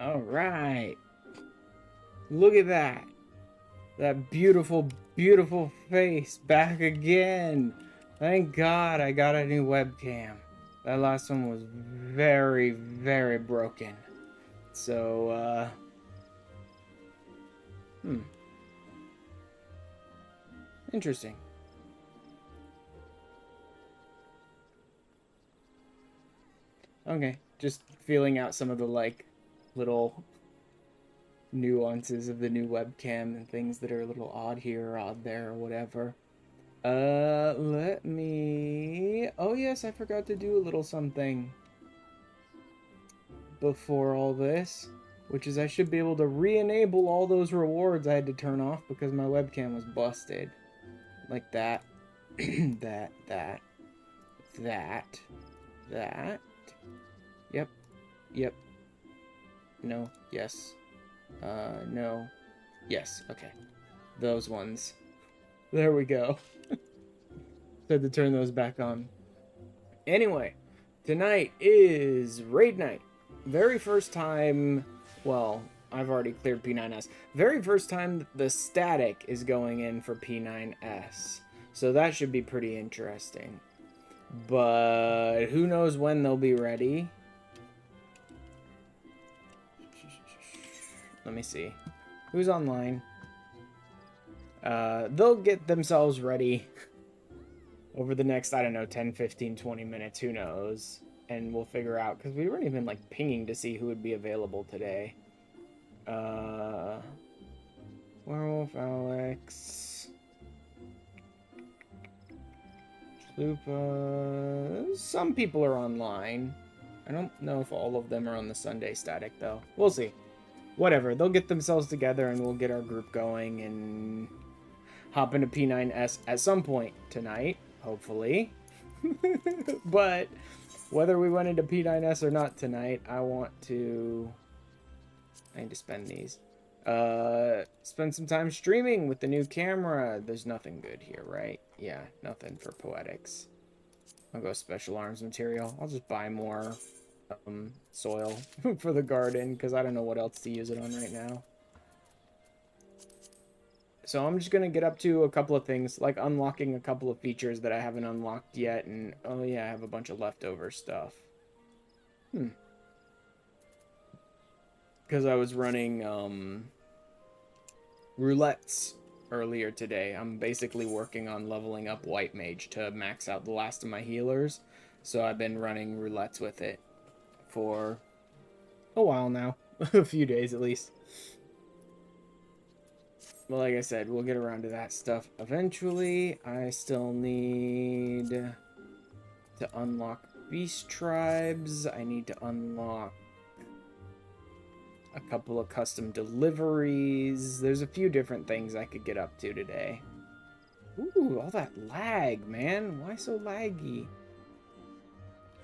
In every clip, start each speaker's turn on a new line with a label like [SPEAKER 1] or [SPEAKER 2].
[SPEAKER 1] All right. Look at that. That beautiful, beautiful face back again. Thank God I got a new webcam. That last one was very, very broken. So, interesting. Okay, just feeling out some of the, like, little nuances of the new webcam and things that are a little odd here or odd there or whatever. Let me... Oh, yes, I forgot to do a little something before all this, which is I should be able to re-enable all those rewards I had to turn off because my webcam was busted. Like that. that. Yep. Yep. No. Yes. No. Yes. Okay. Those ones. There we go. Had to turn those back on. Anyway, tonight is raid night. Very first time, well, I've already cleared P9S. Very first time the static is going in for P9S. So that should be pretty interesting. But who knows when they'll be ready. Let me see. Who's online? They'll get themselves ready over the next, I don't know, 10, 15, 20 minutes. Who knows? And we'll figure out, because we weren't even, like, pinging to see who would be available today. Werewolf, Alex. Lupa. Some people are online. I don't know if all of them are on the Sunday static, though. We'll see. Whatever. They'll get themselves together, and we'll get our group going, and hop into P9S at some point tonight, hopefully. But whether we went into P9S or not tonight, I need to spend these. Spend some time streaming with the new camera. There's nothing good here, right? Yeah, nothing for poetics. I'll go special arms material. I'll just buy more soil for the garden, because I don't know what else to use it on right now. So I'm just going to get up to a couple of things, like unlocking a couple of features that I haven't unlocked yet, and oh yeah, I have a bunch of leftover stuff. Because I was running roulettes earlier today. I'm basically working on leveling up White Mage to max out the last of my healers. So I've been running roulettes with it for a while now. A few days at least. Well, like I said, we'll get around to that stuff eventually. I still need to unlock beast tribes. I need to unlock a couple of custom deliveries. There's a few different things I could get up to today. Ooh, all that lag, man. Why so laggy?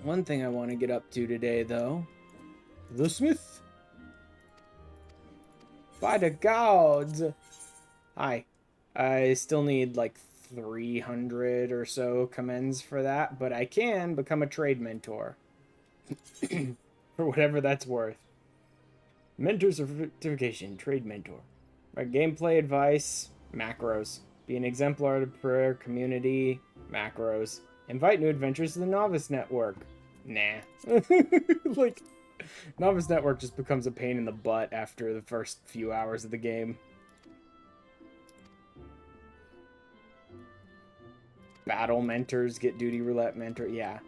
[SPEAKER 1] One thing I want to get up to today, though. The Smith. By the gods. Hi. I still need like 300 or so commends for that, but I can become a trade mentor. For whatever that's worth. Mentor certification, trade mentor. My gameplay advice, macros. Be an exemplar to prayer community, macros. Invite new adventurers to the Novice Network. Nah. Like, Novice Network just becomes a pain in the butt after the first few hours of the game. Battle mentors, get duty roulette mentor. Yeah.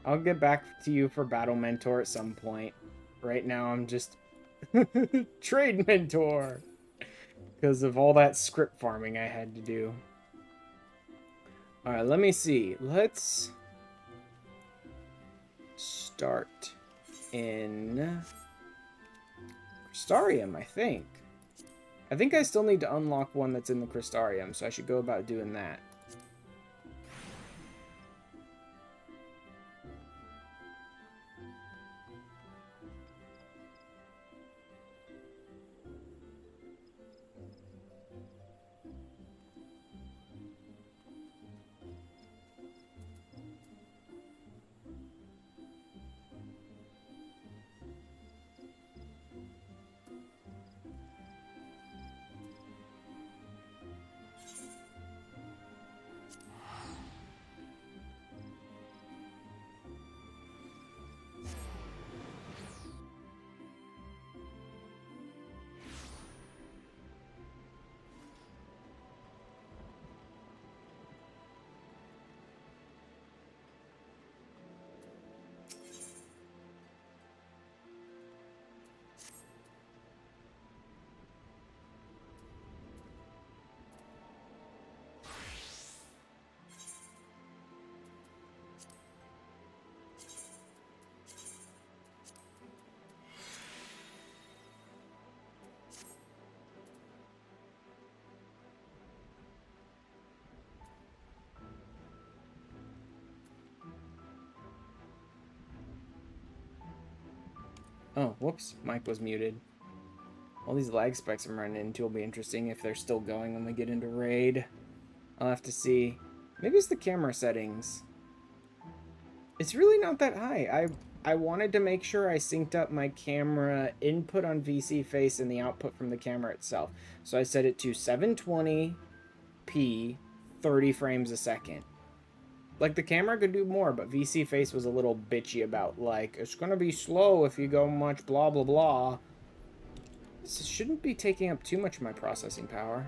[SPEAKER 1] I'll get back to you for battle mentor at some point. Right now I'm just trade mentor because of all that script farming I had to do. Alright, let me see. Let's start in Crystarium, I think. I think I still need to unlock one that's in the Crystarium, so I should go about doing that. Oh, whoops. Mic was muted. All these lag spikes I'm running into will be interesting if they're still going when we get into raid. I'll have to see. Maybe it's the camera settings. It's really not that high. I wanted to make sure I synced up my camera input on VC face and the output from the camera itself. So I set it to 720p, 30 frames a second. Like, the camera could do more, but VC face was a little bitchy about, like, it's gonna be slow if you go much blah blah blah. This shouldn't be taking up too much of my processing power.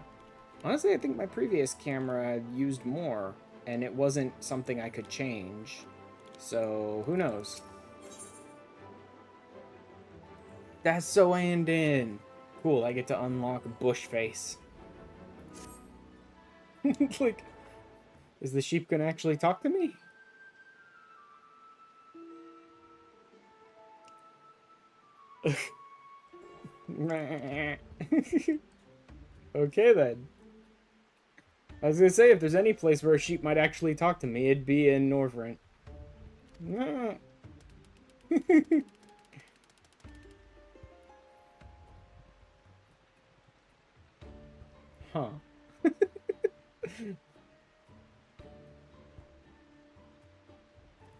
[SPEAKER 1] Honestly, I think my previous camera used more, and it wasn't something I could change. So, who knows? That's so Andin! Cool, I get to unlock Bush Face. Like, is the sheep gonna actually talk to me? Okay then. I was gonna say, if there's any place where a sheep might actually talk to me, it'd be in Northrend. Huh.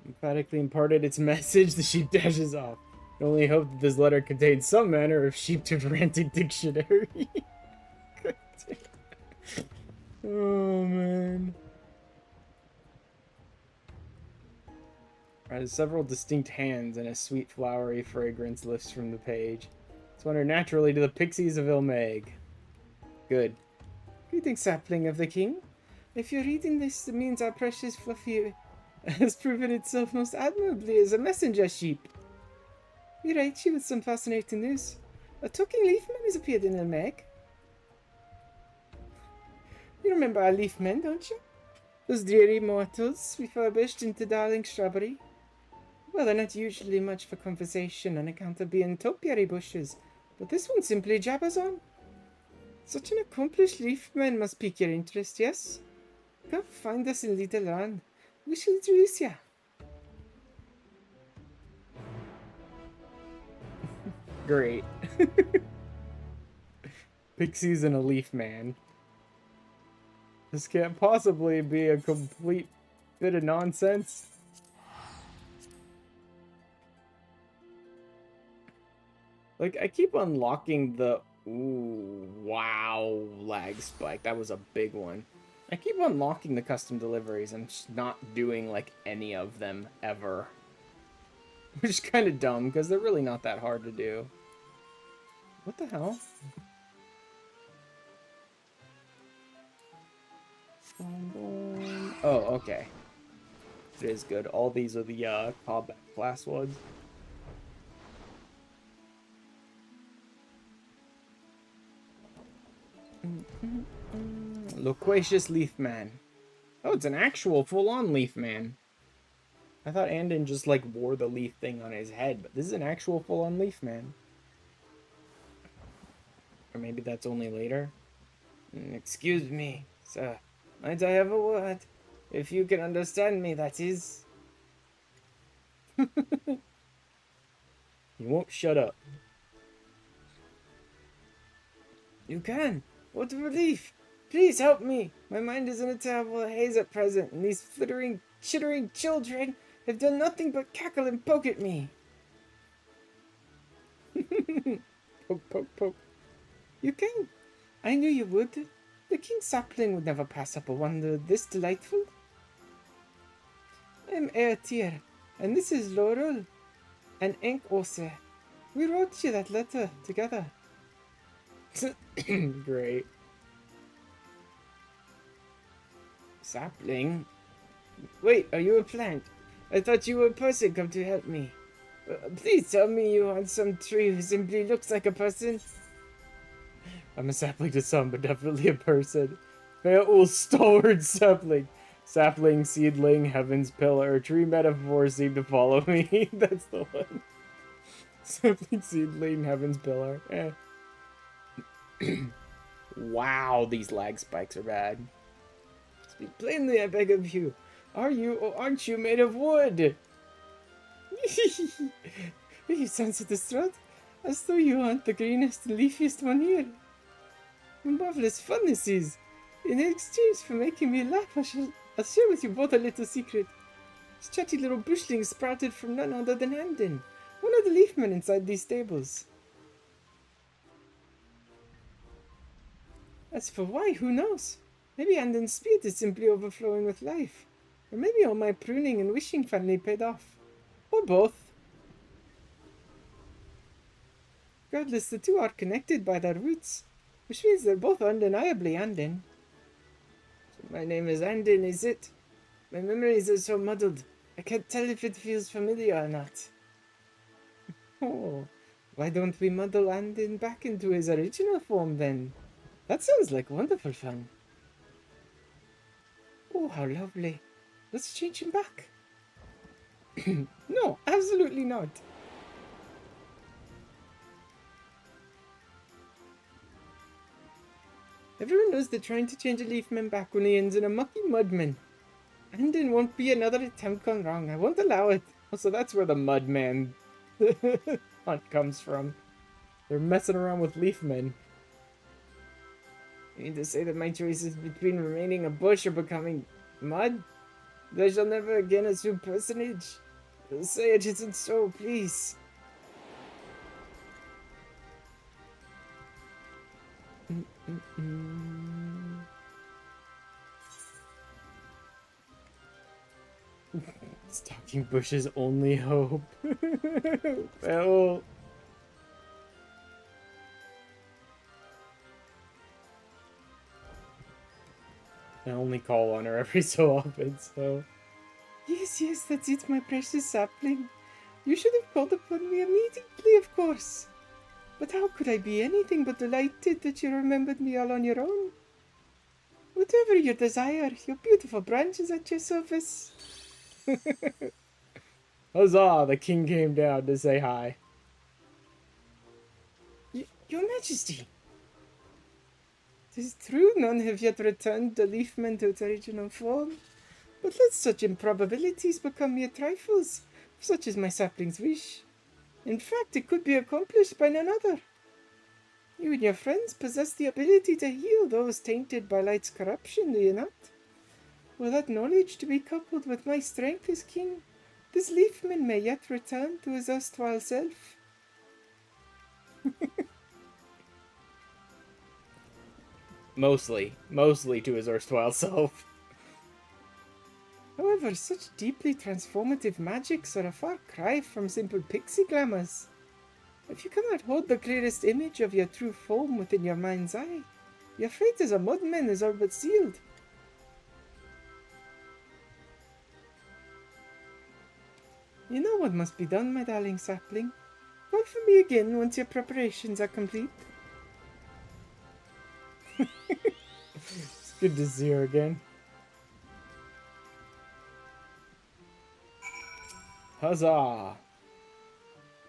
[SPEAKER 1] Emphatically imparted its message, the sheep dashes off. I only hope that this letter contains some manner of sheep to frantic dictionary. Oh, man. Several distinct hands and a sweet flowery fragrance lifts from the page. It's wandered naturally to the pixies of Ilmeg. Good. Greetings, sapling of the king. If you're reading this, it means our precious Fluffy has proven itself most admirably as a messenger sheep. We write you with some fascinating news. A talking leafman has appeared in Ilmeg. You remember our leafmen, don't you? Those dreary mortals refurbished into darling shrubbery. Well, they're not usually much for conversation on account of being topiary bushes, but this one simply jabbers on. Such an accomplished leafman must pique your interest, yes? Come find us in Little Run. We shall introduce ya. Great. Pixies and a leaf man. This can't possibly be a complete bit of nonsense. Like, I keep unlocking the... Ooh, wow, lag spike. That was a big one. I keep unlocking the custom deliveries. I'm just not doing, like, any of them ever. Which is kind of dumb, because they're really not that hard to do. What the hell? Oh, okay. It is good. All these are the combat class ones. Loquacious Leaf Man. Oh, it's an actual full-on Leaf Man. I thought Andon just, like, wore the leaf thing on his head, but this is an actual full-on Leaf Man. Or maybe that's only later. Excuse me, sir. Might I have a word? If you can understand me, that is. You won't shut up. You can. What a relief. Please help me. My mind is in a terrible haze at present, and these flittering, chittering children have done nothing but cackle and poke at me. Poke, poke, poke. You can. I knew you would. The king's sapling would never pass up a wonder this delightful. I am Airtier, and this is Laurel, and Ink Ose. We wrote you that letter together. Great. Sapling? Wait, are you a plant? I thought you were a person come to help me. Please tell me you are some tree who simply looks like a person. I'm a sapling to some, but definitely a person. Fail stalwart sapling. Sapling, seedling, heaven's pillar. Tree metaphors seem to follow me. That's the one. Sapling, seedling, heaven's pillar. Eh. Wow, these lag spikes are bad. Speak plainly, I beg of you. Are you or aren't you made of wood? You sound so distraught, as though you aren't the greenest and leafiest one here. What marvelous fun this is! In exchange for making me laugh, I'll share with you both a little secret. This chatty little bushling sprouted from none other than Hamden, one of the leafmen inside these stables. As for why, who knows? Maybe Hamden's spirit is simply overflowing with life. Or maybe all my pruning and wishing finally paid off. Or both. Regardless, the two are connected by their roots, which means they're both undeniably Anden. So my name is Anden, is it? My memories are so muddled, I can't tell if it feels familiar or not. Oh, why don't we muddle Anden back into his original form then? That sounds like wonderful fun. Oh, how lovely. Let's change him back. No, absolutely not. Everyone knows that trying to change a leafman back only ends in a mucky mudman. Anden won't be another attempt gone wrong. I won't allow it. Also, that's where the mudman hunt comes from. They're messing around with leafmen. You mean to say that my choice is between remaining a bush or becoming mud? That I shall never again assume personage? Say it isn't so, please. Stalking Bush's only hope. Well... I only call on her every so often, so... Yes, that's it, my precious sapling. You should have called upon me immediately, of course. But how could I be anything but delighted that you remembered me all on your own? Whatever your desire, your beautiful branch is at your service. Huzzah, the king came down to say hi. Your Majesty! 'Tis true none have yet returned the leafman to its original form, but let such improbabilities become mere trifles, such is my sapling's wish. In fact, it could be accomplished by none other. You and your friends possess the ability to heal those tainted by light's corruption, do you not? Were that knowledge to be coupled with my strength as king, this leafman may yet return to his erstwhile self. Mostly to his erstwhile self. However, such deeply transformative magics are a far cry from simple pixie glamours. If you cannot hold the clearest image of your true form within your mind's eye, your fate as a mudman is all but sealed. You know what must be done, my darling sapling. Call for me again once your preparations are complete. It's good to see her again. Huzzah!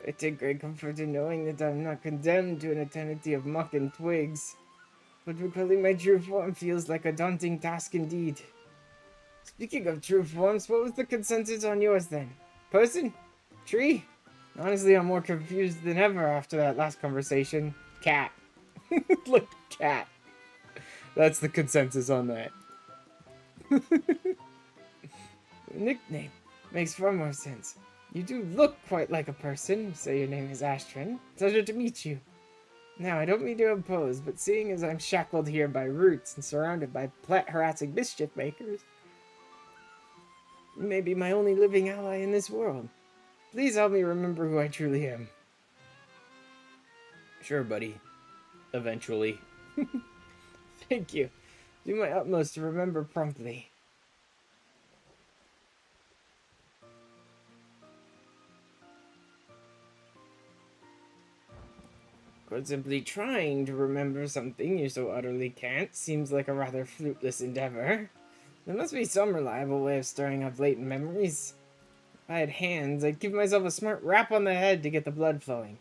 [SPEAKER 1] I take great comfort in knowing that I'm not condemned to an eternity of muck and twigs. But recalling my true form feels like a daunting task indeed. Speaking of true forms, what was the consensus on yours then? Person? Tree? Honestly, I'm more confused than ever after that last conversation. Cat. Look, cat. That's the consensus on that. Nickname makes far more sense. You do look quite like a person. You say your name is Astrid. Pleasure to meet you. Now, I don't mean to impose, but seeing as I'm shackled here by roots and surrounded by harassing mischief makers, you may be my only living ally in this world. Please help me remember who I truly am. Sure, buddy. Eventually. Thank you. Do my utmost to remember promptly. But simply trying to remember something you so utterly can't seems like a rather fruitless endeavor. There must be some reliable way of stirring up latent memories. If I had hands, I'd give myself a smart rap on the head to get the blood flowing.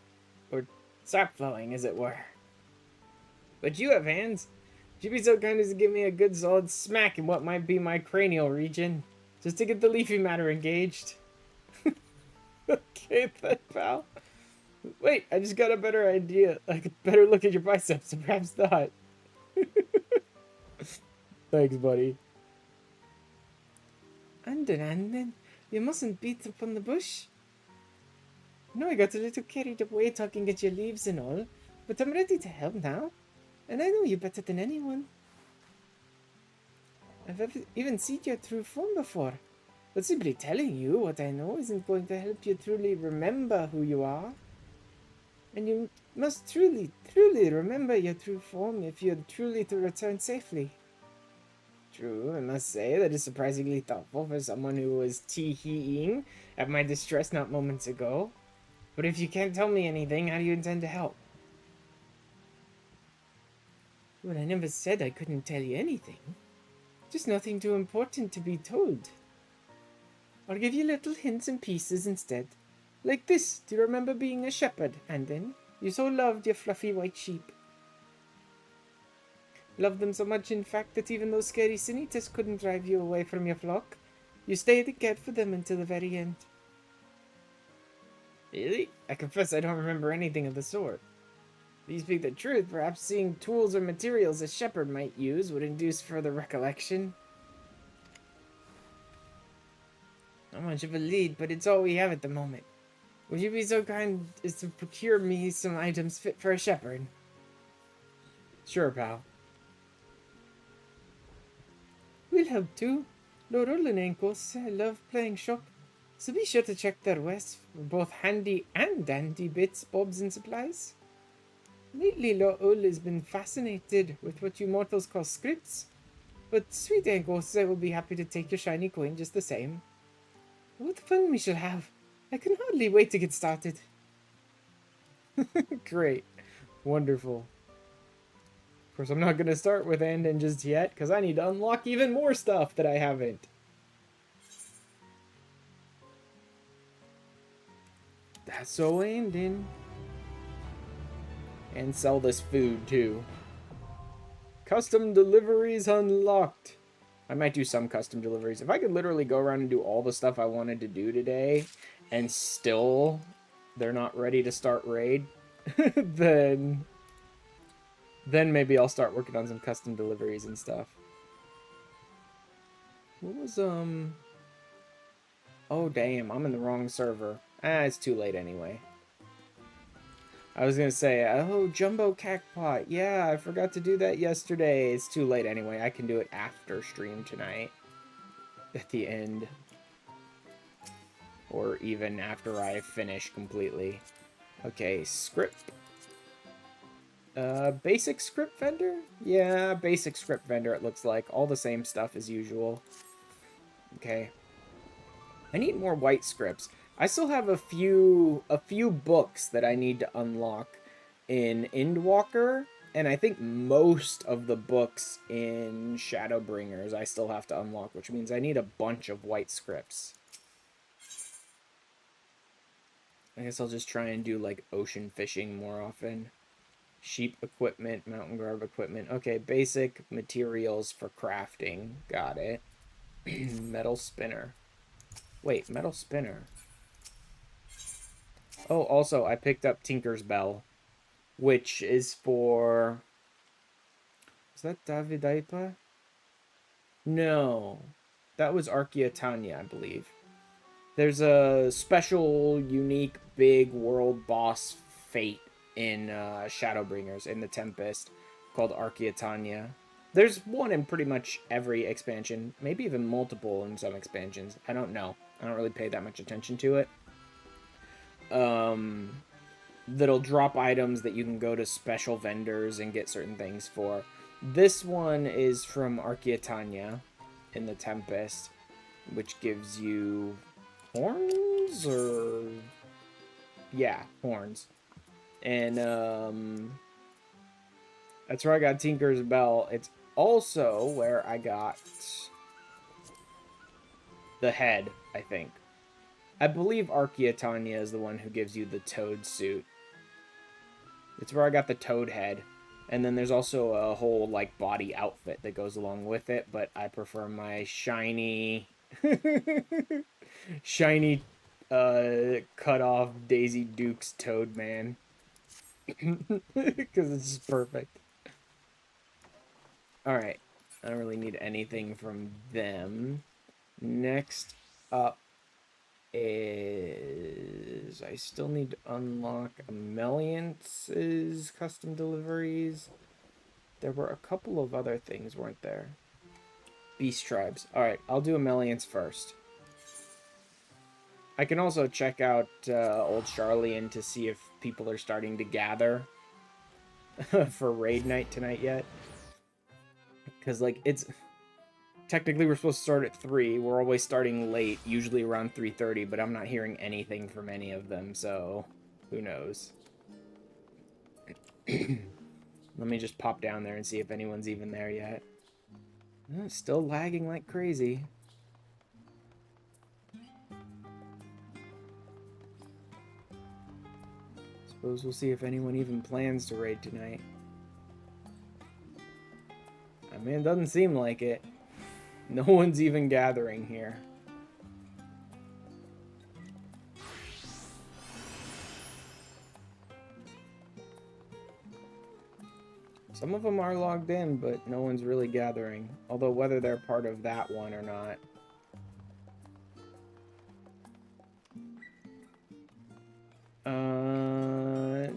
[SPEAKER 1] Or sap flowing, as it were. But you have hands. Would you be so kind as to give me a good solid smack in what might be my cranial region? Just to get the leafy matter engaged. Okay then, pal. Wait, I just got a better idea. Like, a better look at your biceps, perhaps not. Thanks, buddy. Anden, you mustn't beat upon the bush. No, I got a little carried away talking at your leaves and all, but I'm ready to help now, and I know you better than anyone. Even seen your true form before, but simply telling you what I know isn't going to help you truly remember who you are. And you must truly, truly remember your true form if you're truly to return safely. True, I must say that is surprisingly thoughtful for someone who was tee-heeing at my distress not moments ago. But if you can't tell me anything, how do you intend to help? Well, I never said I couldn't tell you anything. Just nothing too important to be told. I'll give you little hints and pieces instead. Like this, do you remember being a shepherd, Anden? You so loved your fluffy white sheep. Loved them so much, in fact, that even though scary Sinitas couldn't drive you away from your flock, you stayed and cared for them until the very end. Really? I confess I don't remember anything of the sort. If you speak the truth, perhaps seeing tools or materials a shepherd might use would induce further recollection. Not much of a lead, but it's all we have at the moment. Would you be so kind as to procure me some items fit for a shepherd? Sure, pal. We'll help too. Lord Orlenankos love playing shop, so be sure to check their wares for both handy and dandy bits, bobs, and supplies. Lately, Lord Ol has been fascinated with what you mortals call scripts, but sweet Ankos will be happy to take your shiny coin just the same. What fun we shall have! I can hardly wait to get started. Great. Wonderful. Of course, I'm not going to start with Anden just yet, because I need to unlock even more stuff that I haven't. That's so Anden. And sell this food, too. Custom deliveries unlocked. I might do some custom deliveries. If I could literally go around and do all the stuff I wanted to do today, and still they're not ready to start raid, then maybe I'll start working on some custom deliveries and stuff. What was, oh, damn, I'm in the wrong server. It's too late anyway. I was gonna say, oh, Jumbo Cacpot. Yeah, I forgot to do that yesterday. It's too late anyway. I can do it after stream tonight. At the end. Or even after I finish completely. Okay, script. Basic script vendor? Yeah, basic script vendor, it looks like. All the same stuff as usual. Okay. I need more white scripts. I still have a few books that I need to unlock in Endwalker, and I think most of the books in Shadowbringers I still have to unlock, which means I need a bunch of white scripts. I guess I'll just try and do, like, ocean fishing more often. Sheep equipment, mountain garb equipment. Okay, basic materials for crafting. Got it. Metal spinner. Wait, metal spinner. Oh, also, I picked up Tinker's Bell, which is for... Is that Davidaipa? No. That was Archaeotania, I believe. There's a special, unique, big world boss fate in Shadowbringers, in the Tempest, called Archaeotania. There's one in pretty much every expansion, maybe even multiple in some expansions. I don't know. I don't really pay that much attention to it. That'll drop items that you can go to special vendors and get certain things for. This one is from Archaeotania in the Tempest, which gives you horns, or... Yeah, horns. And, that's where I got Tinker's Bell. It's also where I got the head, I think. I believe Archaeotania is the one who gives you the toad suit. It's where I got the toad head. And then there's also a whole, like, body outfit that goes along with it, but I prefer my shiny... shiny cut off Daisy Duke's Toad Man. Because it's just perfect. Alright. I don't really need anything from them. Next up is... I still need to unlock Amelliance's custom deliveries. There were a couple of other things, weren't there? Beast tribes. Alright, I'll do Amelliance first. I can also check out Old Charlian to see if people are starting to gather for raid night tonight yet. Because, like, it's... Technically, we're supposed to start at 3. We're always starting late, usually around 3:30, but I'm not hearing anything from any of them, so who knows. Let me just pop down there and see if anyone's even there yet. Still lagging like crazy. Suppose we'll see if anyone even plans to raid tonight. I mean, it doesn't seem like it. No one's even gathering here. Some of them are logged in, but no one's really gathering. Although whether they're part of that one or not.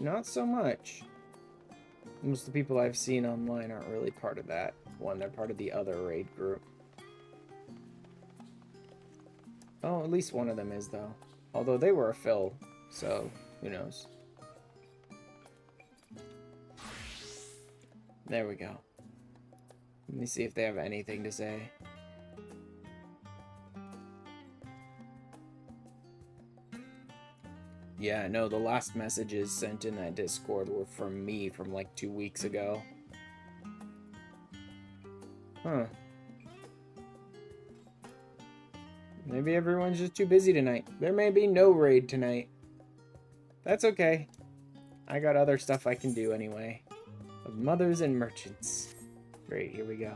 [SPEAKER 1] Not so much. Most of the people I've seen online aren't really part of that one. They're part of the other raid group. Oh, at least one of them is, though. Although they were a fill, so who knows. There we go. Let me see if they have anything to say. Yeah, no, the last messages sent in that Discord were from me from like 2 weeks ago. Huh. Maybe everyone's just too busy tonight. There may be no raid tonight. That's okay. I got other stuff I can do anyway. Of mothers and merchants. Great, here we go.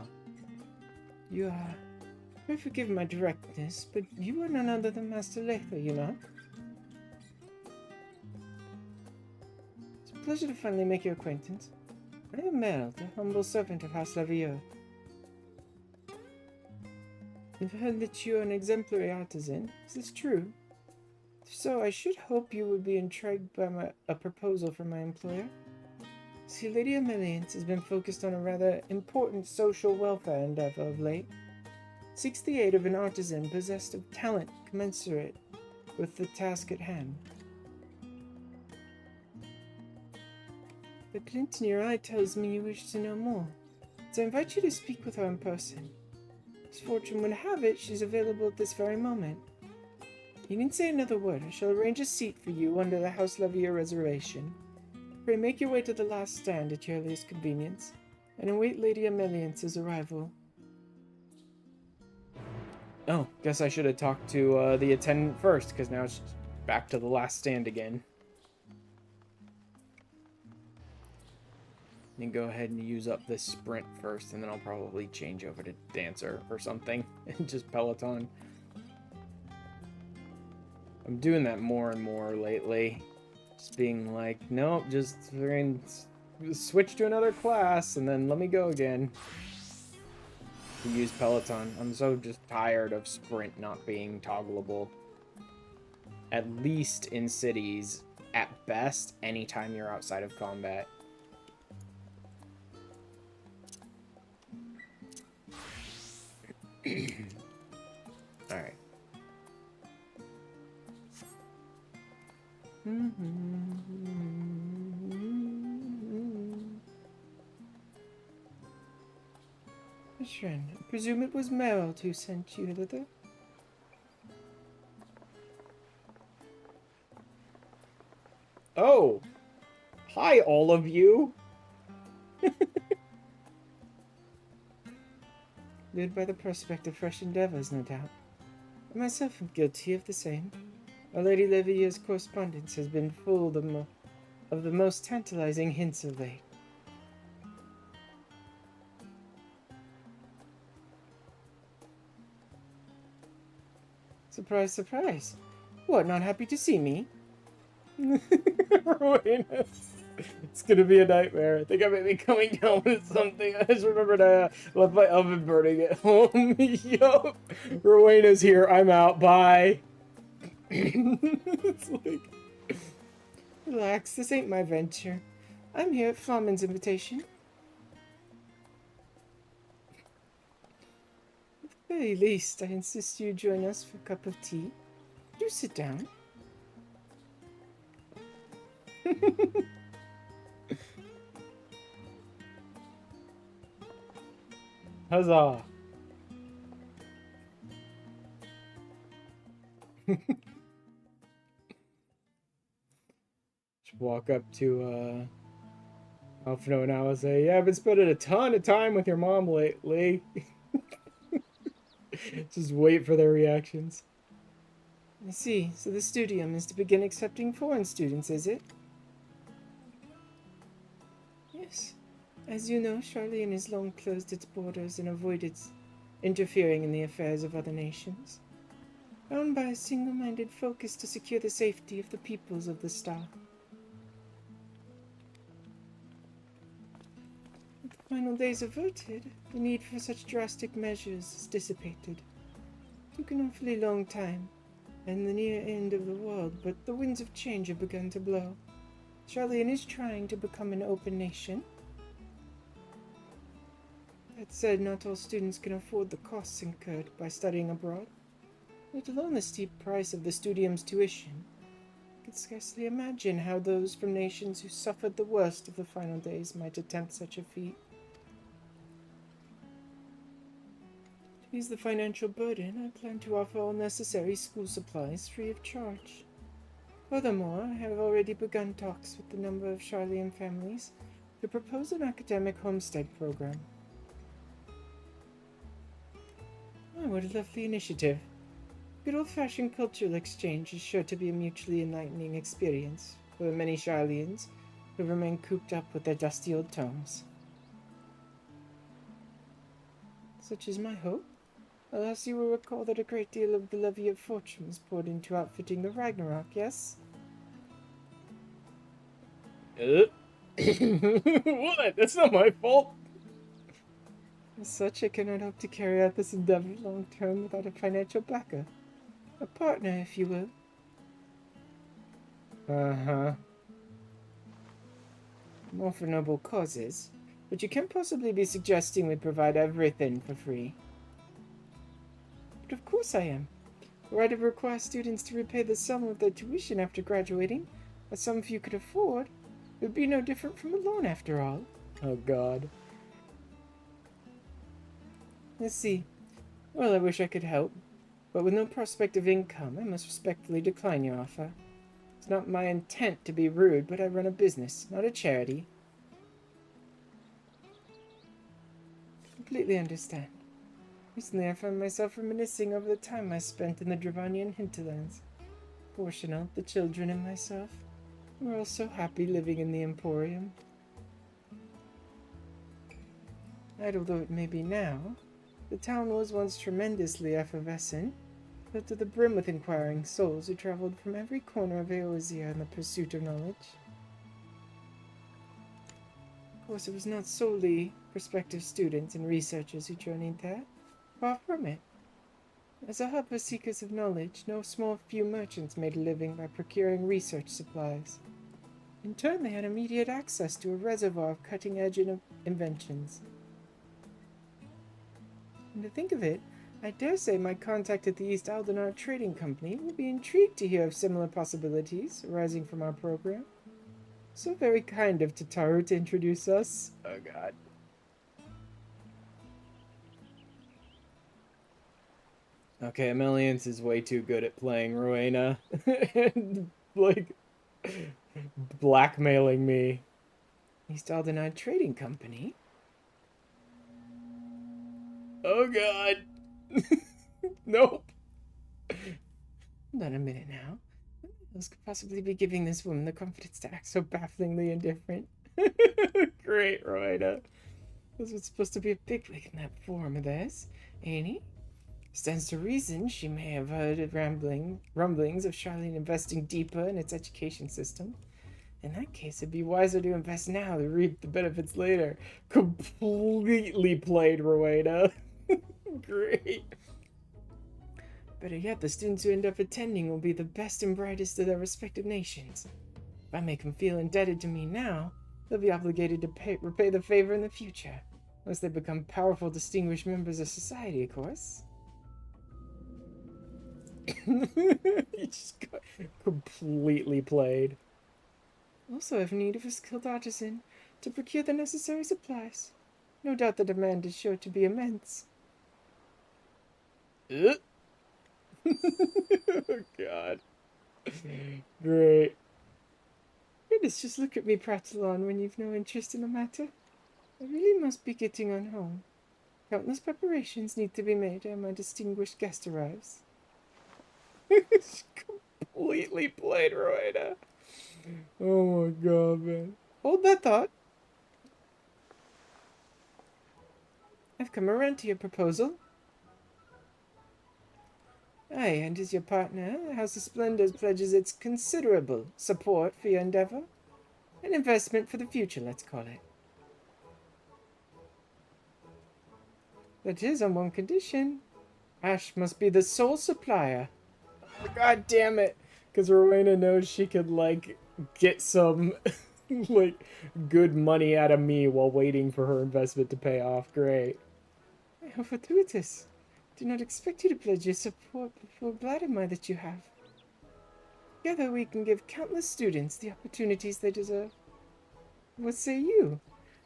[SPEAKER 1] You are... I forgive my directness, but you are none other than Master Lefa, you know? It's a pleasure to finally make your acquaintance. I am Mel, the humble servant of House Lavieux. I've heard that you are an exemplary artisan. Is this true? If so, I should hope you would be intrigued by a proposal from my employer. See, Lady Amelliance has been focused on a rather important social welfare endeavor of late. Seeks the aid of an artisan possessed of talent commensurate with the task at hand. The glint in your eye tells me you wish to know more, so I invite you to speak with her in person. As fortune would have it, she's available at this very moment. You needn't say another word. I shall arrange a seat for you under the House Lavieux reservation. Pray make your way to the last stand at your earliest convenience, and await Lady Amelliance's arrival. Oh, guess I should have talked to the attendant first, because now it's back to the last stand again. And go ahead and use up this sprint first, and then I'll probably change over to Dancer or something, and just Peloton. I'm doing that more and more lately. Just being like, nope, just switch to another class, and then let me go again. To use Peloton. I'm so just tired of sprint not being toggleable. At least in cities, at best, anytime you're outside of combat. Alright. Friend, I presume it was Merrill who sent you thither? Oh! Hi, all of you! Lured by the prospect of fresh endeavors, no doubt. I myself am guilty of the same. Our Lady Levieux's correspondence has been full of the most tantalizing hints of late. Surprise, surprise. What, not happy to see me? Rowena. It's gonna be a nightmare. I think I might be coming down with something. I just remembered I left my oven burning at home. Yup. Rowena's here. I'm out. Bye. It's like... Relax. This ain't my venture. I'm here at Flamen's invitation. At the very least, I insist you join us for a cup of tea. Do sit down. Huzzah! Just walk up to Alphino now and say, yeah, I've been spending a ton of time with your mom lately. Just wait for their reactions. I see. So the studium is to begin accepting foreign students, is it? Yes. As you know, Charlene has long closed its borders and avoided interfering in the affairs of other nations, bound by a single-minded focus to secure the safety of the peoples of the Star. With the final days averted, the need for such drastic measures is dissipated. It took an awfully long time, and the near end of the world, but the winds of change have begun to blow. Charlene is trying to become an open nation. That said, not all students can afford the costs incurred by studying abroad, let alone the steep price of the studium's tuition. I could scarcely imagine how those from nations who suffered the worst of the final days might attempt such a feat. To ease the financial burden, I plan to offer all necessary school supplies free of charge. Furthermore, I have already begun talks with a number of Charlian families to propose an academic homestead program. Oh, what a lovely initiative. Good old-fashioned cultural exchange is sure to be a mutually enlightening experience for the many Charlians who remain cooped up with their dusty old tomes. Such is my hope. Alas, you will recall that a great deal of the levy of fortune was poured into outfitting the Ragnarok, yes? What? That's not my fault. As such, I cannot hope to carry out this endeavor long term without a financial backer. A partner, if you will. Uh-huh. More for noble causes, but you can't possibly be suggesting we provide everything for free. But of course I am. The right of require students to repay the sum of their tuition after graduating, a sum few could afford. It would be no different from a loan after all. Oh god. Let's see. Well, I wish I could help, but with no prospect of income, I must respectfully decline your offer. It's not my intent to be rude, but I run a business, not a charity. Completely understand. Recently, I found myself reminiscing over the time I spent in the Dravanian hinterlands. Portional, the children, and myself. We were all so happy living in the Emporium. Idle though it may be now, the town was once tremendously effervescent, filled to the brim with inquiring souls who traveled from every corner of Eorzea in the pursuit of knowledge. Of course, it was not solely prospective students and researchers who journeyed there. Far from it. As a hub for seekers of knowledge, no small few merchants made a living by procuring research supplies. In turn, they had immediate access to a reservoir of cutting-edge inventions. And to think of it, I dare say my contact at the East Aldenar Trading Company will be intrigued to hear of similar possibilities arising from our program. So very kind of Tataru to introduce us. Oh god. Okay, Emelians is way too good at playing Rowena. And, like, blackmailing me. East Aldenar Trading Company? Oh god. Nope. Hold on a minute now. Who else could possibly be giving this woman the confidence to act so bafflingly indifferent? Great, Rowena. This was supposed to be a bigwig in that form of theirs, ain't he? Stands to reason she may have heard of rumblings of Charlene investing deeper in its education system. In that case, it'd be wiser to invest now to reap the benefits later. Completely played Rowena. Great. Better yet, the students who end up attending will be the best and brightest of their respective nations. If I make them feel indebted to me now, they'll be obligated to repay the favor in the future. Unless they become powerful, distinguished members of society, of course. He just got completely played. Also have need of a skilled artisan to procure the necessary supplies. No doubt the demand is sure to be immense. Oh, God. Great. Goodness, just look at me prattle on when you've no interest in the matter. I really must be getting on home. Countless preparations need to be made ere my distinguished guest arrives. Completely played Rowena. Oh my god, man. Hold that thought. I've come around to your proposal. Aye, and as your partner, the House of Splendors pledges its considerable support for your endeavor. An investment for the future, let's call it. That is on one condition. Ash must be the sole supplier. Oh, god damn it. Because Rowena knows she could, like, get some, like, good money out of me while waiting for her investment to pay off. Great. How fortuitous. Do not expect you to pledge your support, but feel glad am I that you have. Together we can give countless students the opportunities they deserve. What say you?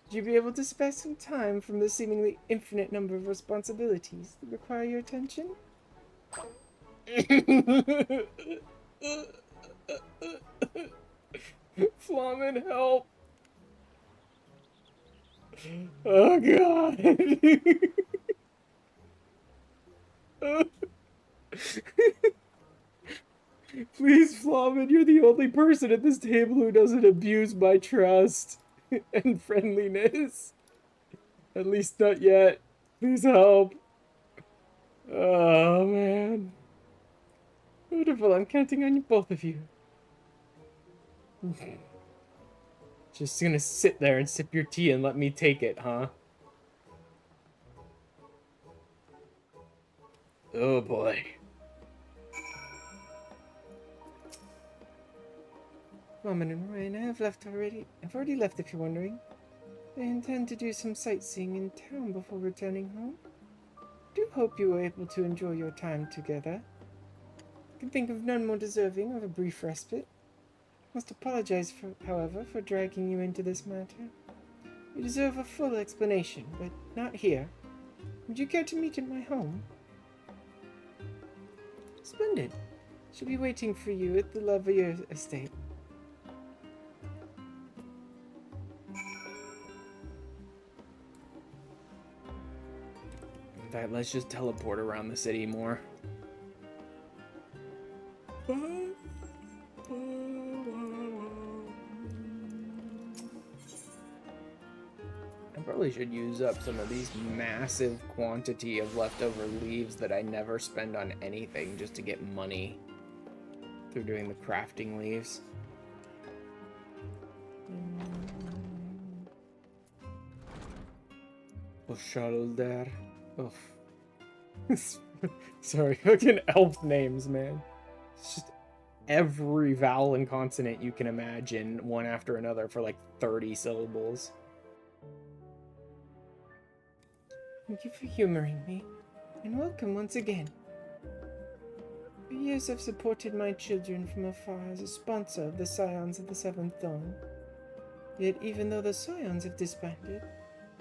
[SPEAKER 1] Would you be able to spare some time from the seemingly infinite number of responsibilities that require your attention? Flamin, help! Oh god! Please, Flamin, you're the only person at this table who doesn't abuse my trust and friendliness. At least not yet. Please help. Oh, man. Wonderful, I'm counting on you, both of you. Just gonna sit there and sip your tea and let me take it, huh? Oh boy. Flamin and Ryan, I've already left if you're wondering. I intend to do some sightseeing in town before returning home. Do hope you were able to enjoy your time together. I can think of none more deserving of a brief respite. Must apologize, however, for dragging you into this matter. You deserve a full explanation, but not here. Would you care to meet at my home? Splendid. She'll be waiting for you at the Lavalier estate. In fact, let's just teleport around the city more. I probably should use up some of these massive quantity of leftover leaves that I never spend on anything just to get money through doing the crafting leaves. Oh, shuttle there. Oof. Sorry, fucking elf names, man. It's just every vowel and consonant you can imagine, one after another, for like 30 syllables. Thank you for humoring me, and welcome once again. For years I've supported my children from afar as a sponsor of the Scions of the Seventh Dawn. Yet even though the Scions have disbanded,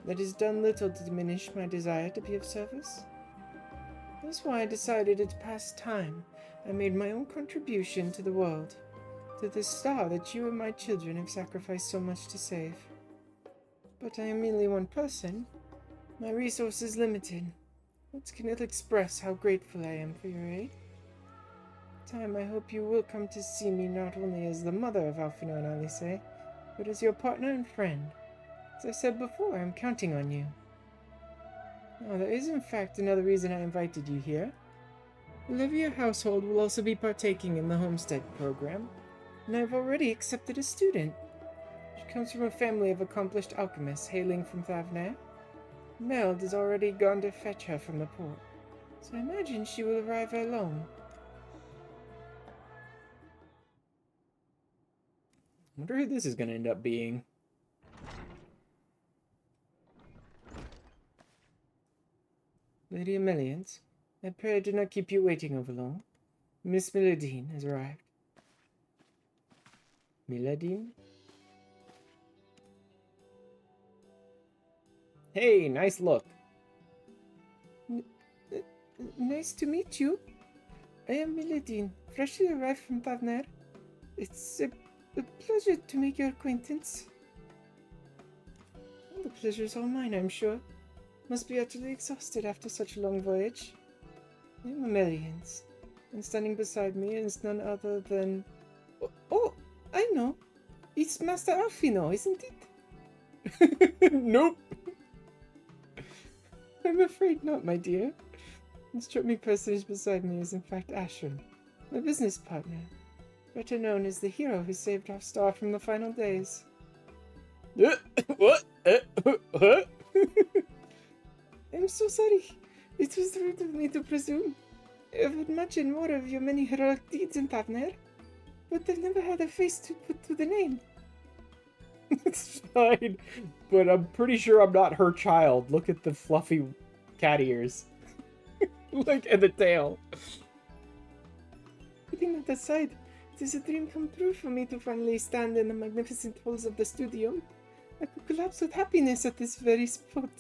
[SPEAKER 1] that has done little to diminish my desire to be of service. That's why I decided it's past time I made my own contribution to the world, to the star that you and my children have sacrificed so much to save. But I am merely one person. My resources limited. Words cannot express how grateful I am for your aid. Time I hope you will come to see me not only as the mother of Alfino and Alice, but as your partner and friend. As I said before, I'm counting on you. Oh, there is in fact another reason I invited you here. The Olivia household will also be partaking in the homestead program, and I've already accepted a student. She comes from a family of accomplished alchemists hailing from Thavnair. Meld has already gone to fetch her from the port, so I imagine she will arrive alone. I wonder who this is going to end up being. Lady Amelians, I pray I do not keep you waiting over long. Miss Milladine has arrived. Milladine? Hey, nice look. Nice to meet you. I am Milladine, freshly arrived from Thavnair. It's a pleasure to make your acquaintance. The pleasure's all mine, I'm sure. Must be utterly exhausted after such a long voyage. I am Amelians, and standing beside me is none other than... Oh, I know. It's Master Alfino, isn't it? Nope. I'm afraid not, my dear. The charming personage beside me is in fact Ashram, my business partner, better known as the hero who saved our star from the final days. What? I'm so sorry. It was rude of me to presume. I've imagined more of your many heroic deeds in Thavnair, but I've never had a face to put to the name. It's fine, but I'm pretty sure I'm not her child. Look at the fluffy cat ears. Look at the tail. Putting that aside, it is a dream come true for me to finally stand in the magnificent halls of the studio. I could collapse with happiness at this very spot.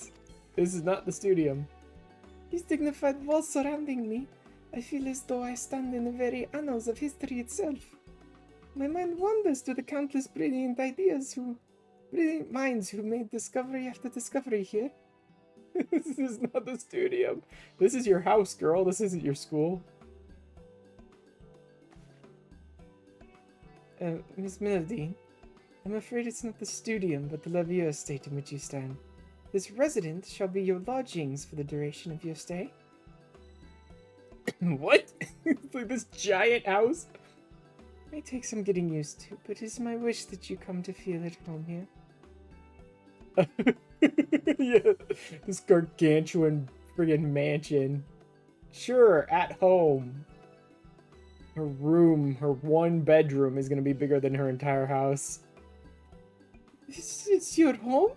[SPEAKER 1] This is not the studio. These dignified walls surrounding me, I feel as though I stand in the very annals of history itself. My mind wanders to the countless brilliant minds who made discovery after discovery here. This is not the studio. This is your house, girl. This isn't your school. Miss Milladine, I'm afraid it's not the studium, but the Levier estate in which you stand. This residence shall be your lodgings for the duration of your stay. What? It's like this giant house? It may take some getting used to, but it is my wish that you come to feel at home here. Yeah, this gargantuan friggin' mansion. Sure, at home. Her room, her one bedroom is gonna be bigger than her entire house. It's your home?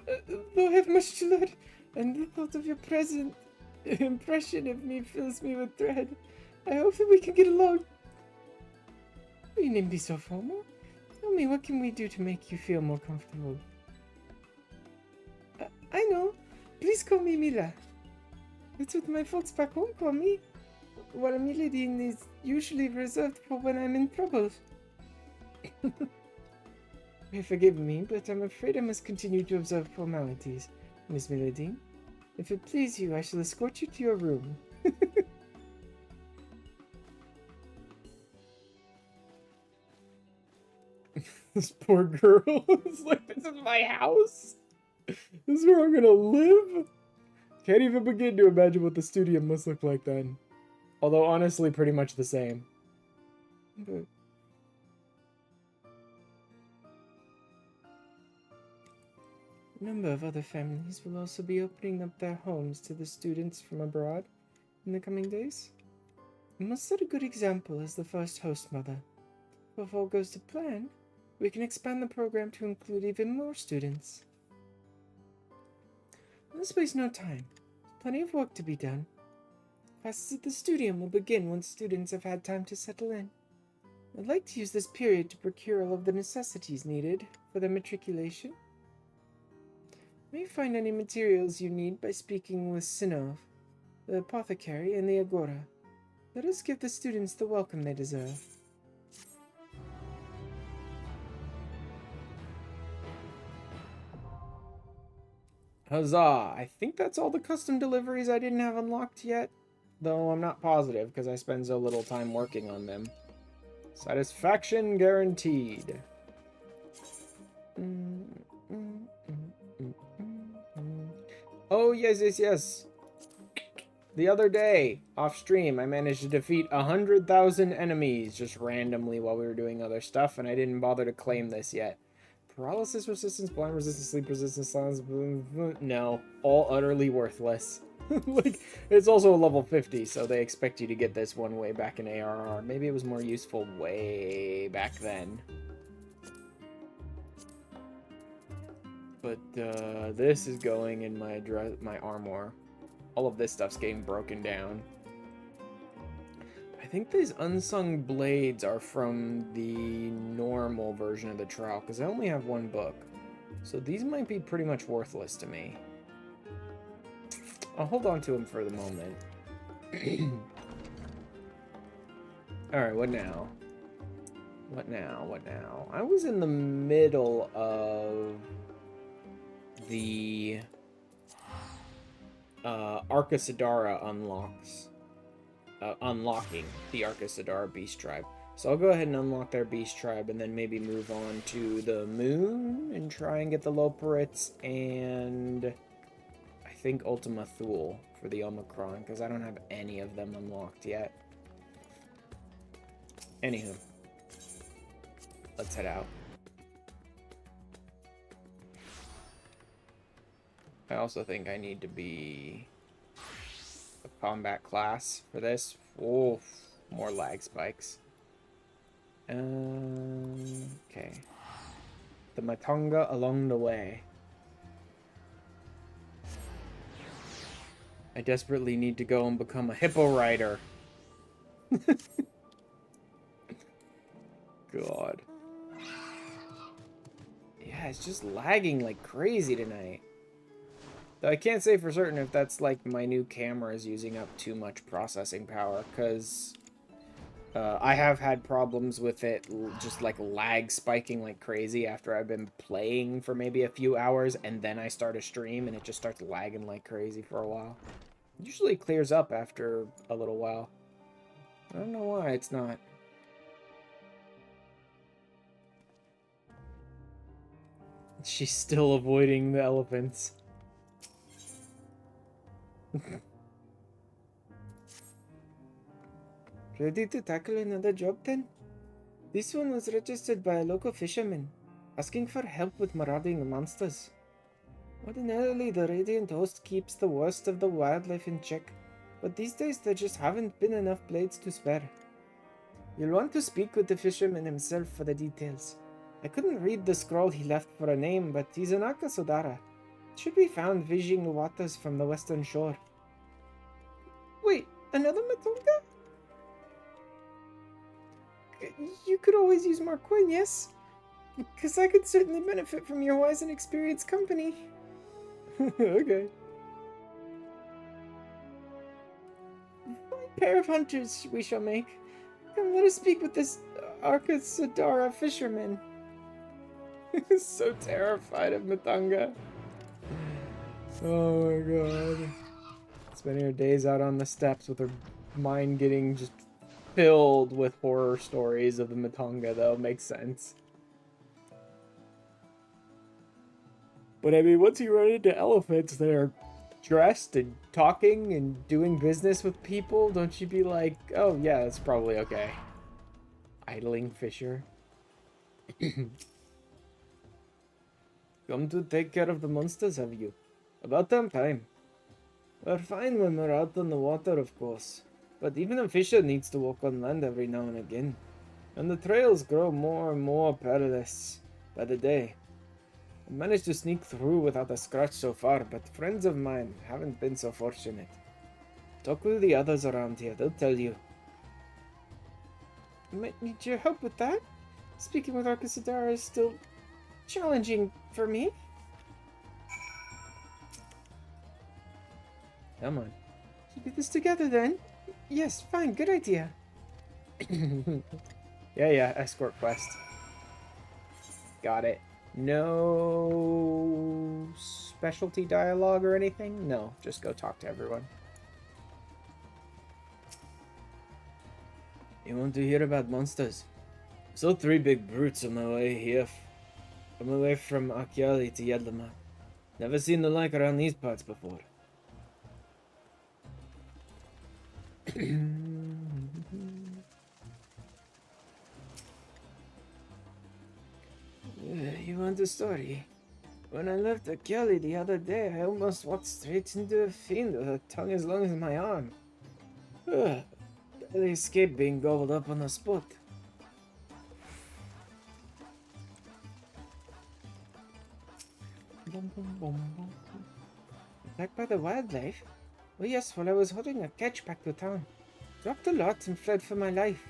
[SPEAKER 1] Though I have much to learn, and the thought of your present impression of me fills me with dread, I hope that we can get along. You needn't be so formal. Tell me, what can we do to make you feel more comfortable? I know. Please call me Mila. That's what my folks back home call me. While Milladine is usually reserved for when I'm in trouble. Forgive me, but I'm afraid I must continue to observe formalities, Miss Milladine. If it please you, I shall escort you to your room. This poor girl is like, this is my house? This is where I'm gonna live? Can't even begin to imagine what the studio must look like then. Although, honestly, pretty much the same. But... a number of other families will also be opening up their homes to the students from abroad in the coming days. We must set a good example as the first host mother. If all goes to plan, we can expand the program to include even more students. Let's waste no time. There's plenty of work to be done. Classes at the studio will begin once students have had time to settle in. I'd like to use this period to procure all of the necessities needed for their matriculation. You may find any materials you need by speaking with Sinov, the apothecary, and the Agora. Let us give the students the welcome they deserve. Huzzah! I think that's all the custom deliveries I didn't have unlocked yet. Though I'm not positive because I spend so little time working on them. Satisfaction guaranteed. Oh, yes, yes, yes. The other day, off stream, I managed to defeat 100,000 enemies just randomly while we were doing other stuff, and I didn't bother to claim this yet. Paralysis resistance, blind resistance, sleep resistance, silence, no. All utterly worthless. Like, it's also a level 50, so they expect you to get this one way back in ARR. Maybe it was more useful way back then. But, this is going in my armor. All of this stuff's getting broken down. I think these unsung blades are from the normal version of the trial, because I only have one book. So these might be pretty much worthless to me. I'll hold on to them for the moment. Alright, what now? What now? What now? I was in the middle of the Arcasadara unlocking the Arcasadara Beast Tribe. So I'll go ahead and unlock their Beast Tribe and then maybe move on to the moon and try and get the Loporits and I think Ultima Thule for the Omicron because I don't have any of them unlocked yet. Anywho, let's head out. I also think I need to be a combat class for this. Oh, more lag spikes. Okay. The Matanga along the way. I desperately need to go and become a hippo rider. God. Yeah, it's just lagging like crazy tonight. Though I can't say for certain if that's like my new camera is using up too much processing power, because I have had problems with it just like lag spiking like crazy after I've been playing for maybe a few hours and then I start a stream and it just starts lagging like crazy for a while. It usually clears up after a little while. I don't know why it's not. She's still avoiding the elephants. Ready to tackle another job then? This one was registered by a local fisherman, asking for help with marauding monsters. Ordinarily, the Radiant Host keeps the worst of the wildlife in check, but these days there just haven't been enough blades to spare. You'll want to speak with the fisherman himself for the details. I couldn't read the scroll he left for a name, but he's an Akasodara. It should be found fishing the waters from the western shore. Wait, another Matunga? You could always use more coin, yes? Because I could certainly benefit from your wise and experienced company. Okay. Fine pair of hunters we shall make. Come, let us speak with this Arcasadara fisherman. So terrified of Matanga. Oh my god. Spending her days out on the steps with her mind getting just filled with horror stories of the Matanga, though. Makes sense. But I mean, once you run into elephants that are dressed and talking and doing business with people, don't you be like, oh yeah, that's probably okay. Idling fisher. Come to take care of the monsters, have you? About damn time. We're fine when we're out on the water, of course. But even a fisher needs to walk on land every now and again. And the trails grow more and more perilous by the day. I managed to sneak through without a scratch so far, but friends of mine haven't been so fortunate. Talk with the others around here, they'll tell you. I might need your help with that. Speaking with Arcasadara is still challenging for me. Come on. Should do this together then? Yes, fine, good idea. Yeah, escort quest. Got it. No specialty dialogue or anything? No, just go talk to everyone. You want to hear about monsters? I saw 3 big brutes on my way here. On my way from Akyali to Yedlama. Never seen the like around these parts before. You want a story? When I left the Kelly the other day, I almost walked straight into a fiend with a tongue as long as my arm. Barely escaped being gobbled up on the spot. Attacked by the wildlife? Oh yes, while I was holding a catch back to town. Dropped a lot and fled for my life.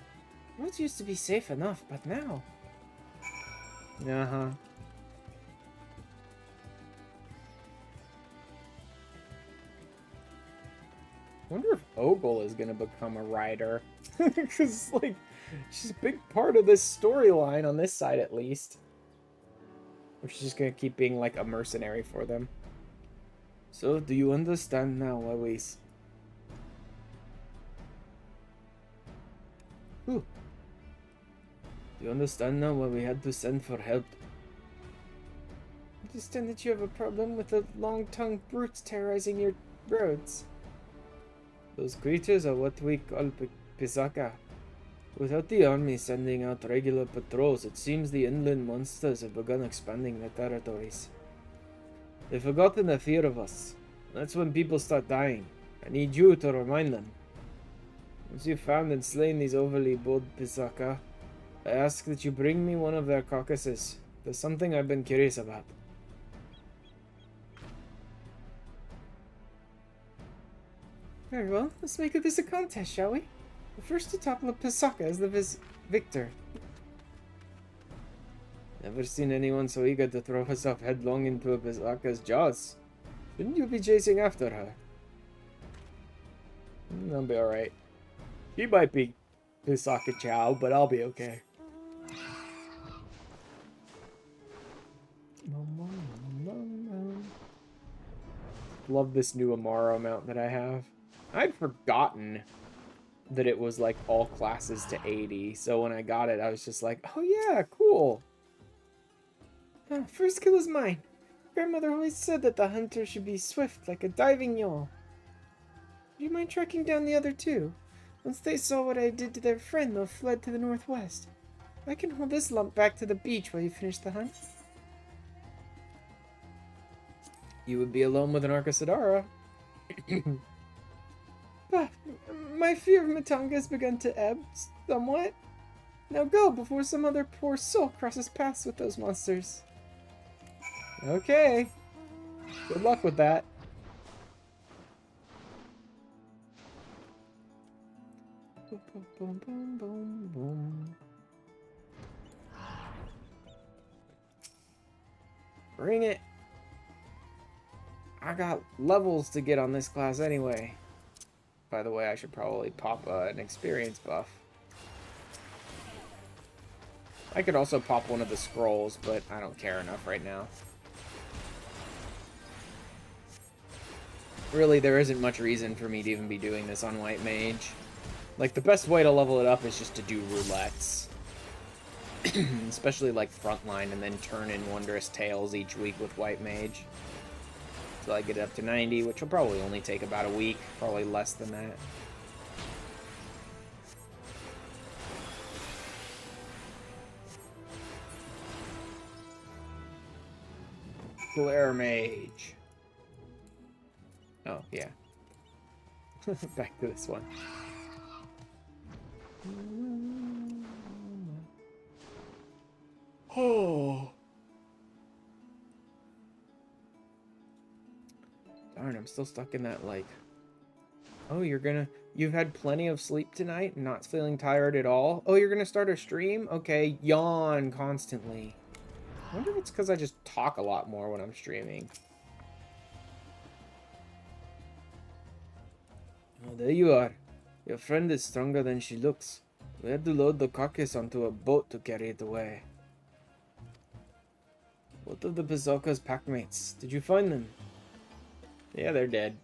[SPEAKER 1] Roads used to be safe enough, but now... Uh-huh. I wonder if Ogle is gonna become a writer. Because, like, she's a big part of this storyline, on this side at least. Or she's just gonna keep being, like, a mercenary for them. So, do you understand now, Louise? Ooh. Do you understand now why we had to send for help? I understand that you have a problem with the long-tongued brutes terrorizing your roads. Those creatures are what we call Pisaka. Without the army sending out regular patrols, it seems the inland monsters have begun expanding their territories. They've forgotten the fear of us. That's when people start dying. I need you to remind them. Once you've found and slain these overly bold Pisaka, I ask that you bring me one of their carcasses. There's something I've been curious about. Very well, let's make this a contest, shall we? The first to topple a Pisaka is the victor. Never seen anyone so eager to throw herself headlong into a Pisaka's jaws. Shouldn't you be chasing after her? I'll be alright. She might be Pisaka Chow, but I'll be okay. Love this new Amaro mount that I have. I'd forgotten that it was like all classes to 80, so when I got it, I was just like, oh yeah, cool. First kill is mine. Grandmother always said that the hunter should be swift like a diving yawl. Do you mind tracking down the other two? Once they saw what I did to their friend, they'll fled to the northwest. I can hold this lump back to the beach while you finish the hunt. You would be alone with an Arcasadara. But my fear of Matanga has begun to ebb somewhat. Now go before some other poor soul crosses paths with those monsters. Okay. Good luck with that. Boom, boom, boom, boom, boom. Bring it. I got levels to get on this class anyway. By the way, I should probably pop an experience buff. I could also pop one of the scrolls, but I don't care enough right now. Really, there isn't much reason for me to even be doing this on White Mage. Like, the best way to level it up is just to do roulettes. Especially, like, frontline, and then turn in Wondrous Tales each week with White Mage. Until I get it up to 90, which will probably only take about a week. Probably less than that. Glare Mage. Oh, yeah. Back to this one. Oh. Darn, I'm still stuck in that, like... Oh, you've had plenty of sleep tonight? Not feeling tired at all? Oh, you're gonna start a stream? Okay, yawn constantly. I wonder if it's because I just talk a lot more when I'm streaming. Oh, there you are. Your friend is stronger than she looks. We had to load the carcass onto a boat to carry it away. What of the Bazooka's packmates? Did you find them? Yeah, they're dead.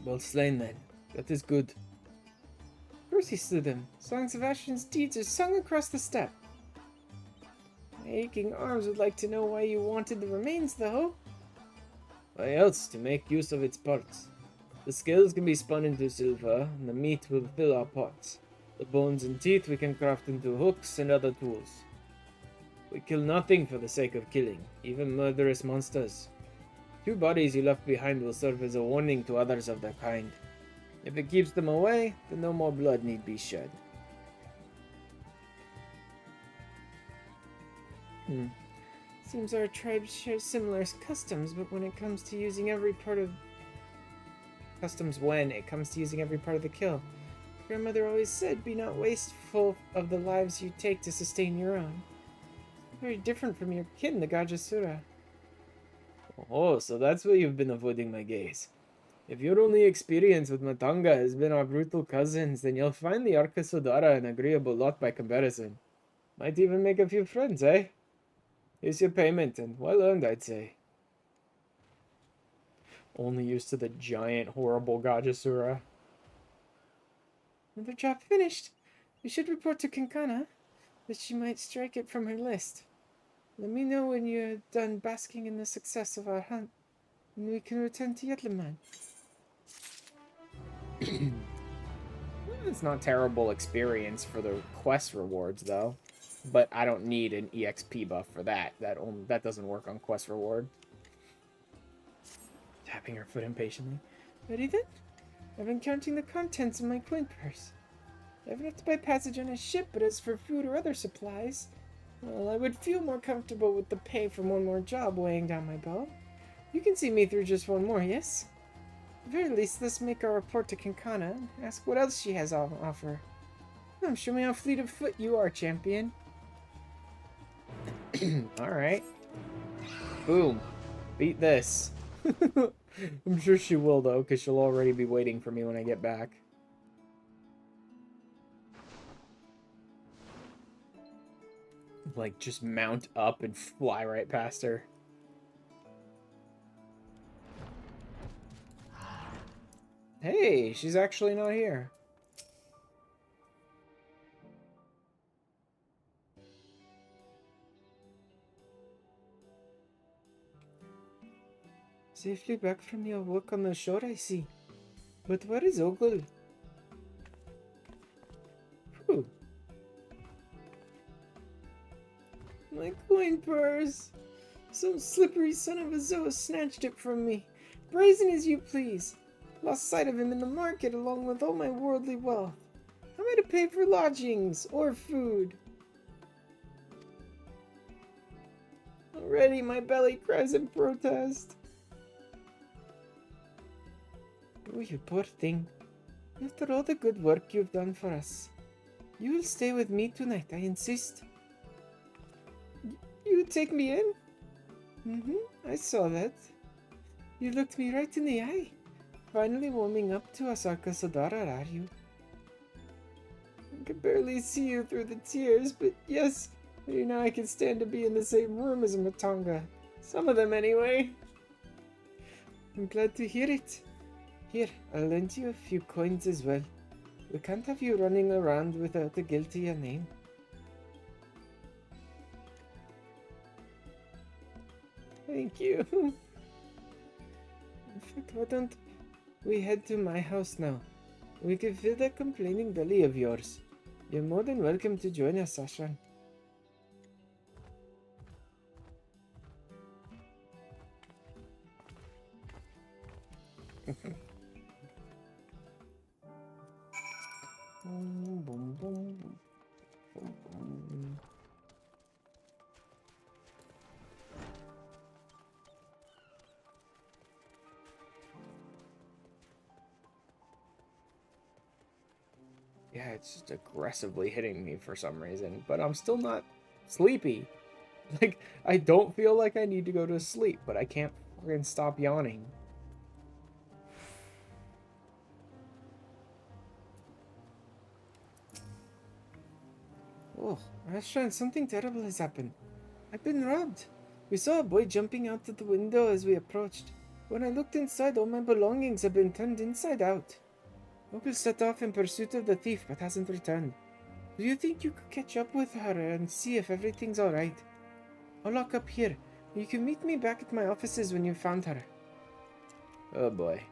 [SPEAKER 1] Well slain then. That is good. Percy slew them. Songs of Ashen's deeds are sung across the steppe. I aching arms would like to know why you wanted the remains, though. Why else to make use of its parts? The scales can be spun into silver, and the meat will fill our pots. The bones and teeth we can craft into hooks and other tools. We kill nothing for the sake of killing, even murderous monsters. 2 bodies you left behind will serve as a warning to others of their kind. If it keeps them away, then no more blood need be shed. Seems our tribe shares similar customs, but when it comes to using every part of... when it comes to using every part of the kill. Grandmother always said, be not wasteful of the lives you take to sustain your own. Very different from your kin, the Gajasura. Oh, so that's why you've been avoiding my gaze. If your only experience with Matanga has been our brutal cousins, then you'll find the Arca Sodara an agreeable lot by comparison. Might even make a few friends, eh? Here's your payment, and well earned, I'd say. Only used to the giant, horrible Gajasura. Another job finished. We should report to Kinkana, that she might strike it from her list. Let me know when you're done basking in the success of our hunt, and we can return to Yetlaman. It's not terrible experience for the quest rewards, though. But I don't need an EXP buff for that. That doesn't work on quest reward. Tapping her foot impatiently. Ready then? I've been counting the contents of my coin purse. I have enough to buy passage on a ship, but as for food or other supplies, well, I would feel more comfortable with the pay from one more job weighing down my belt. You can see me through just one more, yes? At the very least, let's make our report to Kinkana and ask what else she has on offer. Show me how fleet of foot you are, champion. Alright. Boom. Beat this. I'm sure she will, though, because she'll already be waiting for me when I get back. Like, just mount up and fly right past her. Hey, she's actually not here. Safely back from your work on the shore, I see. But where is Ogle? Whew. My coin purse! Some slippery son of a Zoa snatched it from me. Brazen as you please. Lost sight of him in the market along with all my worldly wealth. How am I to pay for lodgings or food? Already my belly cries in protest. Oh, you poor thing. After all the good work you've done for us, you will stay with me tonight, I insist. You take me in? I saw that. You looked me right in the eye. Finally warming up to us, Arca Sodara, are you? I can barely see you through the tears, but yes, maybe now I can stand to be in the same room as a Matanga. Some of them, anyway. I'm glad to hear it. Here, I'll lend you a few coins as well. We can't have you running around without a guilty name. Thank you. In fact, why don't we head to my house now? We can fill that complaining belly of yours. You're more than welcome to join us, Ashran. Boom, boom, boom. Boom, boom. Yeah, it's just aggressively hitting me for some reason, but I'm still not sleepy. Like, I don't feel like I need to go to sleep, but I can't fucking stop yawning. Oh, Ashran, something terrible has happened. I've been robbed. We saw a boy jumping out of the window as we approached. When I looked inside, all my belongings have been turned inside out. Uncle set off in pursuit of the thief, but hasn't returned. Do you think you could catch up with her and see if everything's alright? I'll lock up here. You can meet me back at my offices when you've found her. Oh boy.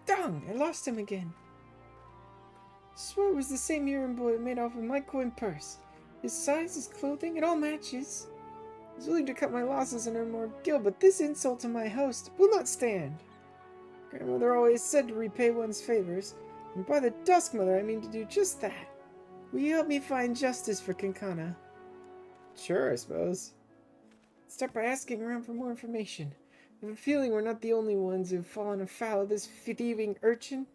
[SPEAKER 1] Dang! I lost him again. Swear it was the same errand boy made off of my coin purse. His size, his clothing, it all matches. I was willing to cut my losses and earn more gil, but this insult to my host will not stand. Grandmother always said to repay one's favors, and by the Dusk Mother I mean to do just that. Will you help me find justice for Kinkana? Sure, I suppose. Start by asking around for more information. I have a feeling we're not the only ones who've fallen afoul of this thieving urchin.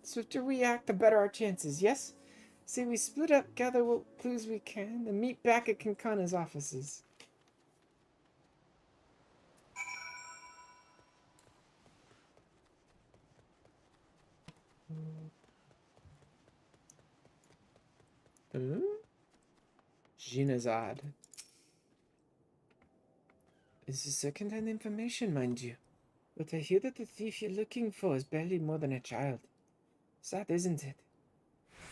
[SPEAKER 1] The swifter we act, the better our chances, yes? Say we split up, gather what clues we can, then meet back at Kinkana's offices. Ginazad. This is second-hand information, mind you. But I hear that the thief you're looking for is barely more than a child. Sad, isn't it?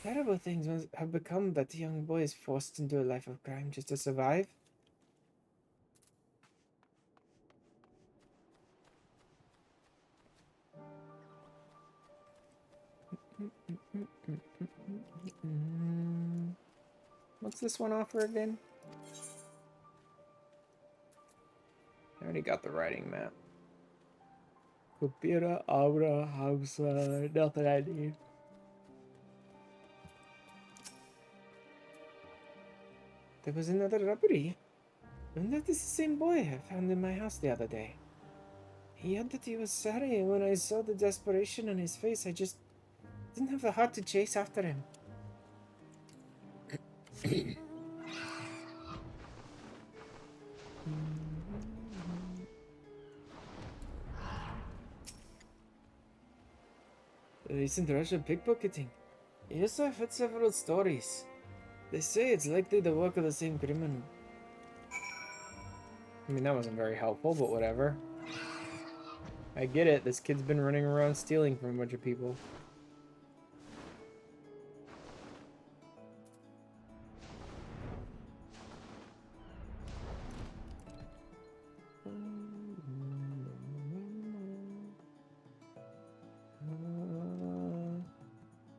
[SPEAKER 1] Terrible things must have become that the young boy is forced into a life of crime just to survive. What's this one offer again? I already got the writing map. Computer, Aura, House, nothing I need. There was another robbery. And that is the same boy I found in my house the other day. He said that he was sorry, and when I saw the desperation on his face, I just didn't have the heart to chase after him. The recent Russian pickpocketing. Yes, I've heard several stories. They say it's likely the work of the same criminal. I mean, that wasn't very helpful, but whatever. I get it, this kid's been running around stealing from a bunch of people.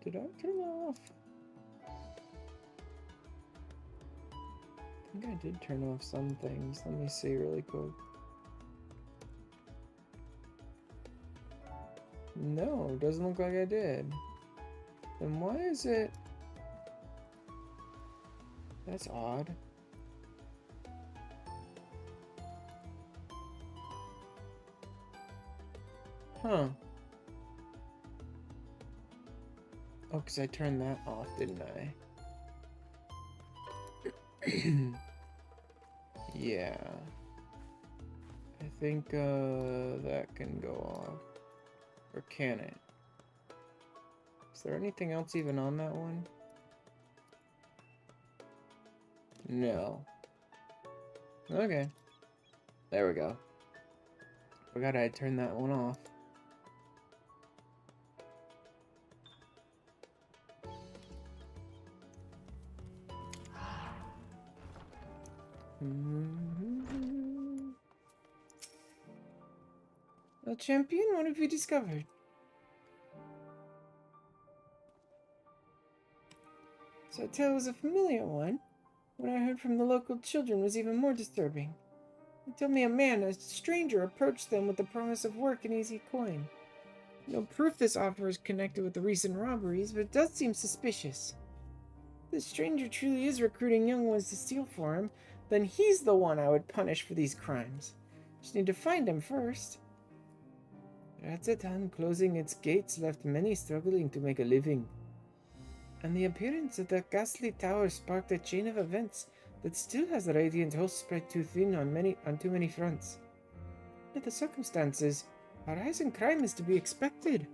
[SPEAKER 1] Did I turn off? I think I did turn off some things. Let me see really quick. No, it doesn't look like I did. Then why is it... That's odd. Huh. Oh, because I turned that off, didn't I? Yeah. I think that can go off. Or can it? Is there anything else even on that one? No. Okay. There we go. Forgot I turned that one off. Well, champion, what have you discovered? So a tale was a familiar one. What I heard from the local children was even more disturbing. They told me a stranger, approached them with the promise of work and easy coin. No proof this offer is connected with the recent robberies, but it does seem suspicious. If this stranger truly is recruiting young ones to steal for him, then he's the one I would punish for these crimes. Just need to find him first. Ratzetan closing its gates left many struggling to make a living. And the appearance of that ghastly tower sparked a chain of events that still has the radiant host spread too thin on too many fronts. Under the circumstances, a rise in crime is to be expected.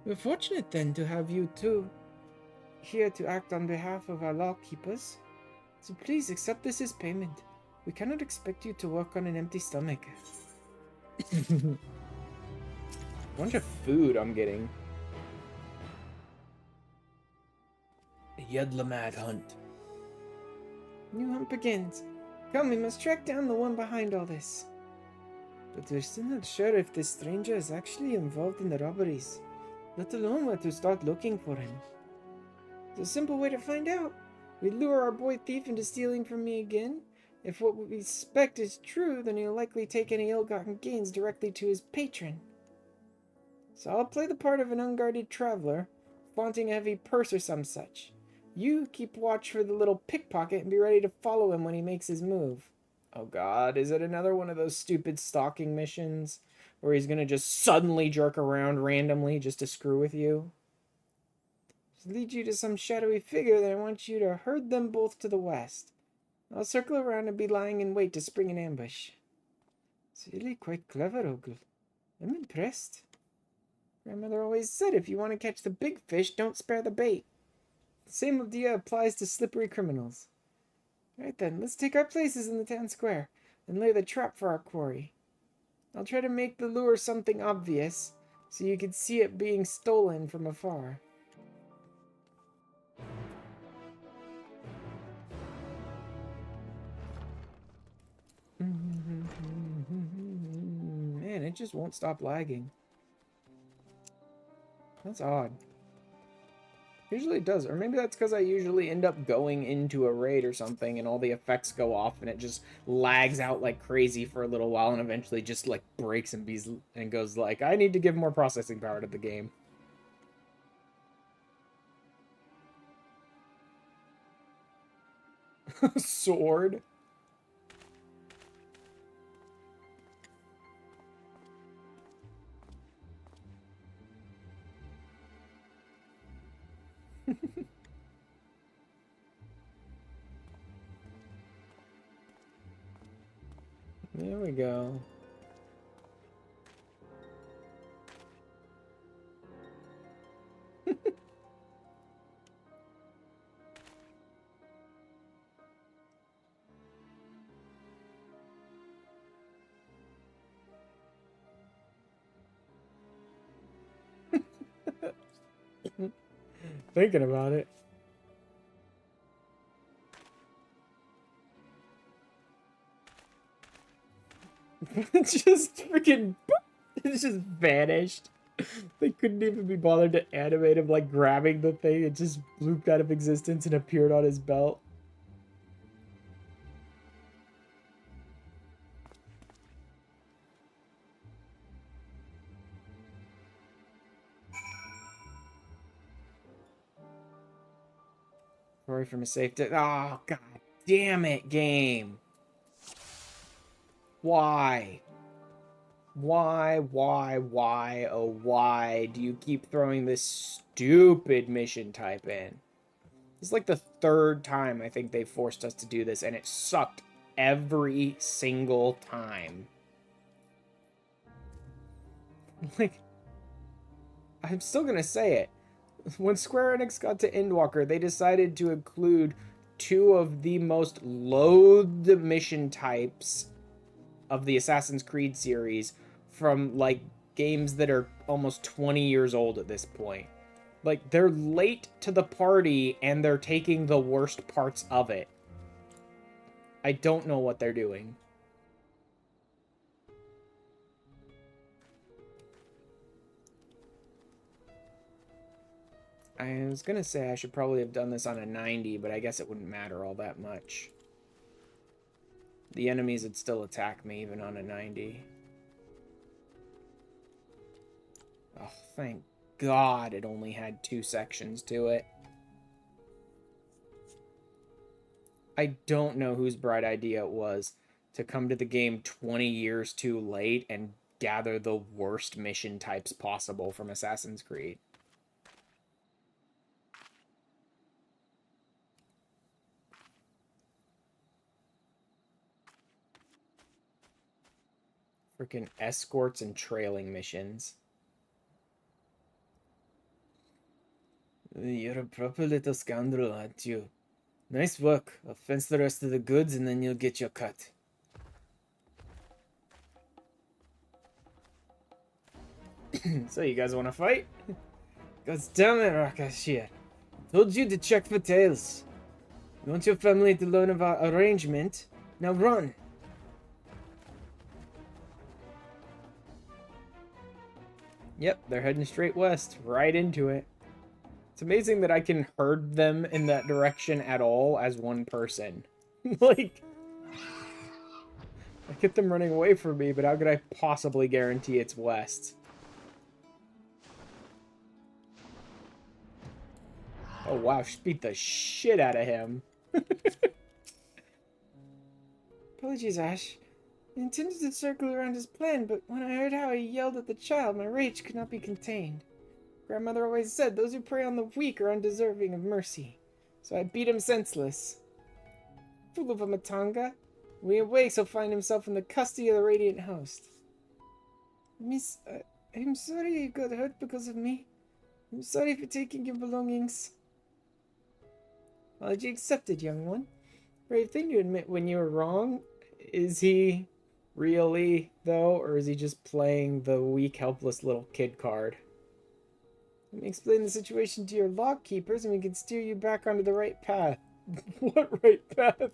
[SPEAKER 1] We're fortunate then to have you two here to act on behalf of our law keepers. So please accept this as payment. We cannot expect you to work on an empty stomach. Bunch of food I'm getting. A Yudlamad hunt. New hunt begins. Come, we must track down the one behind all this. But we're still not sure if this stranger is actually involved in the robberies, let alone where to start looking for him. There's a simple way to find out. We lure our boy thief into stealing from me again. If what we suspect is true, then he'll likely take any ill-gotten gains directly to his patron. So I'll play the part of an unguarded traveler, flaunting a heavy purse or some such. You keep watch for the little pickpocket and be ready to follow him when he makes his move. Oh god, is it another one of those stupid stalking missions where he's gonna just suddenly jerk around randomly just to screw with you? To lead you to some shadowy figure, then I want you to herd them both to the west. I'll circle around and be lying in wait to spring an ambush. It's really quite clever, Ogle. I'm impressed. Grandmother always said if you want to catch the big fish, don't spare the bait. The same idea applies to slippery criminals. Right then, let's take our places in the town square and lay the trap for our quarry. I'll try to make the lure something obvious, so you can see it being stolen from afar. Man, it just won't stop lagging. That's odd. Usually it does, or maybe that's because I usually end up going into a raid or something and all the effects go off and it just lags out like crazy for a little while and eventually just like breaks and goes like, I need to give more processing power to the game. Sword. There we go. Thinking about it. Just freaking... It just vanished. They couldn't even be bothered to animate him like grabbing the thing. It just blooped out of existence and appeared on his belt. Sorry from a safe... Oh, god damn it, game. Why? Why, oh why do you keep throwing this stupid mission type in? It's like the third time I think they forced us to do this, and it sucked every single time. Like, I'm still gonna say it. When Square Enix got to Endwalker, they decided to include two of the most loathed mission types of the Assassin's Creed series from, like, games that are almost 20 years old at this point. Like, they're late to the party, and they're taking the worst parts of it. I don't know what they're doing. I was gonna say I should probably have done this on a 90, but I guess it wouldn't matter all that much. The enemies would still attack me even on a 90. Oh, thank God it only had 2 sections to it. I don't know whose bright idea it was to come to the game 20 years too late and gather the worst mission types possible from Assassin's Creed. Freaking escorts and trailing missions. You're a proper little scoundrel, aren't you? Nice work. I'll fence the rest of the goods and then you'll get your cut. So you guys want to fight? God damn it, Rakashir. I told you to check for tails. You want your family to learn of our arrangement? Now run. Yep, they're heading straight west, right into it. It's amazing that I can herd them in that direction at all as one person. Like, I get them running away from me, but how could I possibly guarantee it's west? Oh wow, she beat the shit out of him. Apologies, Ash. I intended to circle around his plan, but when I heard how he yelled at the child, my rage could not be contained. Grandmother always said those who prey on the weak are undeserving of mercy. So I beat him senseless. Fool of a Matanga. When he awakes, he'll find himself in the custody of the Radiant Host. Miss, I'm sorry you got hurt because of me. I'm sorry for taking your belongings. Apology accepted, young one. Brave thing to admit when you were wrong. Is he really, though, or is he just playing the weak, helpless little kid card? Let me explain the situation to your lock keepers and we can steer you back onto the right path. What right path?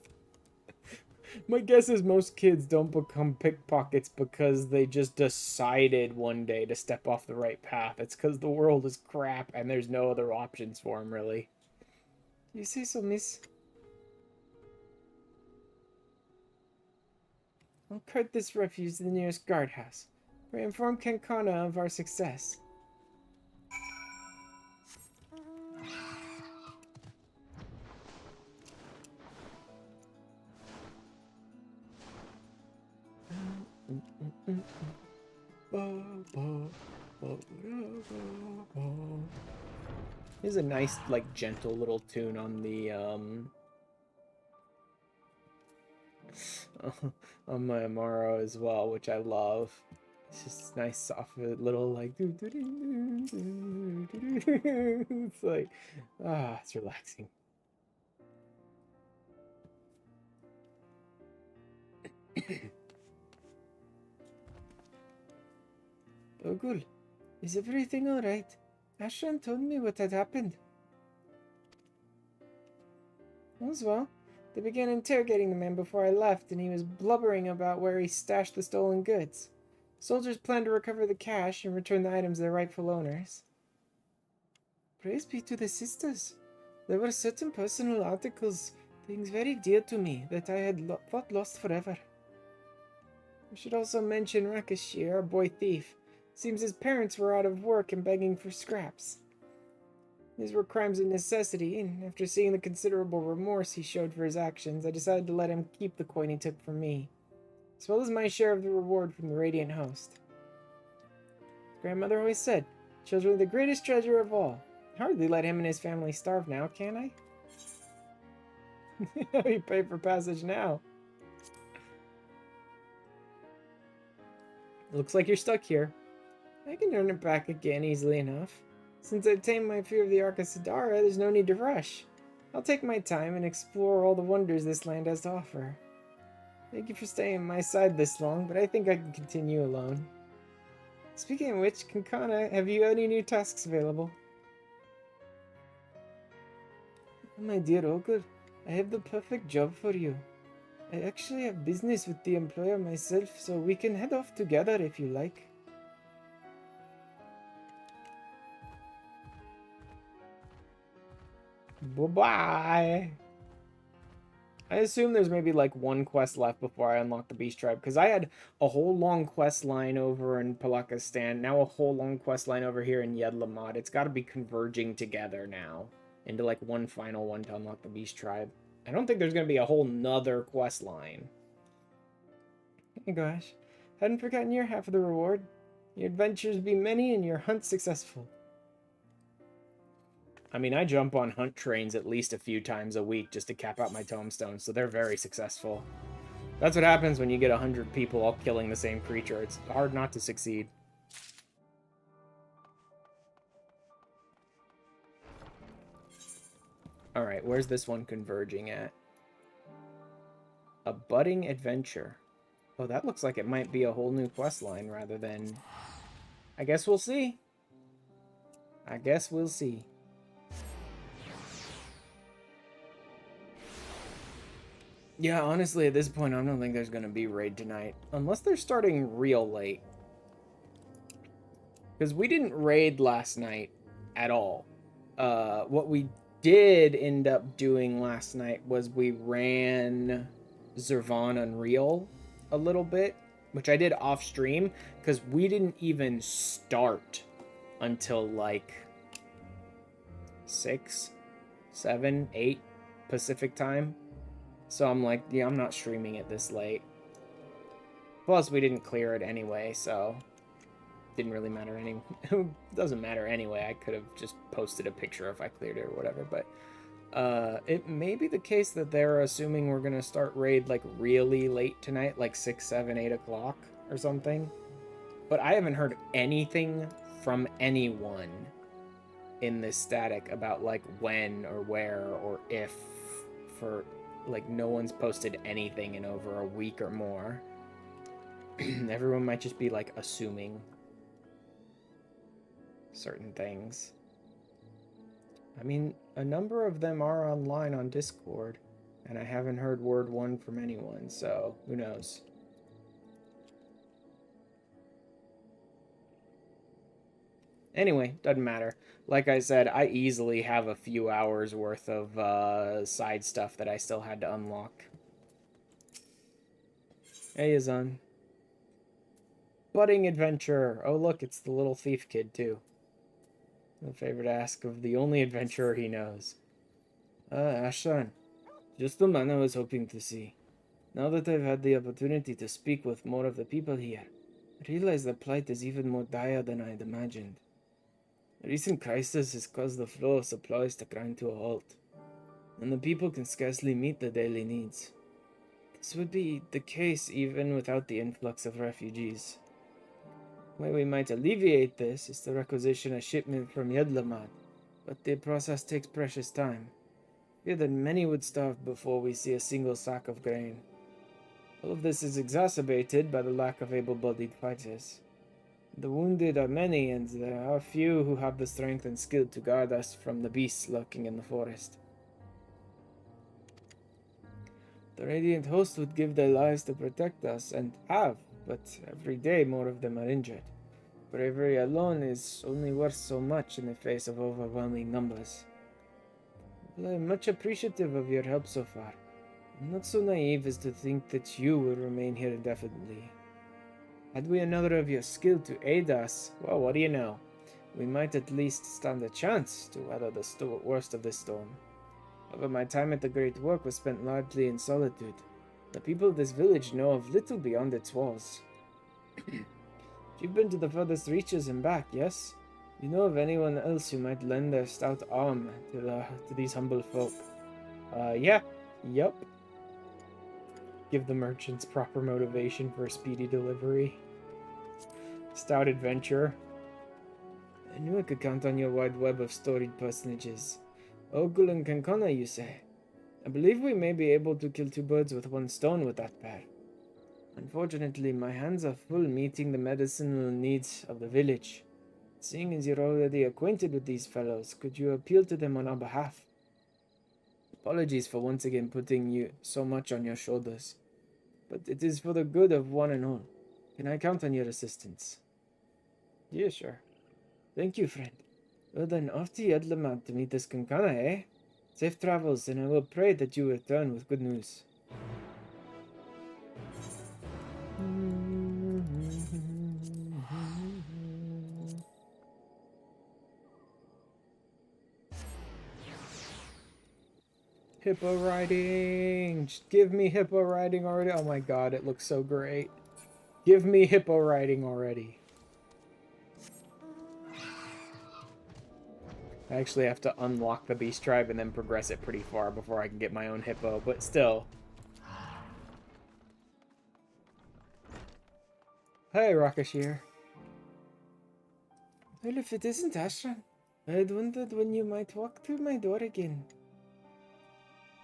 [SPEAKER 1] My guess is most kids don't become pickpockets because they just decided one day to step off the right path. It's because the world is crap and there's no other options for them, really. You say so, miss. I'll cart this refuse to the nearest guardhouse. Pray inform Kankana of our success. Here's a nice, like, gentle little tune on the, on my Amaro as well, which I love. It's just nice, soft, little, like, it's like, it's relaxing. Ogul, is everything alright? Ashran told me what had happened. All's well. They began interrogating the man before I left, and he was blubbering about where he stashed the stolen goods. Soldiers planned to recover the cash and return the items to their rightful owners. Praise be to the sisters. There were certain personal articles, things very dear to me, that I had thought lost forever. I should also mention Rakashir, our boy thief. Seems his parents were out of work and begging for scraps. These were crimes of necessity, and after seeing the considerable remorse he showed for his actions, I decided to let him keep the coin he took from me, as well as my share of the reward from the Radiant Host. Grandmother always said, children are the greatest treasure of all. Hardly let him and his family starve now, can I? We pay for passage now. Looks like you're stuck here. I can earn it back again easily enough. Since I've tamed my fear of the Ark of Sidara, there's no need to rush. I'll take my time and explore all the wonders this land has to offer. Thank you for staying on my side this long, but I think I can continue alone. Speaking of which, Kankana, have you any new tasks available? Oh, my dear Ogre, I have the perfect job for you. I actually have business with the employer myself, so we can head off together if you like. Bye-bye. I assume there's maybe like one quest left before I unlock the Beast Tribe, because I had a whole long quest line over in Palakistan, now a whole long quest line over here in Yedlamad. It's got to be converging together now into like one final one to unlock the Beast Tribe. I don't think there's going to be a whole nother quest line. Hey gosh, hadn't forgotten your half of the reward. Your adventures be many and your hunt successful. I mean, I jump on hunt trains at least a few times a week just to cap out my tombstones, so they're very successful. That's what happens when you get 100 people all killing the same creature. It's hard not to succeed. Alright, where's this one converging at? A budding adventure. Oh, that looks like it might be a whole new quest line rather than... I guess we'll see. I guess we'll see. Yeah, honestly, at this point, I don't think there's going to be raid tonight. Unless they're starting real late. Because we didn't raid last night at all. What we did end up doing last night was we ran Zervan Unreal a little bit, which I did off stream, because we didn't even start until like 6, 7, 8 Pacific time. So I'm like, yeah, I'm not streaming it this late. Plus, we didn't clear it anyway, so didn't really matter any. Doesn't matter anyway. I could have just posted a picture if I cleared it or whatever. But it may be the case that they're assuming we're gonna start raid like really late tonight, like 6, 7, 8 o'clock or something. But I haven't heard anything from anyone in this static about like when or where or if. For like, no one's posted anything in over a week or more. Everyone might just be like assuming certain things. I mean, a number of them are online on Discord, and I haven't heard word one from anyone, so who knows. Anyway, doesn't matter. Like I said, I easily have a few hours worth of side stuff that I still had to unlock. Hey, Azan. Budding adventure. Oh, look, it's the little thief kid, too. The favorite ask of the only adventurer he knows. Ashran. Just the man I was hoping to see. Now that I've had the opportunity to speak with more of the people here, I realize the plight is even more dire than I'd imagined. The recent crisis has caused the flow of supplies to grind to a halt, and the people can scarcely meet their daily needs. This would be the case even without the influx of refugees. The way we might alleviate this is to requisition a shipment from Yedlamad, but the process takes precious time. I fear that many would starve before we see a single sack of grain. All of this is exacerbated by the lack of able-bodied fighters. The wounded are many, and there are few who have the strength and skill to guard us from the beasts lurking in the forest. The Radiant Host would give their lives to protect us, and have, but every day more of them are injured. Bravery alone is only worth so much in the face of overwhelming numbers. Well, I'm much appreciative of your help so far. I'm not so naive as to think that you will remain here indefinitely. Had we another of your skill to aid us, well, what do you know? We might at least stand a chance to weather the worst of this storm. However, my time at the Great Work was spent largely in solitude. The people of this village know of little beyond its walls. You've been to the furthest reaches and back, yes? You know of anyone else who might lend their stout arm to these humble folk? Yeah. Yup. Give the merchants proper motivation for a speedy delivery. Stout adventure. I knew I could count on your wide web of storied personages. Ogul and Kankana, you say? I believe we may be able to kill two birds with one stone with that pair. Unfortunately, my hands are full meeting the medicinal needs of the village. Seeing as you're already acquainted with these fellows, could you appeal to them on our behalf? Apologies for once again putting you so much on your shoulders, but it is for the good of one and all. Can I count on your assistance? Yeah, sure. Thank you, friend. Well then, off to Yedlamad to meet this Kankana, eh? Safe travels, and I will pray that you return with good news. Hippo riding! Just give me hippo riding already. Oh my god, it looks so great. Give me hippo riding already. I actually have to unlock the beast tribe and then progress it pretty far before I can get my own hippo, but still. Hey, Rakashir. Well, if it isn't Ashran, I had wondered when you might walk through my door again.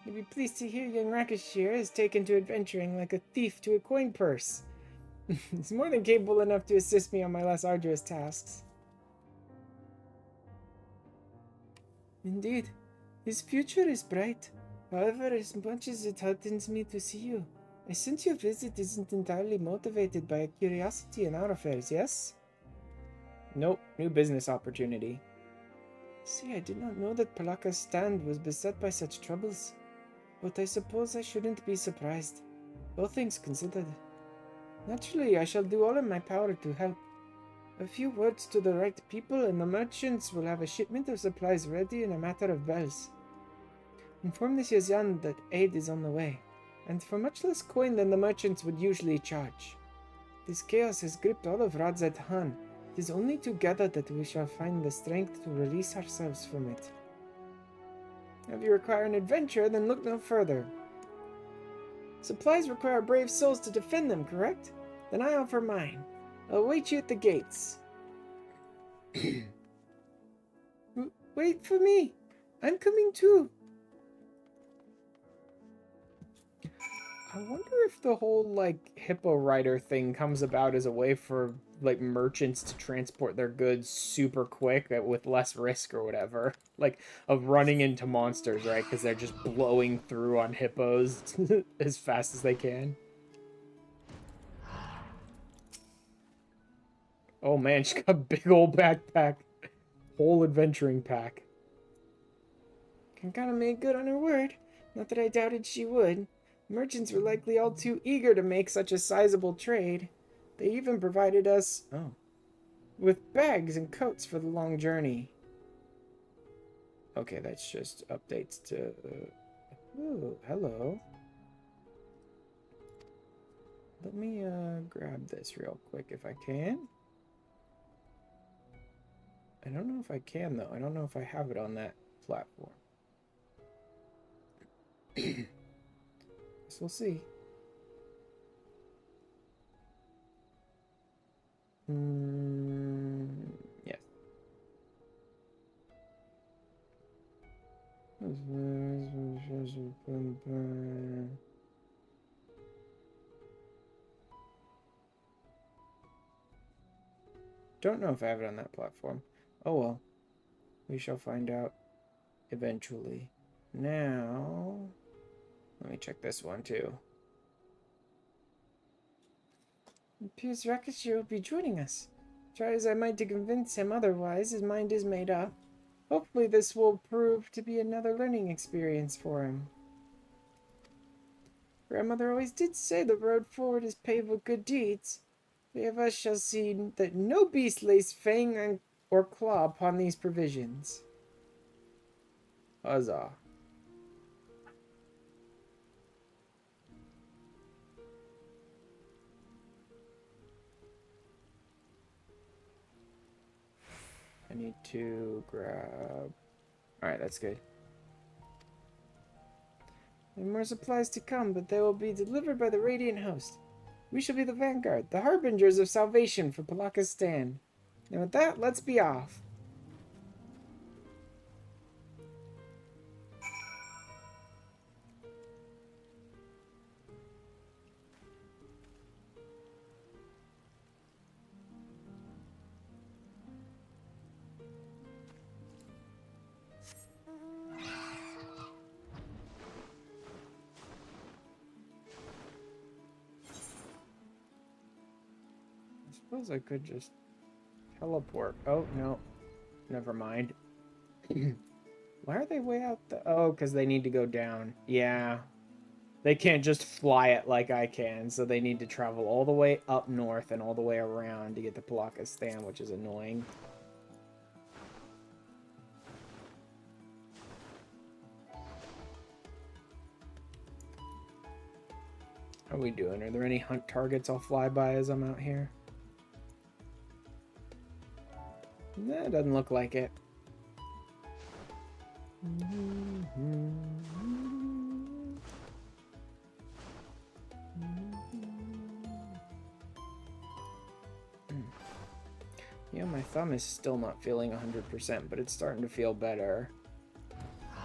[SPEAKER 1] You'll be pleased to hear young Rakashir is taken to adventuring like a thief to a coin purse. He's more than capable enough to assist me on my less arduous tasks. Indeed, his future is bright. However, as much as it heartens me to see you, I sense your visit isn't entirely motivated by a curiosity in our affairs, yes? Nope, new business opportunity. See, I did not know that Palaka's stand was beset by such troubles. But I suppose I shouldn't be surprised, all things considered. Naturally, I shall do all in my power to help. A few words to the right people and the merchants will have a shipment of supplies ready in a matter of bells. Inform the Yazan that aid is on the way, and for much less coin than the merchants would usually charge. This chaos has gripped all of Radzat Han. It is only together that we shall find the strength to release ourselves from it. If you require an adventure, then look no further. Supplies require brave souls to defend them, correct? Then I offer mine. I'll await you at the gates. Wait for me. I'm coming too. I wonder if the whole, like, hippo rider thing comes about as a way for, like, merchants to transport their goods super quick with less risk or whatever. Like, of running into monsters, right? Because they're just blowing through on hippos as fast as they can. Oh man, she's got a big old backpack. Whole adventuring pack. Can kind of make good on her word. Not that I doubted she would. Merchants were likely all too eager to make such a sizable trade. They even provided us with bags and coats for the long journey. Okay, that's just updates to... Oh, hello. Let me grab this real quick if I can. I don't know if I can, though. I don't know if I have it on that platform. Guess we'll see. Yes. Don't know if I have it on that platform. Oh well. We shall find out eventually. Now, let me check this one too. It appears Rakashir will be joining us. Try as I might to convince him otherwise, his mind is made up. Hopefully this will prove to be another learning experience for him. Grandmother always did say the road forward is paved with good deeds. We of us shall see that no beast lays fang or claw upon these provisions. Huzzah. I need to grab... Alright, that's good. There are more supplies to come, but they will be delivered by the Radiant Host. We shall be the vanguard, the harbingers of salvation for Palaka's stand. And with that, let's be off. I suppose I could just teleport. Oh, no. Never mind. Why are they way out the... Oh, because they need to go down. Yeah. They can't just fly it like I can, so they need to travel all the way up north and all the way around to get to Palaka's stand, which is annoying. How are we doing? Are there any hunt targets I'll fly by as I'm out here? That doesn't look like it. Yeah, my thumb is still not feeling 100%, but it's starting to feel better.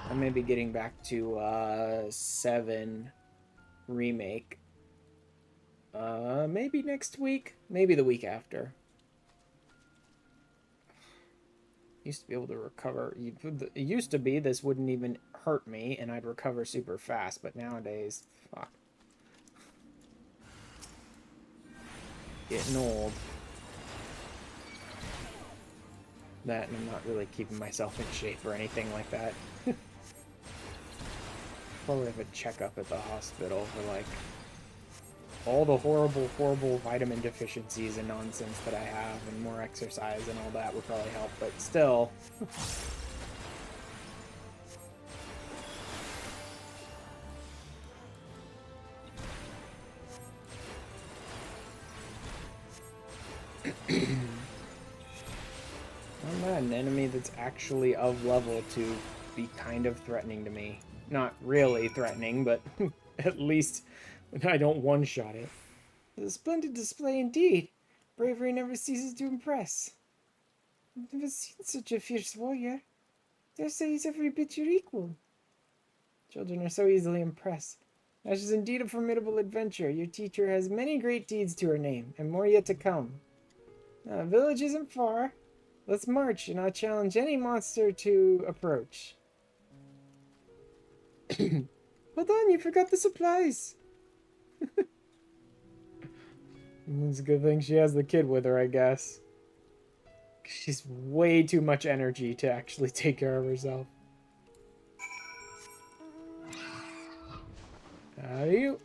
[SPEAKER 1] I may be getting back to 7 remake. Maybe next week, maybe the week after. Used to be able to recover. It used to be this wouldn't even hurt me and I'd recover super fast, but nowadays, fuck. Getting old. That, and I'm not really keeping myself in shape or anything like that. Probably have a checkup at the hospital for, like, all the horrible, horrible vitamin deficiencies and nonsense that I have, and more exercise and all that would probably help, but still. I'm not an enemy that's actually of level to be kind of threatening to me. Not really threatening, but at least I don't one-shot it. It's a splendid display indeed. Bravery never ceases to impress. I've never seen such a fierce warrior. Dare say he's every bit your equal. Children are so easily impressed. Ash is indeed a formidable adventure. Your teacher has many great deeds to her name, and more yet to come. Now, the village isn't far. Let's march, and I'll challenge any monster to approach. Hold on, you forgot the supplies. It's a good thing she has the kid with her, I guess. She's way too much energy to actually take care of herself. How are you?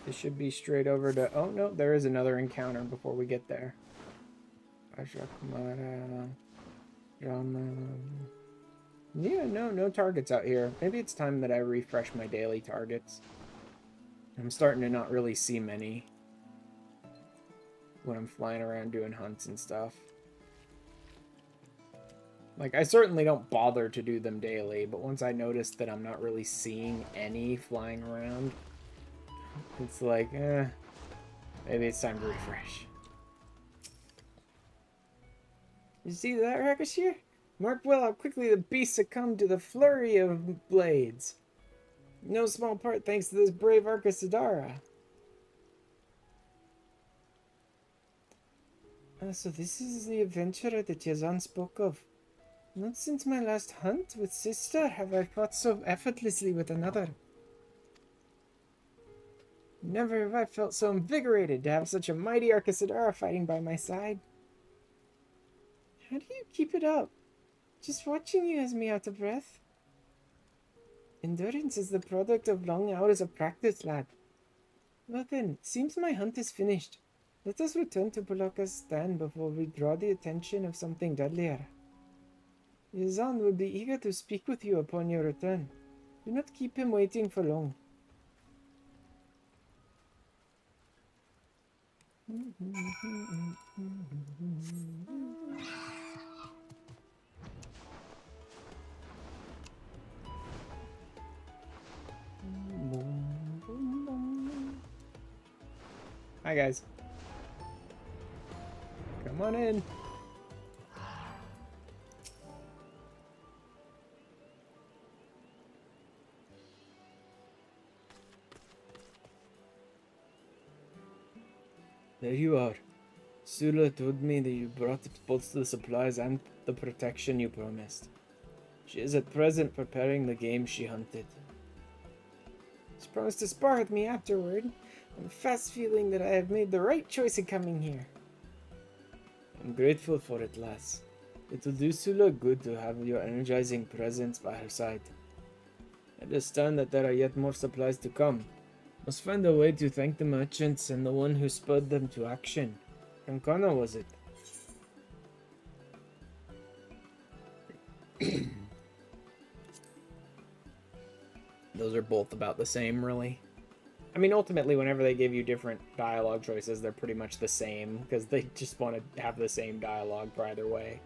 [SPEAKER 1] This should be straight over to... Oh, no, there is another encounter before we get there. Yeah, no targets out here. Maybe it's time that I refresh my daily targets. I'm starting to not really see many when I'm flying around doing hunts and stuff. Like, I certainly don't bother to do them daily, but once I notice that I'm not really seeing any flying around, it's like, maybe it's time to refresh. You see that, Rakashir? Mark well how quickly the beast succumbed to the flurry of blades. No small part thanks to this brave Arcasadara. So this is the adventurer that Yazan spoke of. Not since my last hunt with sister have I fought so effortlessly with another. Never have I felt so invigorated to have such a mighty Arcasadara fighting by my side. How do you keep it up? Just watching you has me out of breath. Endurance is the product of long hours of practice, lad. Well then, seems my hunt is finished. Let us return to Bulaka's stand before we draw the attention of something deadlier. Yazan will be eager to speak with you upon your return. Do not keep him waiting for long. Hi guys. Come on in. There you are. Sula told me that you brought both the supplies and the protection you promised. She is at present preparing the game she hunted. She promised to spar with me afterward. I'm fast feeling that I have made the right choice in coming here. I'm grateful for it, lass. It will do Sula good to have your energizing presence by her side. I understand that there are yet more supplies to come. Must find a way to thank the merchants and the one who spurred them to action. Kankana, was it? Those are both about the same, really. I mean, ultimately, whenever they give you different dialogue choices, they're pretty much the same, because they just want to have the same dialogue for either way.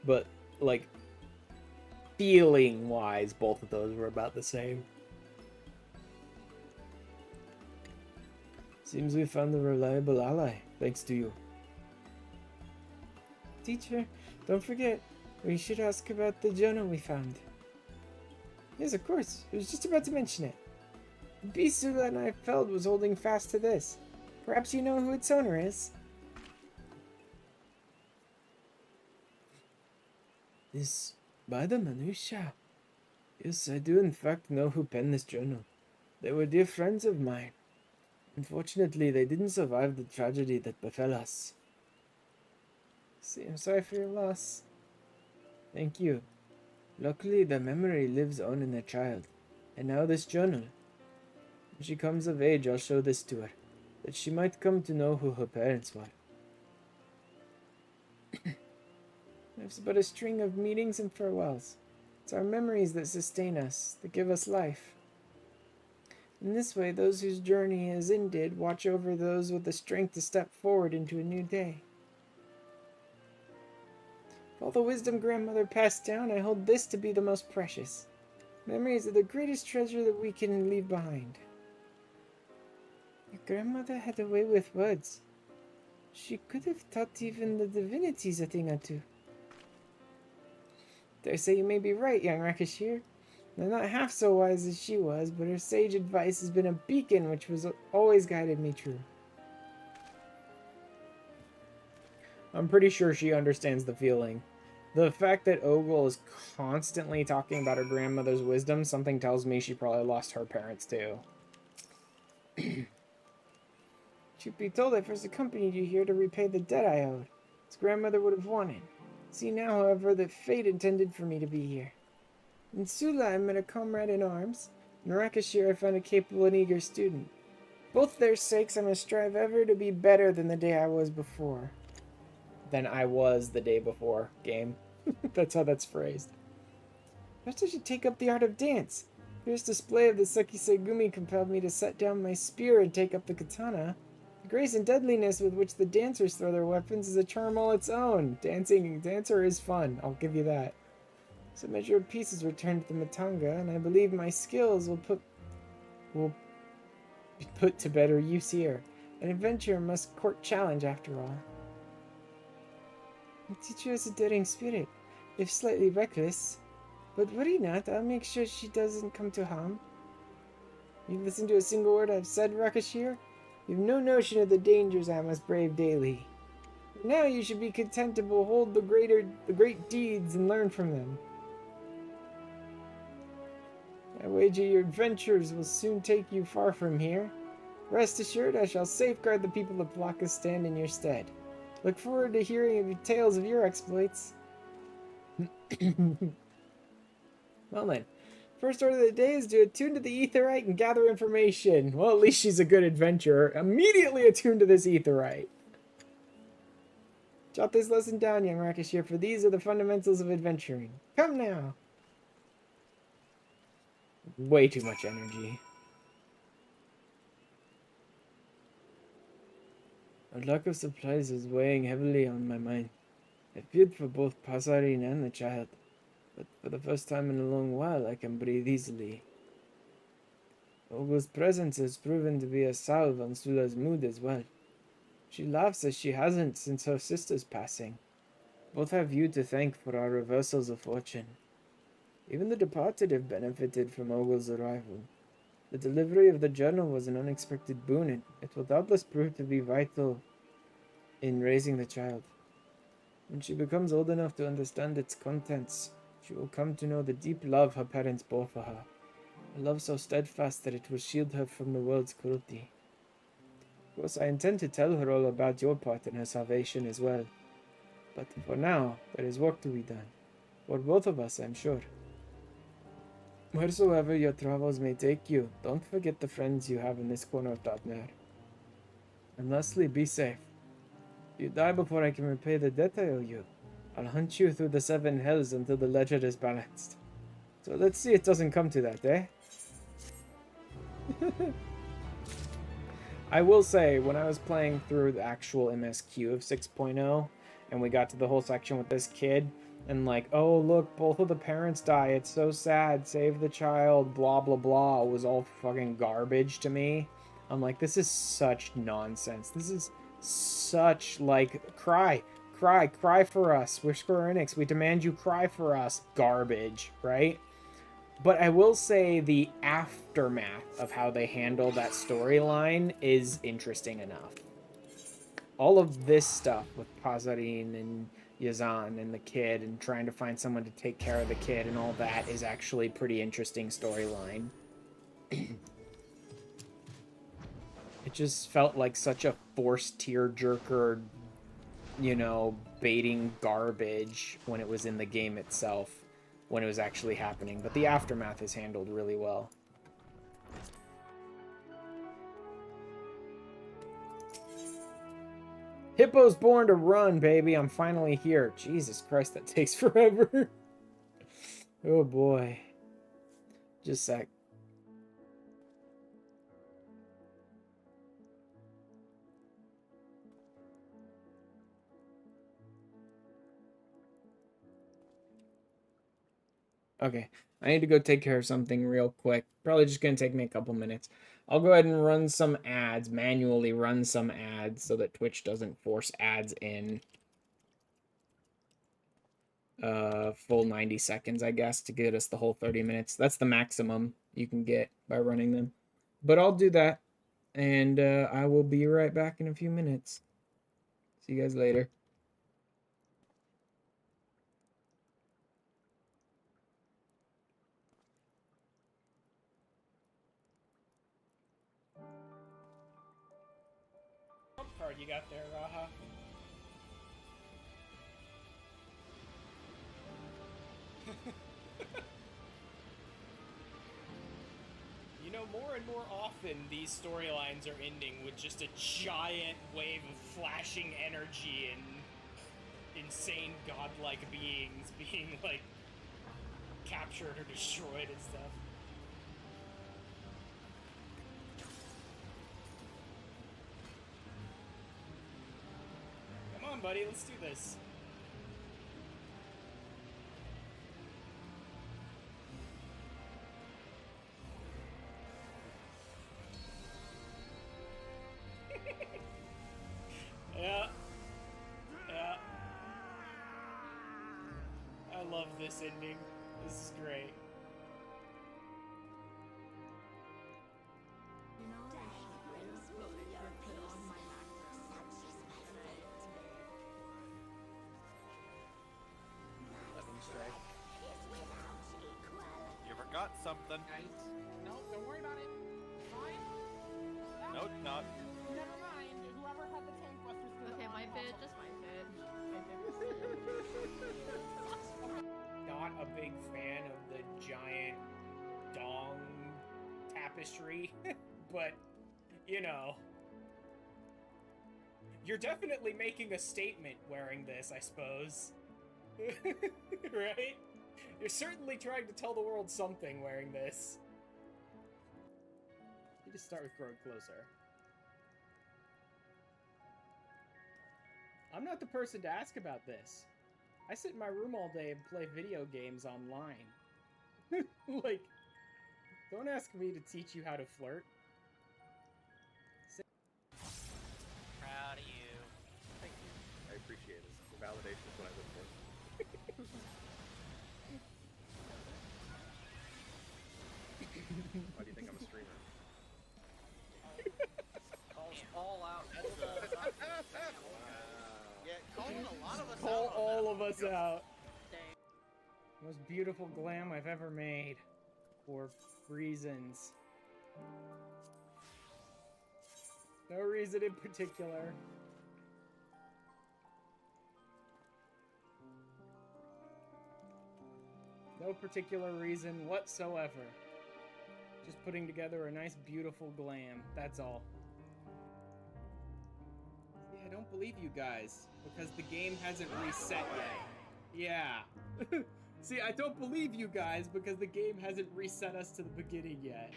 [SPEAKER 1] But, like, feeling-wise, both of those were about the same. Seems we found a reliable ally, thanks to you. Teacher, don't forget, We should ask about the journal we found. Yes, of course. I was just about to mention it. The beast Sula and I felled was holding fast to this. Perhaps you know who its owner is? This Bada Manusha. Yes, I do in fact know who penned this journal. They were dear friends of mine. Unfortunately, they didn't survive the tragedy that befell us. See, I'm sorry for your loss. Thank you. Luckily, the memory lives on in their child. And now this journal. When she comes of age, I'll show this to her, that she might come to know who her parents were. Life's but a string of meetings and farewells. It's our memories that sustain us, that give us life. In this way, those whose journey is ended watch over those with the strength to step forward into a new day. Of all the wisdom grandmother passed down, I hold this to be the most precious. Memories are the greatest treasure that we can leave behind. Your grandmother had a way with words. She could have taught even the divinities a thing or two. Dare say you may be right, young Rakashir. I'm not half so wise as she was, but her sage advice has been a beacon which has always guided me true. I'm pretty sure she understands the feeling. The fact that Ogle is constantly talking about her grandmother's wisdom, something tells me she probably lost her parents too. Truth be told, I first accompanied you here to repay the debt I owed, as grandmother would have wanted. See now, however, that fate intended for me to be here. In Sula, I met a comrade in arms. In Rakashir, I found a capable and eager student. Both their sakes, I must strive ever to be better than the day I was before. Than I was the day before, game. That's how that's phrased. Perhaps I should take up the art of dance. Fierce display of the Sekisei compelled me to set down my spear and take up the katana. The grace and deadliness with which the dancers throw their weapons is a charm all its own. Dancer is fun, I'll give you that. Some measure of pieces returned to the Matanga, and I believe my skills will be put to better use here. An adventurer must court challenge after all. The teacher has a daring spirit, if slightly reckless. But worry not, I'll make sure she doesn't come to harm. You listen to a single word I've said, Rakashir? You've no notion of the dangers I must brave daily. Now you should be content to behold the great deeds and learn from them. I wager your adventures will soon take you far from here. Rest assured, I shall safeguard the people of Plaka stand in your stead. Look forward to hearing of your tales of your exploits. Well then, first order of the day is to attune to the aetherite and gather information. Well, at least she's a good adventurer. Immediately attune to this aetherite. Jot this lesson down, young Rakashir, for these are the fundamentals of adventuring. Come now. Way too much energy. A lack of supplies is weighing heavily on my mind. I feared for both Pasarin and the child, but for the first time in a long while I can breathe easily. Ogle's presence has proven to be a salve on Sula's mood as well. She laughs as she hasn't since her sister's passing. Both have you to thank for our reversals of fortune. Even the departed have benefited from Ogle's arrival. The delivery of the journal was an unexpected boon, and it will doubtless prove to be vital in raising the child. When she becomes old enough to understand its contents, she will come to know the deep love her parents bore for her, a love so steadfast that it will shield her from the world's cruelty. Of course, I intend to tell her all about your part in her salvation as well, but for now, there is work to be done, for both of us, I'm sure. Wheresoever your travels may take you, don't forget the friends you have in this corner of Dotner. And lastly, be safe. If you die before I can repay the debt I owe you, I'll hunt you through the 7 hells until the ledger is balanced. So let's see it doesn't come to that, eh? I will say, when I was playing through the actual MSQ of 6.0, and we got to the whole section with this kid, and like, oh look, both of the parents die, it's so sad, save the child, blah blah blah, it was all fucking garbage to me. I'm like, this is such nonsense. This is such, like, cry Cry for us. We're Square Enix. We demand you cry for us. Garbage, right? But I will say the aftermath of how they handle that storyline is interesting enough. All of this stuff with Pazarin and Yazan and the kid and trying to find someone to take care of the kid and all that is actually pretty interesting storyline. It just felt like such a forced tearjerker, you know, baiting garbage when it was in the game itself, when it was actually happening. But the aftermath is handled really well. Hippo's born to run, baby. I'm finally here. Jesus Christ, that takes forever. Oh boy. Just a sec. Okay, I need to go take care of something real quick. Probably just gonna take me a couple minutes. I'll go ahead and run some ads, manually run some ads so that Twitch doesn't force ads in. Full 90 seconds, I guess, to get us the whole 30 minutes. That's the maximum you can get by running them. But I'll do that, and I will be right back in a few minutes. See you guys later. What card you got there, Raha? You know, more and more often these storylines are ending with just a giant wave of flashing energy and insane godlike beings being, like, captured or destroyed and stuff. Come on, buddy, let's do this. Yeah. Yeah. I love this ending. This is great.
[SPEAKER 2] You forgot something.
[SPEAKER 3] No, don't worry about it. Fine.
[SPEAKER 2] No, not.
[SPEAKER 3] Never mind. Whoever had the tank busters.
[SPEAKER 4] Okay, my bid, just my bid.
[SPEAKER 1] Not a big fan of the giant dong tapestry, but, you know. You're definitely making a statement wearing this, I suppose. Right? You're certainly trying to tell the world something wearing this. You just start with growing closer. I'm not the person to ask about this. I sit in my room all day and play video games online. Like, don't ask me to teach you how to flirt.
[SPEAKER 2] Proud of you.
[SPEAKER 5] Thank you. I appreciate it. The validation is what I look for. Why do you think I'm a streamer?
[SPEAKER 2] Calls all out. Yeah, calling a lot of us
[SPEAKER 1] Call
[SPEAKER 2] out.
[SPEAKER 1] all of us out.
[SPEAKER 4] Dang.
[SPEAKER 1] Most beautiful glam I've ever made. For reasons. No reason in particular. No particular reason whatsoever. Just putting together a nice, beautiful glam. That's all. See, I don't believe you guys. Because the game hasn't reset yet. Yeah. See, I don't believe you guys because the game hasn't reset us to the beginning yet.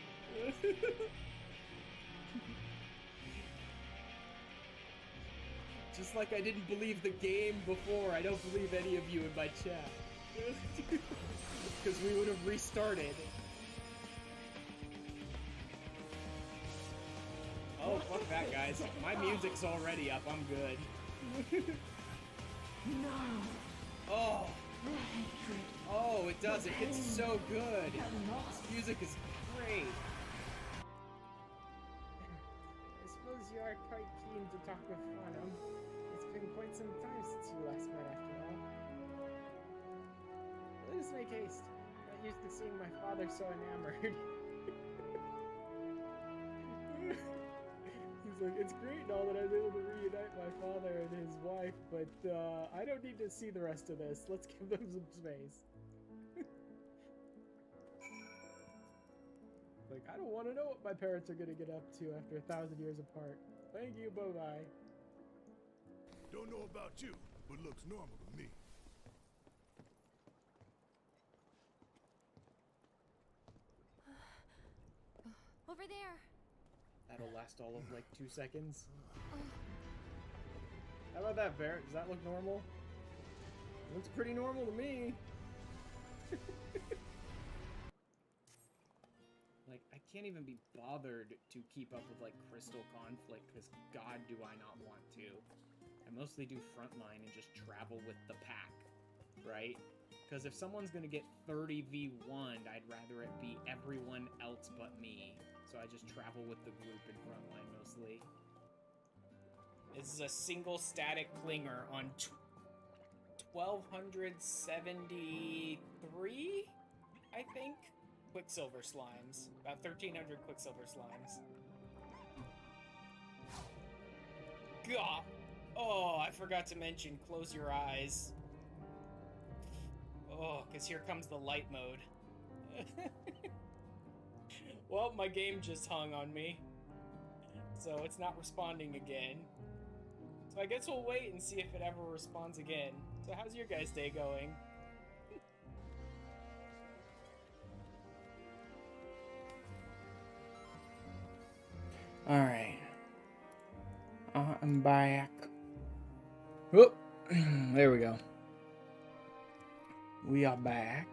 [SPEAKER 1] Just like I didn't believe the game before, I don't believe any of you in my chat. Because we would have restarted. Oh, fuck that, guys. My music's already up. I'm good. Oh. Oh, it does. It hits so good. This music is great. I suppose you are quite keen to talk with Quantum. It's been quite some time since you last met, after all. Let us make haste. I'm not used to seeing my father so enamored. He's like, it's great and all that I was able to reunite my father and his wife, but I don't need to see the rest of this. Let's give them some space. Like, I don't want to know what my parents are going to get up to after 1,000 years apart. Thank you, bye-bye.
[SPEAKER 6] Don't know about you, but looks normal to me.
[SPEAKER 4] Over there.
[SPEAKER 1] That'll last all of like 2 seconds. How about that, Barrett? Does that look normal? Looks pretty normal to me. Like, I can't even be bothered to keep up with like Crystal Conflict because God do I not want to. I mostly do frontline and just travel with the pack, right? Because if someone's gonna get 30v1, I'd rather it be everyone else but me. So I just travel with the group in frontline mostly. This is a single static clinger on 1273, I think? Quicksilver slimes. About 1300 Quicksilver slimes. Gah! Oh, I forgot to mention, close your eyes. Oh, because here comes the light mode. Well, my game just hung on me. So it's not responding again. So I guess we'll wait and see if it ever responds again. So how's your guys' day going? Alright. I'm back. Whoop! There we go. We are back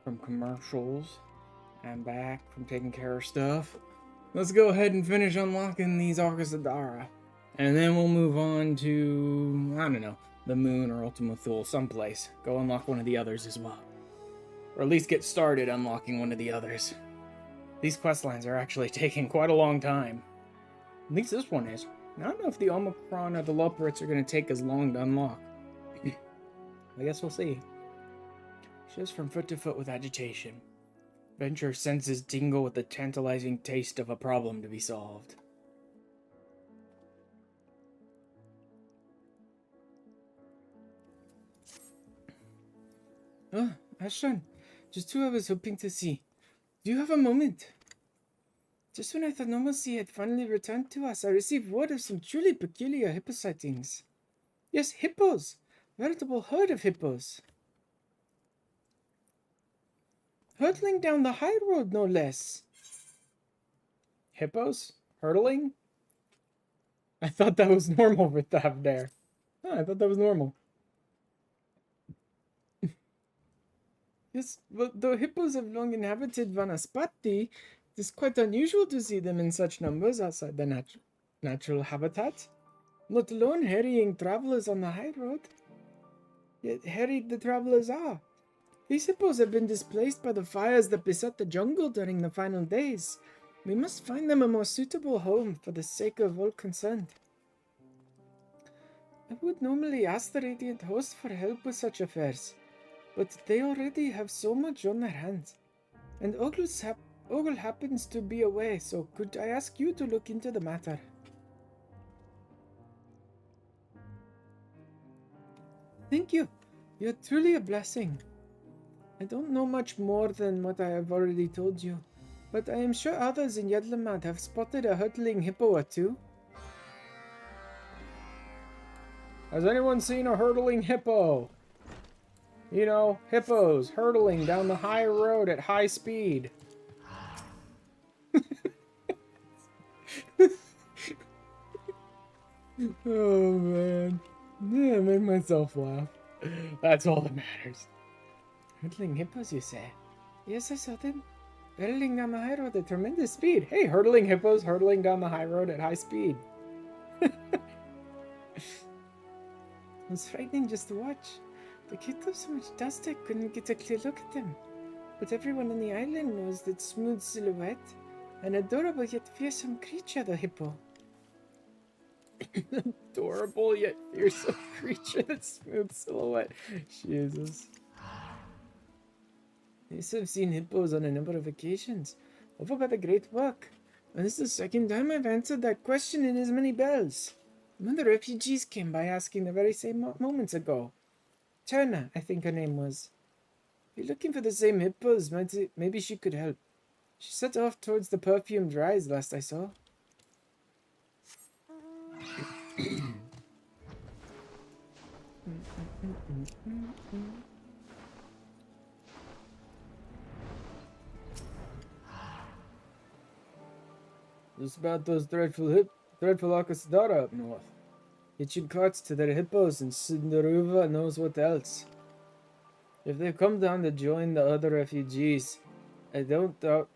[SPEAKER 1] from commercials. I'm back from taking care of stuff. Let's go ahead and finish unlocking these Arcasadara. And then we'll move on to, I don't know, the Moon or Ultima Thule, someplace. Go unlock one of the others as well. Or at least get started unlocking one of the others. These quest lines are actually taking quite a long time. At least this one is. I don't know if the Omicron or the Loporits are going to take as long to unlock. I guess we'll see. Just from foot to foot with agitation. Venture senses tingle with the tantalizing taste of a problem to be solved. Oh, Ashton. Just who I was hoping to see. Do you have a moment? Just when I thought normalcy had finally returned to us, I received word of some truly peculiar hippo sightings. Yes, hippos! Veritable herd of hippos. Hurtling down the high road, no less. Hippos? Hurtling? I thought that was normal with that there. Oh, I thought that was normal. Yes, well, though hippos have long inhabited Vanaspati, it is quite unusual to see them in such numbers outside their natural habitat, let alone harrying travelers on the high road. Yet harried the travelers are. These hippos have been displaced by the fires that beset the jungle during the final days. We must find them a more suitable home for the sake of all concerned. I would normally ask the Radiant Host for help with such affairs, but they already have so much on their hands. And Ogle happens to be away, so could I ask you to look into the matter? Thank you. You're truly a blessing. I don't know much more than what I have already told you, but I am sure others in Yedlamad have spotted a hurtling hippo or two. Has anyone seen a hurtling hippo? You know, hippos hurtling down the high road at high speed. Oh man. Yeah, make myself laugh. That's all that matters. Hurtling hippos, you say? Yes, I saw them. Hurtling down the high road at tremendous speed. Hey, hurtling hippos hurtling down the high road at high speed. It was frightening just to watch. They kicked up so much dust I couldn't get a clear look at them. But everyone on the island knows that smooth silhouette, an adorable yet fearsome creature, the hippo. Adorable yet fearsome creature, that smooth silhouette. Jesus. Yes, I've seen hippos on a number of occasions, over by the Great Walk, and this is the second time I've answered that question in as many bells. One of the refugees came by asking the very same moments ago. Turner, I think her name was. If you're looking for the same hippos, maybe she could help. She set off towards the perfumed rise last I saw. Just about those dreadful Akasadara up north. Hitching carts to their hippos and Cinderuva knows what else. If they come down to join the other refugees, I don't doubt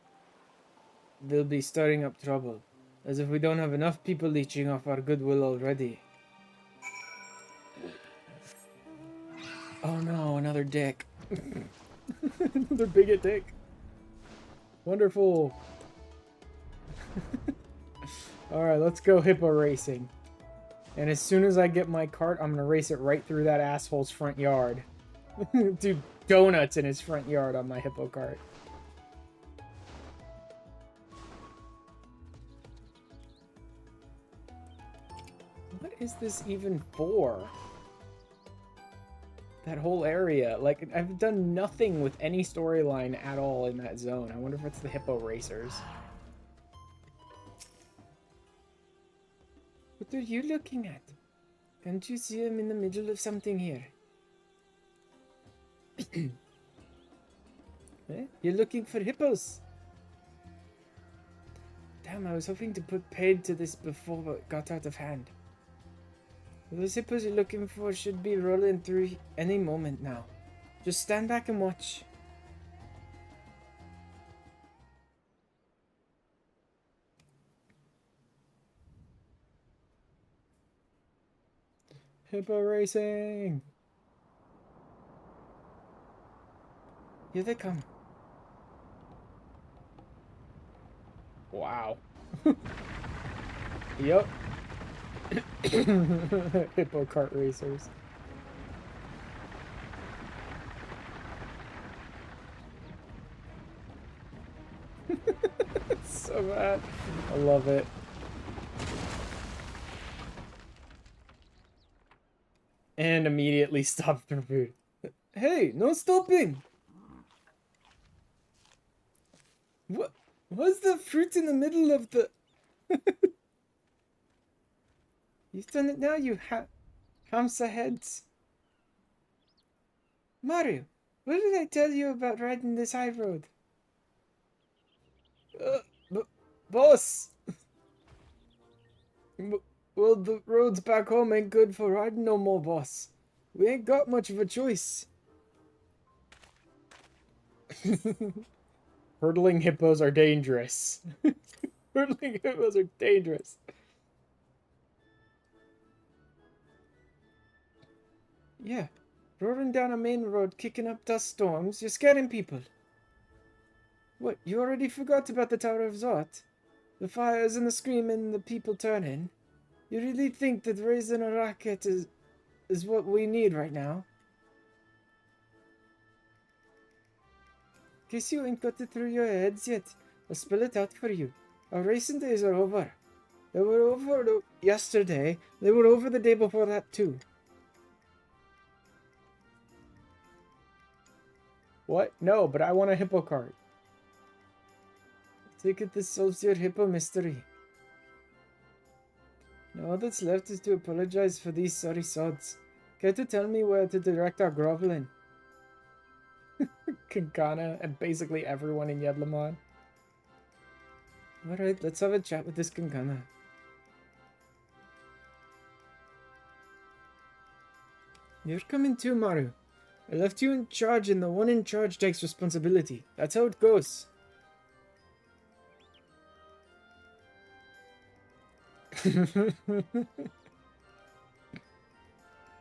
[SPEAKER 1] they'll be stirring up trouble. As if we don't have enough people leeching off our goodwill already. Oh no, another dick. Another bigot dick. Wonderful. Alright, let's go hippo racing. And as soon as I get my cart, I'm gonna race it right through that asshole's front yard. Do donuts in his front yard on my hippo cart. What is this even for? That whole area. Like, I've done nothing with any storyline at all in that zone. I wonder if it's the hippo racers. What are you looking at? Can't you see I'm in the middle of something here? Eh? You're looking for hippos? Damn, I was hoping to put paid to this before it got out of hand. Those hippos you're looking for should be rolling through any moment now. Just stand back and watch. Hippo racing! Here they come. Wow. Yup. Hippo kart racers. So bad. I love it. And immediately stopped for food. Hey, no stopping! What? What's the fruit in the middle of the... You've done it now, you hamster heads. Mario, what did I tell you about riding this high road? Boss! Well, the roads back home ain't good for riding no more, boss. We ain't got much of a choice. Hurdling hippos are dangerous. Hurdling hippos are dangerous. Yeah, roaring down a main road, kicking up dust storms, you're scaring people. What, you already forgot about the Tower of Zot? The fires and the screaming, the people turning? You really think that raising a rocket is what we need right now? Guess you ain't got it through your heads yet. I'll spell it out for you. Our racing days are over. They were over yesterday. They were over the day before that too. What? No, but I want a hippo cart. Take it, this solves your hippo mystery. Now all that's left is to apologize for these sorry sods. Care to tell me where to direct our groveling? Kankana and basically everyone in Yedlamon. Alright, let's have a chat with this Kankana. You're coming too, Maru. I left you in charge and the one in charge takes responsibility. That's how it goes.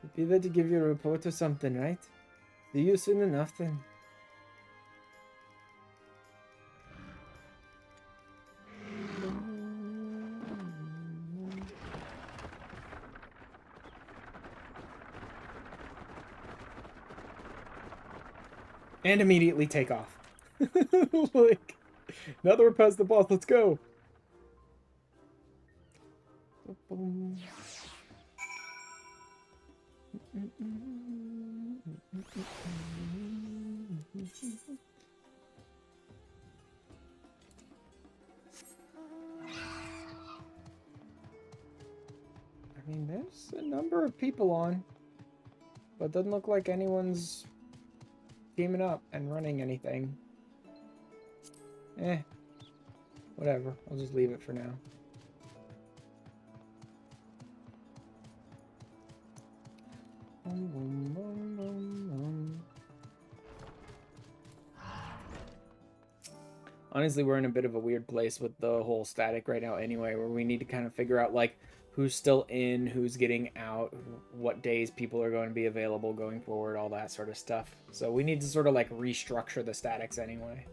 [SPEAKER 1] You'd be there to give you a report or something, right? See you soon enough then. And immediately take off. Like, now that we're past the boss, let's go. I mean, there's a number of people on, but doesn't look like anyone's teaming up and running anything. Whatever. I'll just leave it for now. Honestly, we're in a bit of a weird place with the whole static right now anyway, where we need to kind of figure out, like, who's still in, who's getting out, what days people are going to be available going forward, all that sort of stuff. So we need to sort of, like, restructure the statics anyway.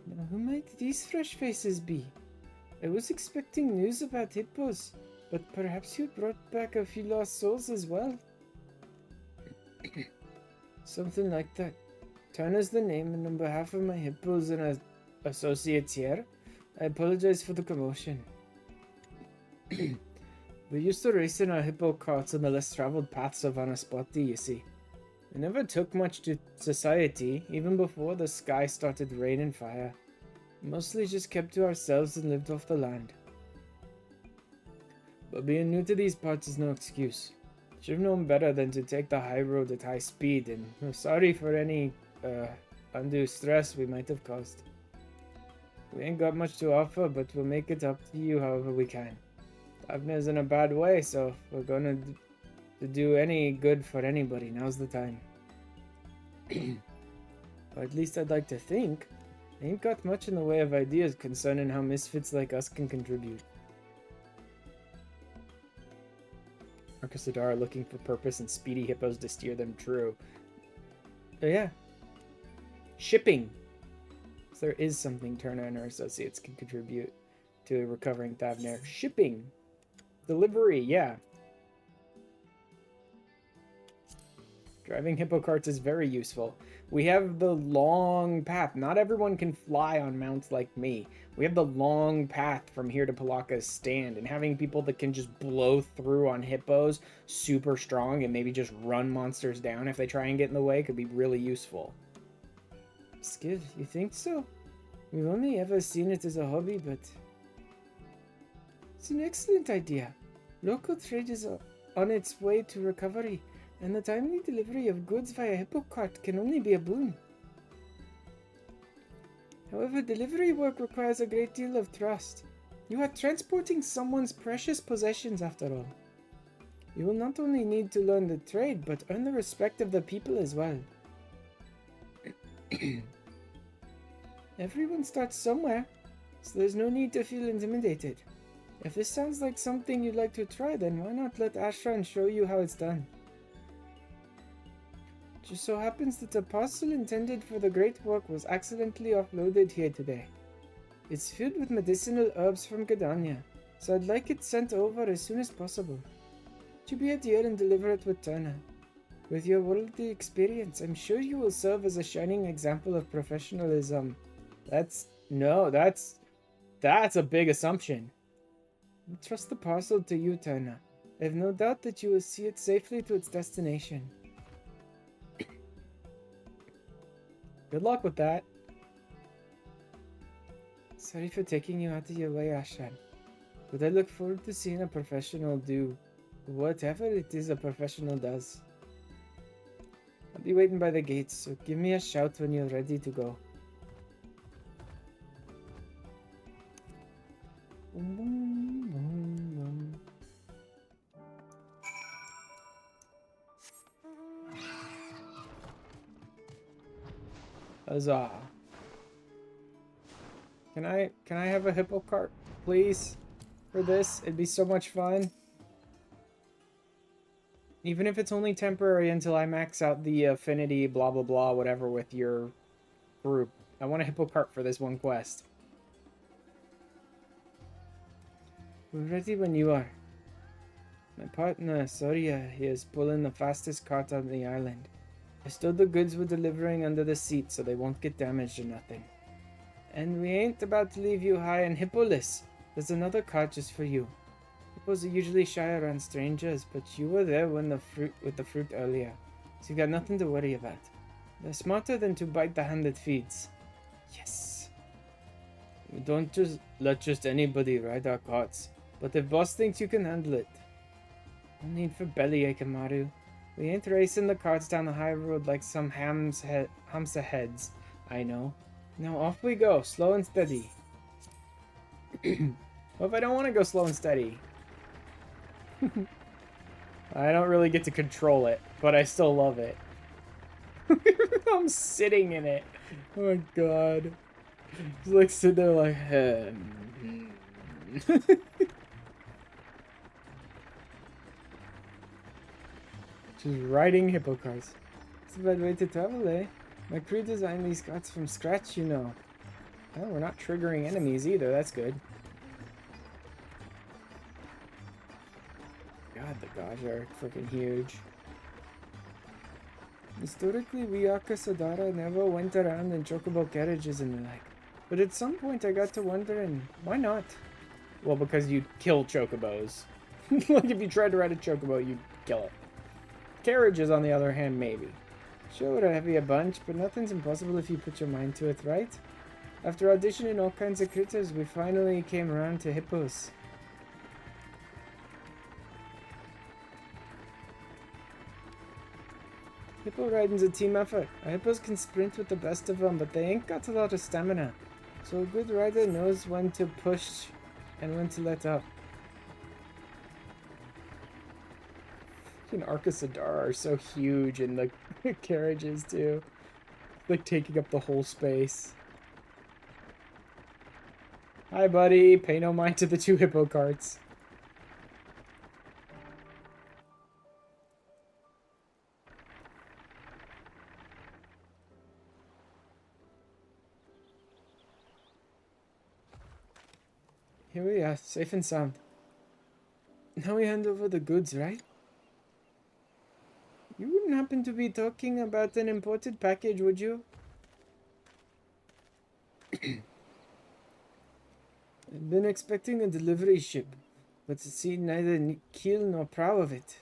[SPEAKER 1] Now, who might these fresh faces be? I was expecting news about hippos, but perhaps you brought back a few lost souls as well. Something like that. Turner's the name, and on behalf of my hippos and associates here, I apologize for the commotion. We used to race in our hippo carts on the less traveled paths of Anaspati, you see. We never took much to society, even before the sky started rain and fire. Mostly just kept to ourselves and lived off the land. But being new to these parts is no excuse. Should have known better than to take the high road at high speed, and we're sorry for any undue stress we might have caused. We ain't got much to offer, but we'll make it up to you however we can. Tavna's in a bad way, so if we're gonna do any good for anybody, now's the time. Or at least I'd like to think. I ain't got much in the way of ideas concerning how misfits like us can contribute. Marcus Adara looking for purpose and speedy hippos to steer them true. Oh yeah. Shipping. So there is something Turner and her associates can contribute to recovering Thavner. Shipping. Delivery, yeah. Driving hippo carts is very useful. We have the long path. Not everyone can fly on mounts like me. We have the long path from here to Palaka's stand, and having people that can just blow through on hippos super strong and maybe just run monsters down if they try and get in the way could be really useful. Skid, you think so? We've only ever seen it as a hobby, but it's an excellent idea. Local trade is on its way to recovery, and the timely delivery of goods via hippo cart can only be a boon. However, delivery work requires a great deal of trust. You are transporting someone's precious possessions after all. You will not only need to learn the trade, but earn the respect of the people as well. Everyone starts somewhere, so there's no need to feel intimidated. If this sounds like something you'd like to try, then why not let Ashran show you how it's done? Just so happens that a parcel intended for the great work was accidentally offloaded here today. It's filled with medicinal herbs from Gadania, so I'd like it sent over as soon as possible. Would you be a dear and deliver it with Turner? With your worldly experience, I'm sure you will serve as a shining example of professionalism. That's a big assumption. I trust the parcel to you, Turner. I have no doubt that you will see it safely to its destination. Good luck with that. Sorry for taking you out of your way, Ashran, but I look forward to seeing a professional do whatever it is a professional does. I'll be waiting by the gates, so give me a shout when you're ready to go. Huzzah. Can I have a hippo cart, please? For this? It'd be so much fun. Even if it's only temporary until I max out the affinity, blah blah blah, whatever with your group. I want a hippo cart for this one quest. We're ready when you are. My partner, Soria, he is pulling the fastest cart on the island. I stowed the goods we're delivering under the seat so they won't get damaged or nothing. And we ain't about to leave you high and hippo-less. There's another cart just for you. Hippos are usually shy around strangers, but you were there when with the fruit earlier, so you got nothing to worry about. They're smarter than to bite the hand that feeds. Yes. We don't just let anybody ride our carts, but if boss thinks you can handle it. No need for bellyache, Amaru. We ain't racing the carts down the high road like some hamster heads. I know. Now off we go, slow and steady. What if I don't want to go slow and steady? I don't really get to control it, but I still love it. I'm sitting in it. Oh my god. Just like sitting there like, Just riding hippo cars. It's a bad way to travel, eh? My crew designed these carts from scratch, you know. Oh, we're not triggering enemies either, that's good. God, the gods are freaking huge. Historically, Wiyaka Sadara never went around in chocobo carriages and the like. But at some point I got to wondering, why not? Well, because you'd kill chocobos. Like if you tried to ride a chocobo, you'd kill it. Carriages, on the other hand, maybe. Sure, we're a heavy a bunch, but nothing's impossible if you put your mind to it, right? After auditioning all kinds of critters, we finally came around to hippos. Hippo riding's a team effort. Our hippos can sprint with the best of them, but they ain't got a lot of stamina. So a good rider knows when to push and when to let up. Fucking Arcasadar are so huge in the carriages too. Like taking up the whole space. Hi buddy, pay no mind to the 2 hippo carts. Here we are, safe and sound. Now we hand over the goods, right? You wouldn't happen to be talking about an imported package, would you? I've been expecting a delivery ship, but to see neither keel nor prow of it.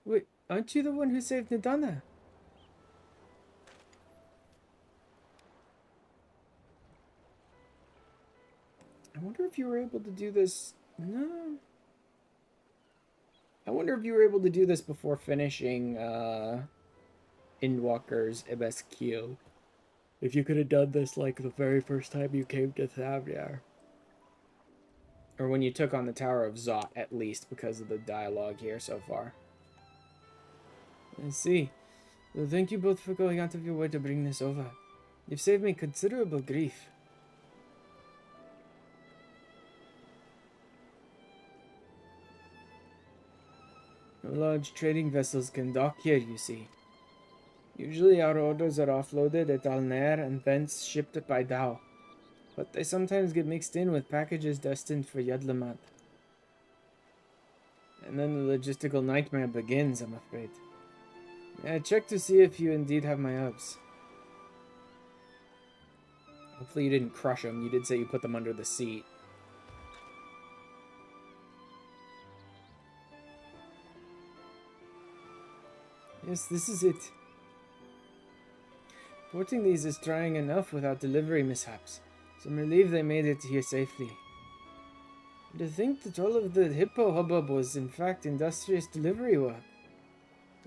[SPEAKER 1] Wait, aren't you the one who saved Nadana? I wonder if you were able to do this. No. I wonder if you were able to do this before finishing Endwalker's MSQ. If you could have done this like the very first time you came to Thavniar. Or when you took on the Tower of Zot, at least, because of the dialogue here so far. I see. Well, thank you both for going out of your way to bring this over. You've saved me considerable grief. No large trading vessels can dock here, you see. Usually our orders are offloaded at Alnair and thence shipped by Dao. But they sometimes get mixed in with packages destined for Yadlamat. And then the logistical nightmare begins, I'm afraid. I checked to see if you indeed have my herbs. Hopefully you didn't crush them. You did say you put them under the seat. Yes, this is it. Porting these is trying enough without delivery mishaps, so I'm relieved they made it here safely. To think that all of the hippo hubbub was in fact industrious delivery work.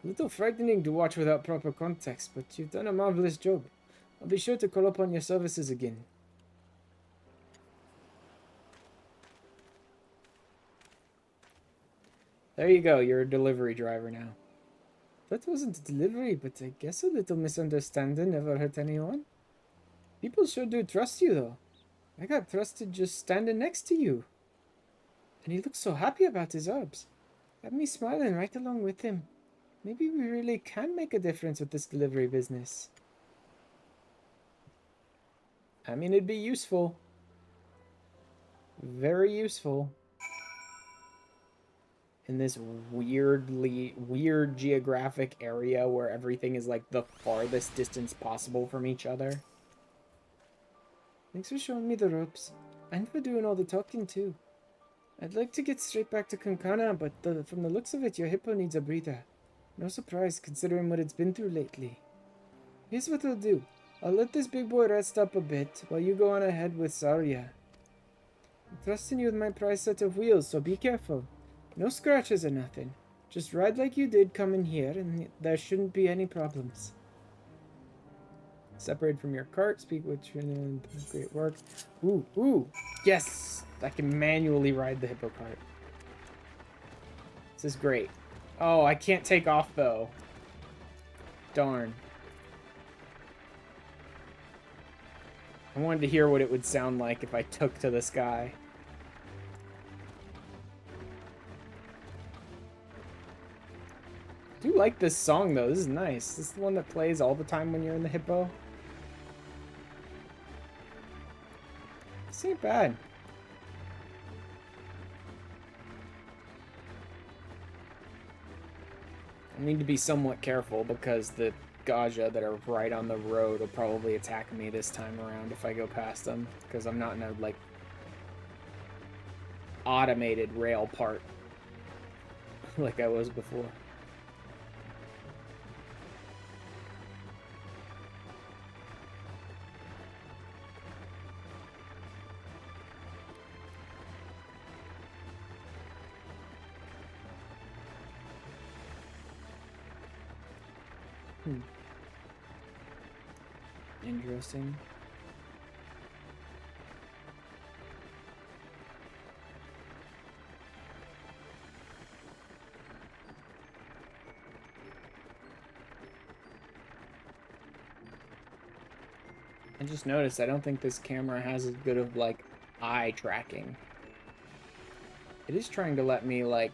[SPEAKER 1] A little frightening to watch without proper context, but you've done a marvelous job. I'll be sure to call upon your services again. There you go, you're a delivery driver now. That wasn't a delivery, but I guess a little misunderstanding never hurt anyone. People sure do trust you, though. I got trusted just standing next to you. And he looks so happy about his herbs. Got me smiling right along with him. Maybe we really can make a difference with this delivery business. I mean, it'd be useful. Very useful. In this weird geographic area where everything is like the farthest distance possible from each other. Thanks for showing me the ropes. And for doing all the talking too. I'd like to get straight back to Konkana, but from the looks of it, your hippo needs a breather. No surprise, considering what it's been through lately. Here's what we'll do. I'll let this big boy rest up a bit, while you go on ahead with Zarya. I'm trusting you with my prize set of wheels, so be careful. No scratches or nothing. Just ride like you did coming here, and there shouldn't be any problems. Separate from your cart, speak with Trin, great work. Ooh, yes! I can manually ride the hippo cart. This is great. Oh, I can't take off though. Darn. I wanted to hear what it would sound like if I took to the sky. I do like this song though, this is nice. This is the one that plays all the time when you're in the hippo. This ain't bad. I need to be somewhat careful because the Gaja that are right on the road will probably attack me this time around if I go past them, because I'm not in a, like, automated rail part like I was before. Interesting. I just noticed I don't think this camera has as good of, like, eye tracking. It is trying to let me, like,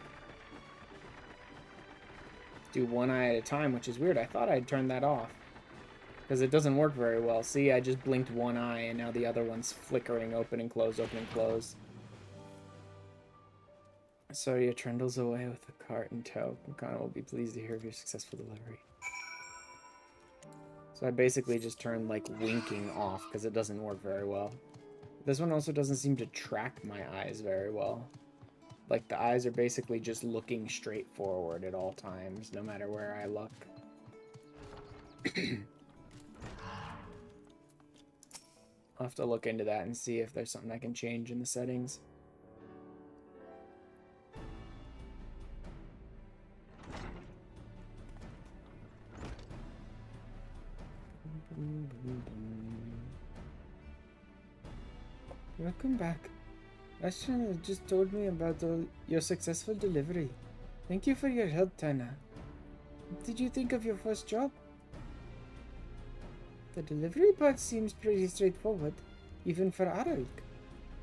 [SPEAKER 1] do one eye at a time, which is weird. I thought I'd turned that off. Because it doesn't work very well. See, I just blinked one eye, and now the other one's flickering, open and close, open and close. Soria trundles away with the cart in tow. Konkana will be pleased to hear of your successful delivery. So I basically just turned, like, winking off, because it doesn't work very well. This one also doesn't seem to track my eyes very well. Like, the eyes are basically just looking straight forward at all times, no matter where I look. I'll have to look into that and see if there's something I can change in the settings. Welcome back. Ashton just told me about your successful delivery. Thank you for your help, Tana. What did you think of your first job? The delivery part seems pretty straightforward, even for our ilk.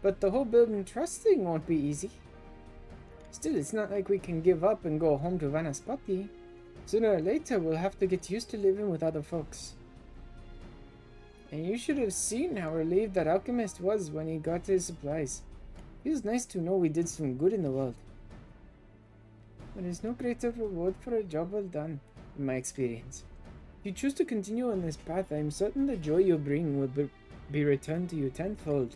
[SPEAKER 1] But the whole building trust thing won't be easy. Still, it's not like we can give up and go home to Vanaspati. Sooner or later, we'll have to get used to living with other folks. And you should have seen how relieved that alchemist was when he got his supplies. Feels nice to know we did some good in the world. But there's no greater reward for a job well done, in my experience. If you choose to continue on this path, I am certain the joy you bring will be returned to you tenfold.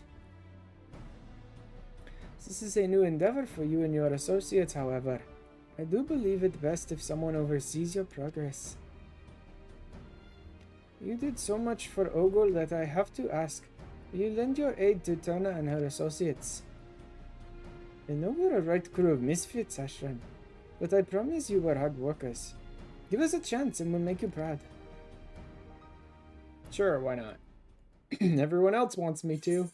[SPEAKER 1] This is a new endeavor for you and your associates, however. I do believe it best if someone oversees your progress. You did so much for Ogol that I have to ask, will you lend your aid to Tana and her associates? I know we're a right crew of misfits, Ashran, but I promise you we're hard workers. Give us a chance and we'll make you proud. Sure, why not? Everyone else wants me to.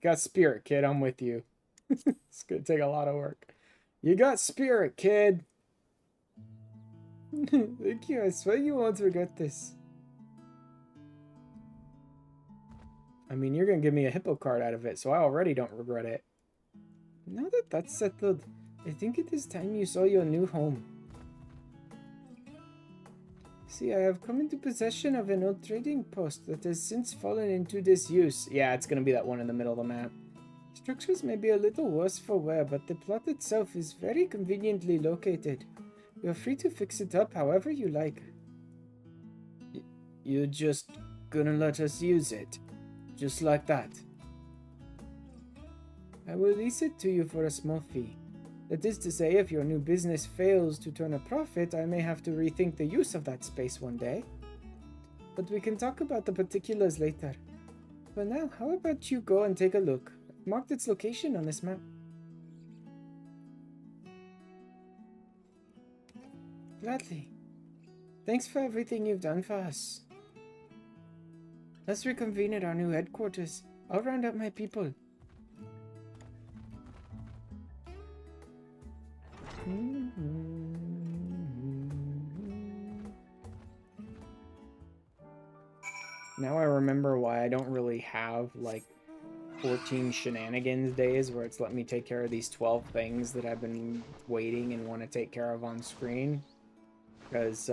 [SPEAKER 1] Got spirit, kid, I'm with you. It's gonna take a lot of work. You got spirit, kid. Thank you, I swear you won't regret this. I mean, you're gonna give me a hippo card out of it, so I already don't regret it. Now that that's settled, I think it is time you saw your new home. See, I have come into possession of an old trading post that has since fallen into disuse. Yeah, it's gonna be that one in the middle of the map. Structures may be a little worse for wear, but the plot itself is very conveniently located. You're free to fix it up however you like. You're just gonna let us use it? Just like that? I will lease it to you for a small fee. That is to say, if your new business fails to turn a profit, I may have to rethink the use of that space one day. But we can talk about the particulars later. For now, how about you go and take a look? I've marked its location on this map. Gladly. Thanks for everything you've done for us. Let's reconvene at our new headquarters. I'll round up my people. Now I remember why I don't really have like 14 shenanigans days where it's let me take care of these 12 things that I've been waiting and want to take care of on screen. Because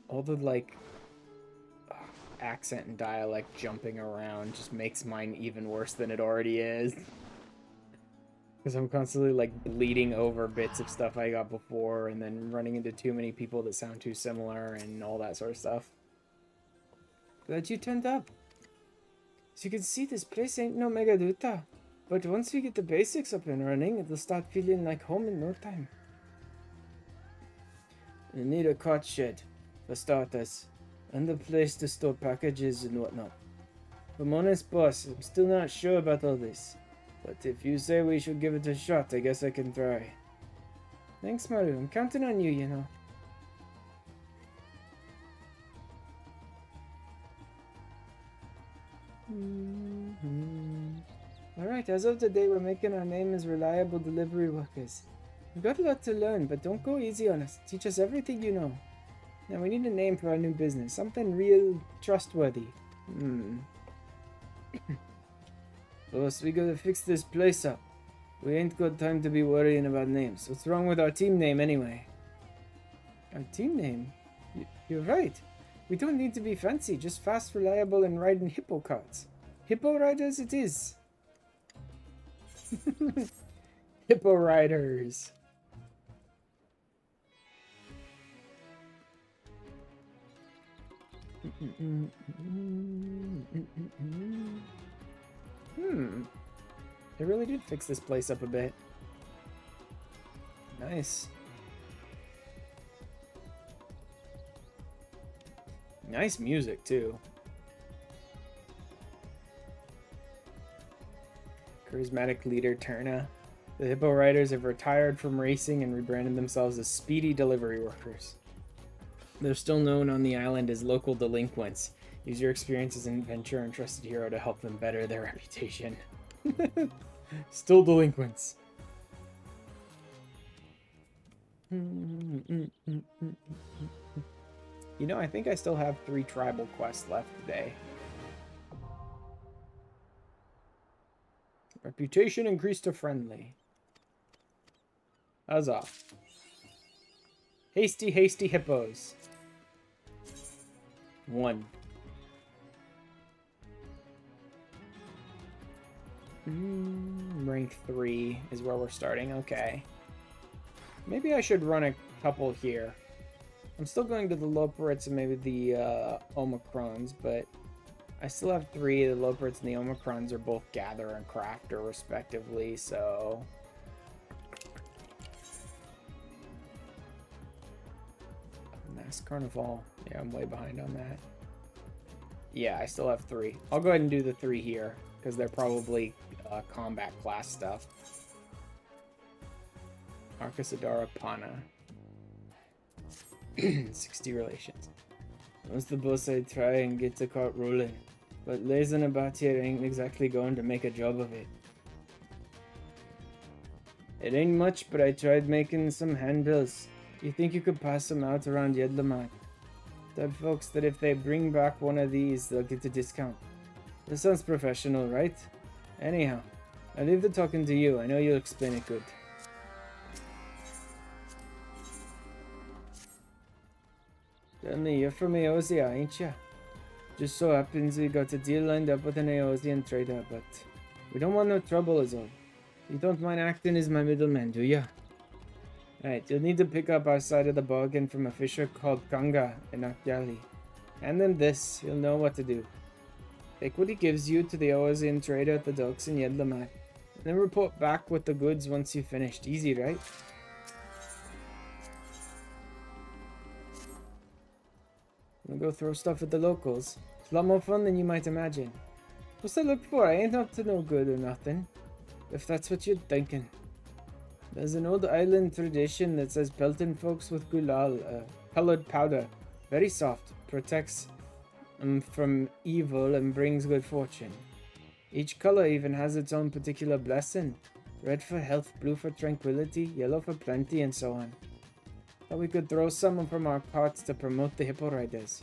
[SPEAKER 1] all the like accent and dialect jumping around just makes mine even worse than it already is. Because I'm constantly like bleeding over bits of stuff I got before and then running into too many people that sound too similar and all that sort of stuff. Glad you turned up. As you can see, this place ain't no megaduta, but once we get the basics up and running, it'll start feeling like home in no time. We need a cart shed, for starters, and a place to store packages and whatnot. If I'm honest, boss, I'm still not sure about all this. But if you say we should give it a shot, I guess I can try. Thanks, Maru. I'm counting on you, you know. Alright, as of today, we're making our name as reliable delivery workers. We've got a lot to learn, but don't go easy on us. Teach us everything you know. Now, we need a name for our new business. Something real trustworthy. Boss, we gotta fix this place up. We ain't got time to be worrying about names. What's wrong with our team name, anyway? Our team name? You're right. We don't need to be fancy, just fast, reliable, and riding hippo carts. Hippo riders it is. Hippo riders. They really did fix this place up a bit. Nice. Nice music, too. Charismatic leader Turna. The Hippo Riders have retired from racing and rebranded themselves as speedy delivery workers. They're still known on the island as local delinquents. Use your experience as an adventurer and trusted hero to help them better their reputation. Still delinquents. You know, I think I still have 3 tribal quests left today. Reputation increased to friendly. Huzzah. Hasty, hasty hippos. 1. Rank 3 is where we're starting. Okay. Maybe I should run a couple here. I'm still going to the Loporits and maybe the Omicrons, but I still have 3. The Loporits and the Omicrons are both Gather and Crafter, respectively, so... Mass Carnival. Yeah, I'm way behind on that. Yeah, I still have 3. I'll go ahead and do the 3 here, because they're probably combat class stuff. Arcasadara Pana. 60 relations. Once the boss I try and get the cart rolling, but lazing about here ain't exactly going to make a job of it. It ain't much, but I tried making some handbills. You think you could pass them out around Yedlamat? Tell folks that if they bring back one of these, they'll get a discount. This sounds professional, right? Anyhow, I'll leave the talking to you. I know you'll explain it good. Stanley, you're from Eosia, ain't ya? Just so happens we got a deal lined up with an Eosian trader, but we don't want no trouble is all. You don't mind acting as my middleman, do ya? Right, you'll need to pick up our side of the bargain from a fisher called Kanga in Akyali. Hand him this, he'll know what to do. Take what he gives you to the Eosian trader at the docks in Yedlamat, and then report back with the goods once you've finished. Easy, right? We'll go throw stuff at the locals. It's a lot more fun than you might imagine. What's that look for? I ain't up to no good or nothing. If that's what you're thinking. There's an old island tradition that says pelting folks with gulal, colored powder. Very soft. Protects from evil and brings good fortune. Each color even has its own particular blessing. Red for health, blue for tranquility, yellow for plenty, and so on. Thought we could throw some from our carts to promote the hippo riders.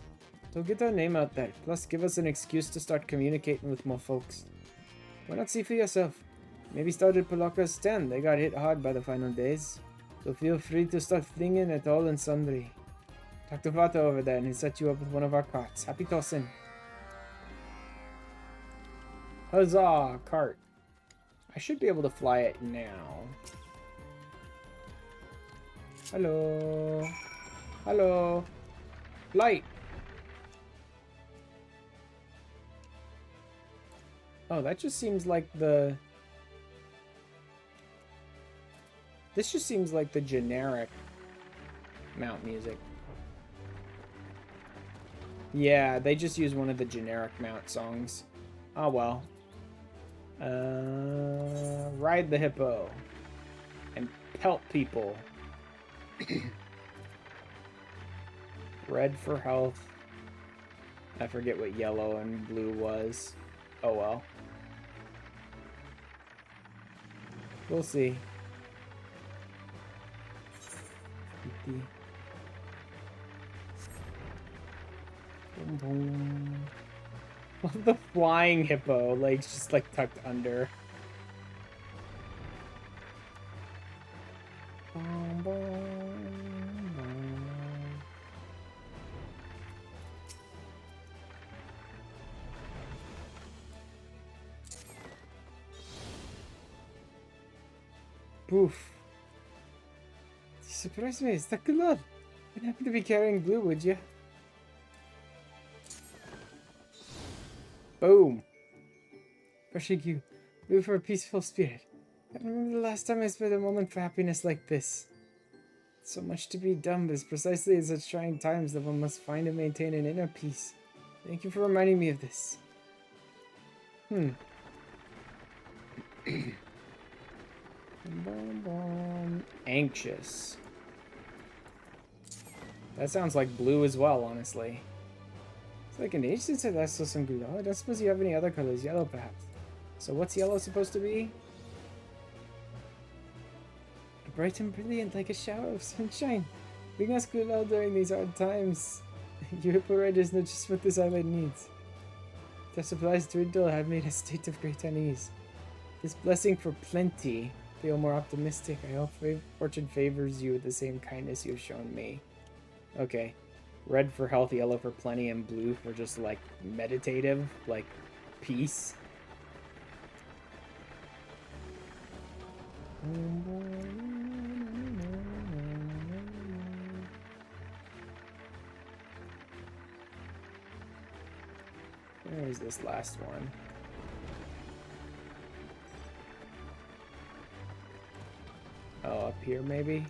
[SPEAKER 1] So get our name out there, plus give us an excuse to start communicating with more folks. Why not see for yourself? Maybe start at Palaka's stand, they got hit hard by the final days. So feel free to start flinging at all and sundry. Talk to Vata over there and he'll set you up with one of our carts. Happy tossing. Huzzah, cart. I should be able to fly it now. Hello. Hello. Flight. Oh, that just seems like the... This just seems like the generic mount music. Yeah, they just use one of the generic mount songs. Oh well. Ride the hippo. And pelt people. Red for health. I forget what yellow and blue was. Oh well. We'll see. Boom, boom. The flying hippo, legs just like tucked under. Boom, boom, boom. Poof. You surprised me, it's that good lad. You'd happen to be carrying blue, would you? Boom. Brushing you. Blue for a peaceful spirit. I don't remember the last time I spent a moment for happiness like this. So much to be done, but it's precisely in such trying times that one must find and maintain an inner peace. Thank you for reminding me of this. Anxious. That sounds like blue as well, honestly. It's like an age since I last saw some good. Oh, I don't suppose you have any other colors. Yellow, perhaps. So what's yellow supposed to be? Bright and brilliant like a shower of sunshine. Bring us good out during these hard times. You hippo riders know just what this island needs. Their supplies dwindle have made a state of great unease. This blessing for plenty. Feel more optimistic. I hope fortune favors you with the same kindness you've shown me. Okay. Red for health, yellow for plenty, and blue for just like meditative, like peace. Where is this last one? Oh, up here maybe?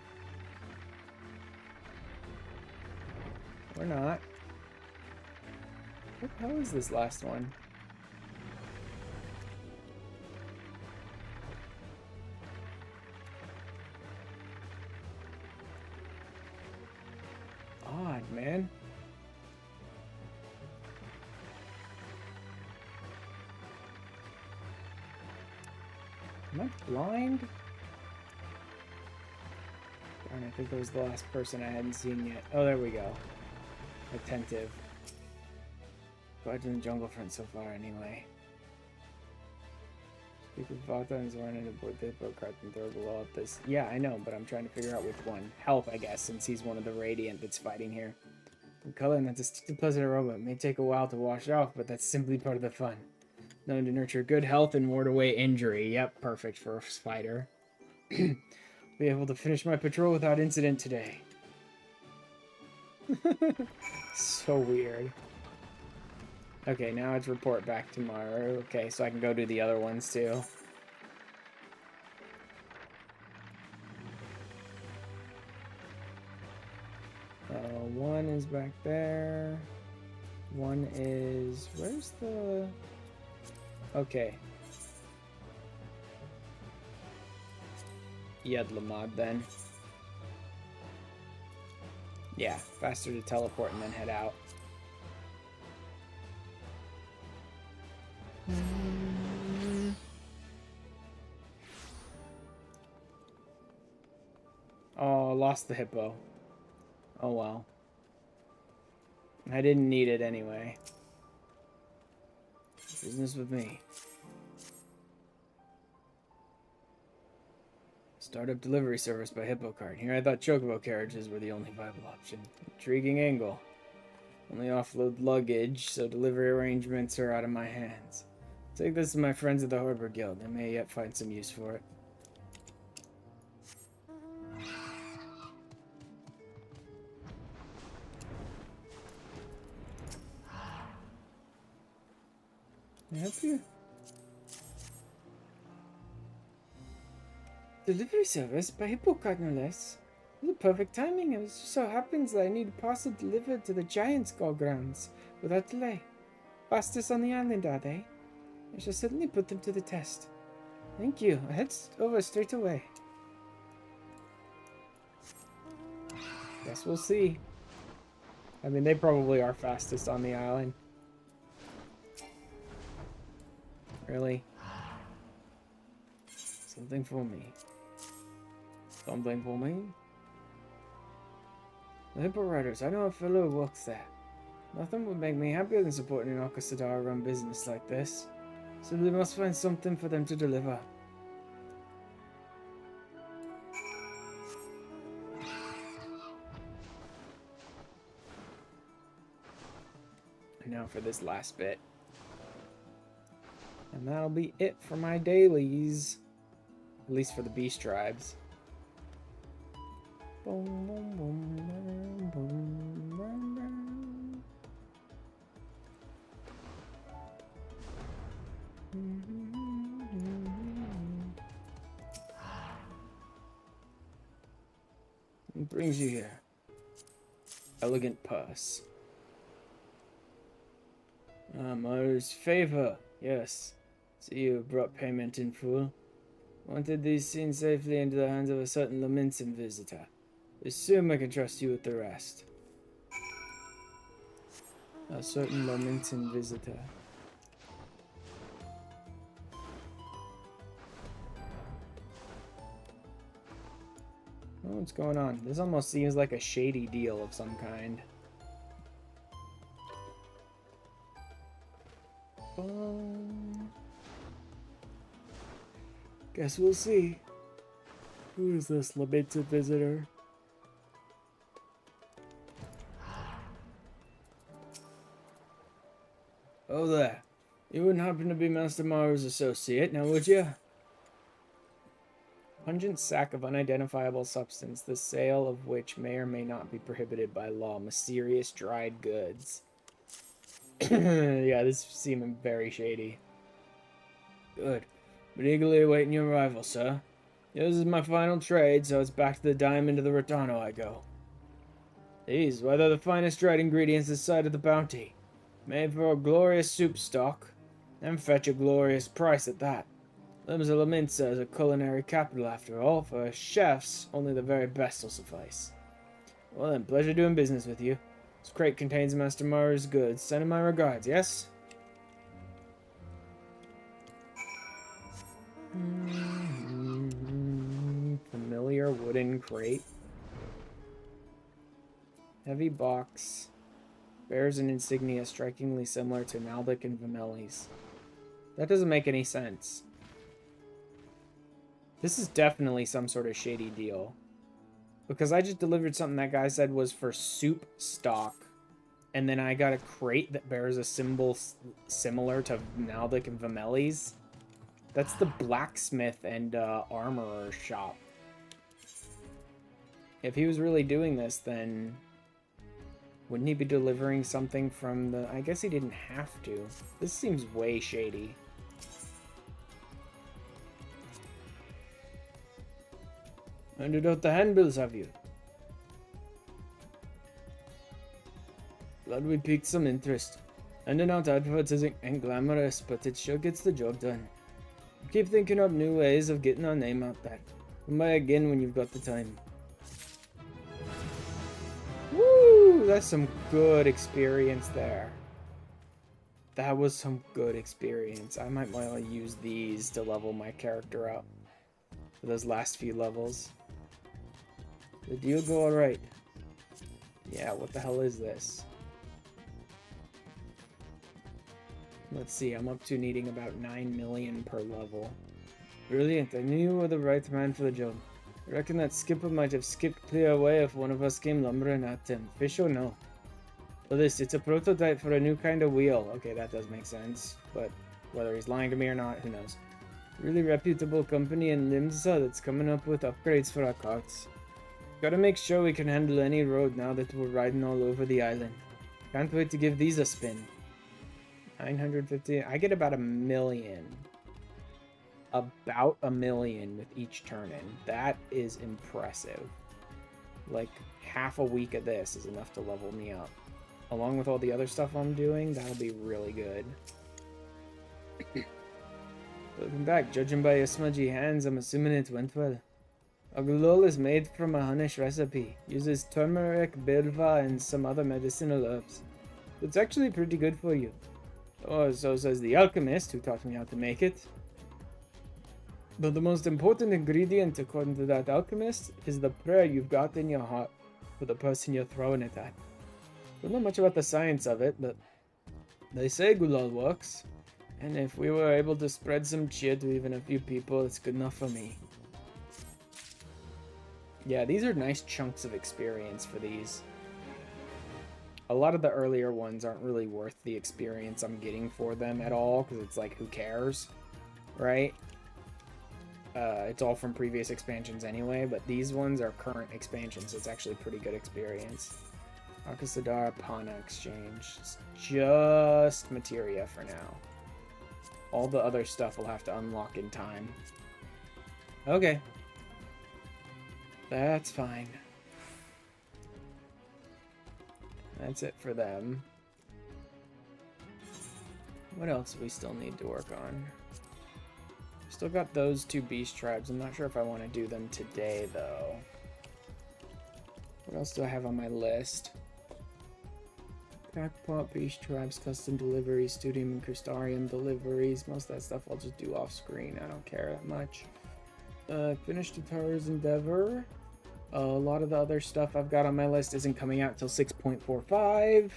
[SPEAKER 1] Or not. What the hell is this last one? Odd, man. Am I blind? Darn, I think that was the last person I hadn't seen yet. Oh, there we go. Attentive. Glad in the jungle front so far, anyway. Speak with Vata and Zoran and aboard the hippo cart and throw below at this. Yeah, I know, but I'm trying to figure out which one. Health, I guess, since he's one of the Radiant that's fighting here. The color and that distinctive pleasant aroma may take a while to wash off, but that's simply part of the fun. Known to nurture good health and ward away injury. Yep, perfect for a spider. Be able to finish my patrol without incident today. So weird. Okay, now it's report back tomorrow. Okay, so I can go do the other ones too. One is back there. One is... Where's the... Okay. Yedlamod then. Yeah, faster to teleport and then head out. Oh, lost the hippo. Oh well. I didn't need it anyway. Business with me. Startup delivery service by hippo cart. Here I thought chocobo carriages were the only viable option. Intriguing angle. Only offload luggage, so delivery arrangements are out of my hands. Take this to my friends at the Harbor Guild. They may yet find some use for it. Can I help you? Delivery service by hippo cart, no less. The perfect timing. It just so happens that I need a parcel delivered to the Giant Skull grounds without delay. Fastest on the island, are they? I shall certainly put them to the test. Thank you. I'll head over straight away. Guess we'll see. I mean, they probably are fastest on the island. Really? Something for me. Something for me? The Hippo Riders. I know a fellow who works there. Nothing would make me happier than supporting an Okasadara run business like this. So we must find something for them to deliver. And now for this last bit. And that'll be it for my dailies. At least for the beast tribes. Boom, boom, boom, boom, boom, boom, boom. What brings you here? Elegant purse. Mother's favor. Yes. So you brought payment in full. Wanted these seen safely into the hands of a certain Laminson visitor. Assume I can trust you with the rest. A certain Laminson visitor. Oh, what's going on? This almost seems like a shady deal of some kind. Guess we'll see. Who is this Laminson visitor? Oh there. You wouldn't happen to be Master Maru's associate, now would you? Pungent sack of unidentifiable substance, the sale of which may or may not be prohibited by law. Mysterious dried goods. Yeah, this is seeming very shady. Good. But eagerly awaiting your arrival, sir. Yours is my final trade, so it's back to the diamond of the Rotano I go. These, whether the finest dried ingredients this side of the bounty. Made for a glorious soup stock, and fetch a glorious price at that. Limsa Laminsa is a culinary capital after all. For chefs, only the very best will suffice. Well then, pleasure doing business with you. This crate contains Master Maru's goods. Send him my regards, yes? Familiar wooden crate. Heavy box. Bears an insignia strikingly similar to Naldic and Vimeli's. That doesn't make any sense. This is definitely some sort of shady deal. Because I just delivered something that guy said was for soup stock. And then I got a crate that bears a symbol similar to Naldic and Vameli's. That's the blacksmith and armorer shop. If he was really doing this, then wouldn't he be delivering something from the... I guess he didn't have to. This seems way shady. Handed out the handbills, have you? Glad we piqued some interest. Handing out adverts ain't glamorous, but it sure gets the job done. Keep thinking up new ways of getting our name out there. Come by again when you've got the time. Woo! That's some good experience there. That was some good experience. I might want to use these to level my character up. For those last few levels. Did you go alright? Yeah, what the hell is this? Let's see, I'm up to needing about 9 million per level. Brilliant, I knew you were the right man for the job. I reckon that skipper might have skipped clear away if one of us came lumbering at him. Fish or no? Well, it's a prototype for a new kind of wheel. Okay, that does make sense, but whether he's lying to me or not, who knows. Really reputable company in Limsa that's coming up with upgrades for our carts. Gotta make sure we can handle any road now that we're riding all over the island. Can't wait to give these a spin. 950. I get about 1 million. About 1 million with each turn-in. That is impressive. Like, half a week of this is enough to level me up. Along with all the other stuff I'm doing, that'll be really good. Welcome back. Judging by your smudgy hands, I'm assuming it went well. Agulol is made from a Hunnish recipe. Uses turmeric, bilva, and some other medicinal herbs. It's actually pretty good for you. Oh, so says the alchemist who taught me how to make it. But the most important ingredient, according to that alchemist, is the prayer you've got in your heart for the person you're throwing it at. Don't know much about the science of it, but they say Gulal works. And if we were able to spread some cheer to even a few people, it's good enough for me. Yeah, these are nice chunks of experience for these. A lot of the earlier ones aren't really worth the experience I'm getting for them at all, because it's like, who cares, right? It's all from previous expansions anyway, but these ones are current expansions, so it's actually pretty good experience. Akasadara Pana Exchange. It's just materia for now. All the other stuff we'll have to unlock in time. Okay. That's fine. That's it for them. What else do we still need to work on? Still got those 2 beast tribes. I'm not sure if I want to do them today, though. What else do I have on my list? Crackpot, beast tribes, custom deliveries, studium and crystarium deliveries. Most of that stuff I'll just do off screen. I don't care that much. Finished Tatara's Endeavor. A lot of the other stuff I've got on my list isn't coming out until 6.45.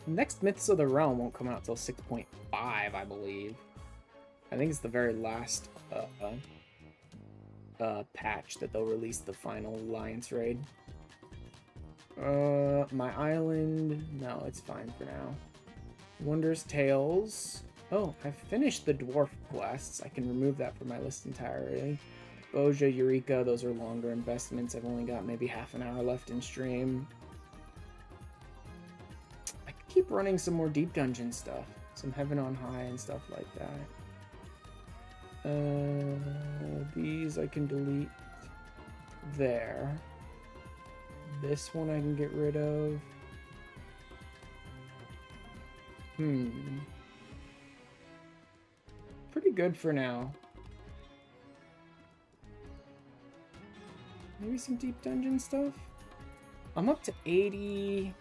[SPEAKER 1] Next Myths of the Realm won't come out till 6.5, I believe. I think it's the very last patch that they'll release the final Alliance raid. My island... No, it's fine for now. Wondrous Tales. Oh, I've finished the dwarf quests. I can remove that from my list entirely. Boja, Eureka, those are longer investments. I've only got maybe half an hour left in stream. I could keep running some more Deep Dungeon stuff. Some Heaven on High and stuff like that. These I can delete there. This one I can get rid of. Pretty good for now. Maybe some Deep Dungeon stuff? I'm up to 86.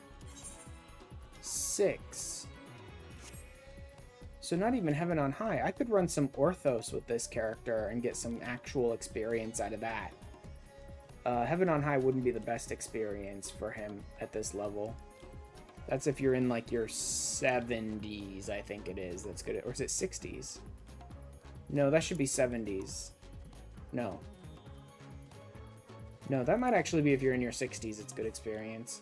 [SPEAKER 1] So not even Heaven on High. I could run some Orthos with this character and get some actual experience out of that. Heaven on High wouldn't be the best experience for him at this level. That's if you're in like your 70s, I think it is. That's good. Or is it 60s? No, that should be 70s. No. No, that might actually be if you're in your 60s, it's good experience.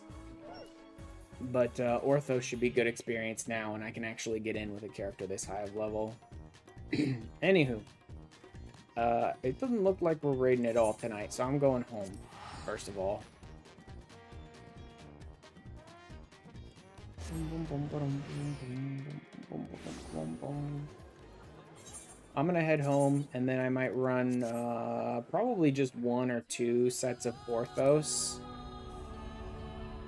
[SPEAKER 1] But Ortho should be good experience now, and I can actually get in with a character this high of level. Anywho. It doesn't look like we're raiding at all tonight, so I'm going home, first of all. I'm gonna head home, and then I might run probably just 1 or 2 sets of Orthos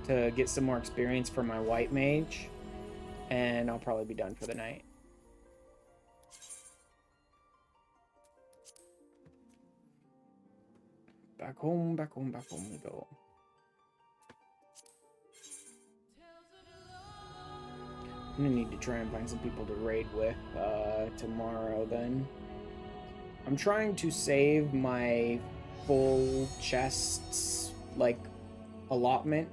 [SPEAKER 1] to get some more experience for my white mage, and I'll probably be done for the night. Back home, back home, back home we go. I'm gonna need to try and find some people to raid with tomorrow then. I'm trying to save my full chests, like, allotment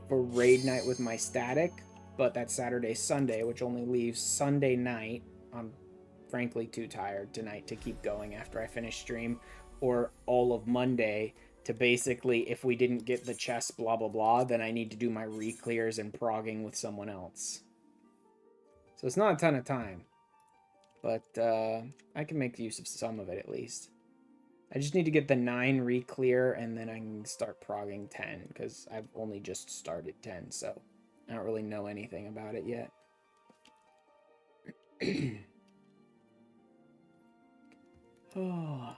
[SPEAKER 1] for raid night with my static, but that's Saturday, Sunday, which only leaves Sunday night. I'm frankly too tired tonight to keep going after I finish stream, or all of Monday to basically, if we didn't get the chest blah blah blah, then I need to do my re-clears and progging with someone else. So it's not a ton of time, but I can make use of some of it at least. I just need to get the 9 re-clear, and then I can start progging 10, because I've only just started 10, so I don't really know anything about it yet. Oh.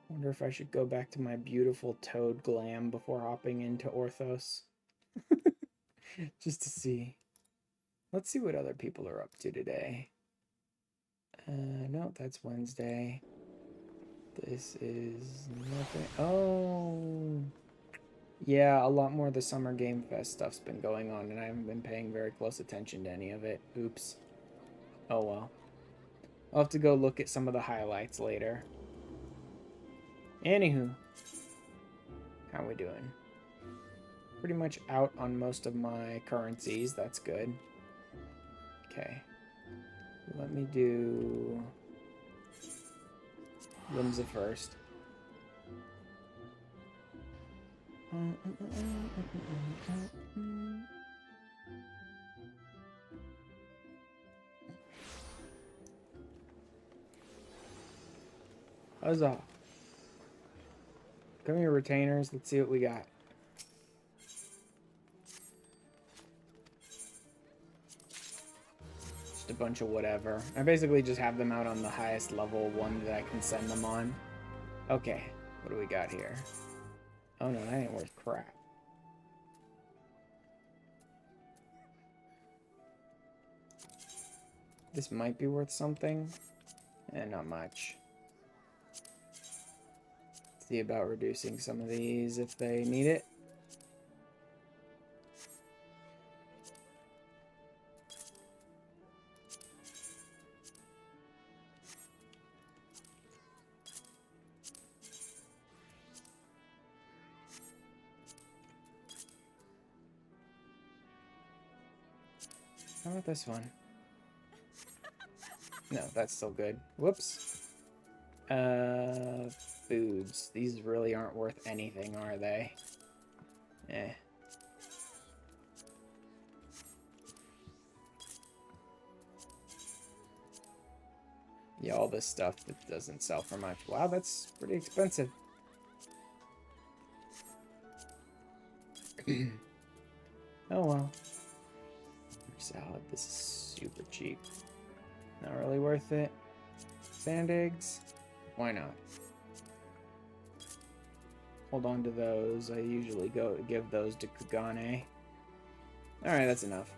[SPEAKER 1] Wonder if I should go back to my beautiful toad glam before hopping into Orthos. Just to see. Let's see what other people are up to today. No, that's Wednesday. This is nothing. Oh. Yeah, a lot more of the Summer Game Fest stuff's been going on, and I haven't been paying very close attention to any of it. Oops. Oh well. I'll have to go look at some of the highlights later. Anywho. How we doing? Pretty much out on most of my currencies. That's good. Okay. Let me do Limsa first. Huzzah. Come here, retainers. Let's see what we got. Just a bunch of whatever. I basically just have them out on the highest level one that I can send them on. Okay, what do we got here? Oh no, that ain't worth crap. This might be worth something. Not much. See about reducing some of these if they need it. How about this one? No, that's still good. Whoops. Foods. These really aren't worth anything, are they? Eh. Yeah, all this stuff that doesn't sell for much. Wow, that's pretty expensive. Oh well. Salad. This is super cheap. Not really worth it. Sand eggs. Why not? Hold on to those. I usually give those to Kugane. Alright, that's enough.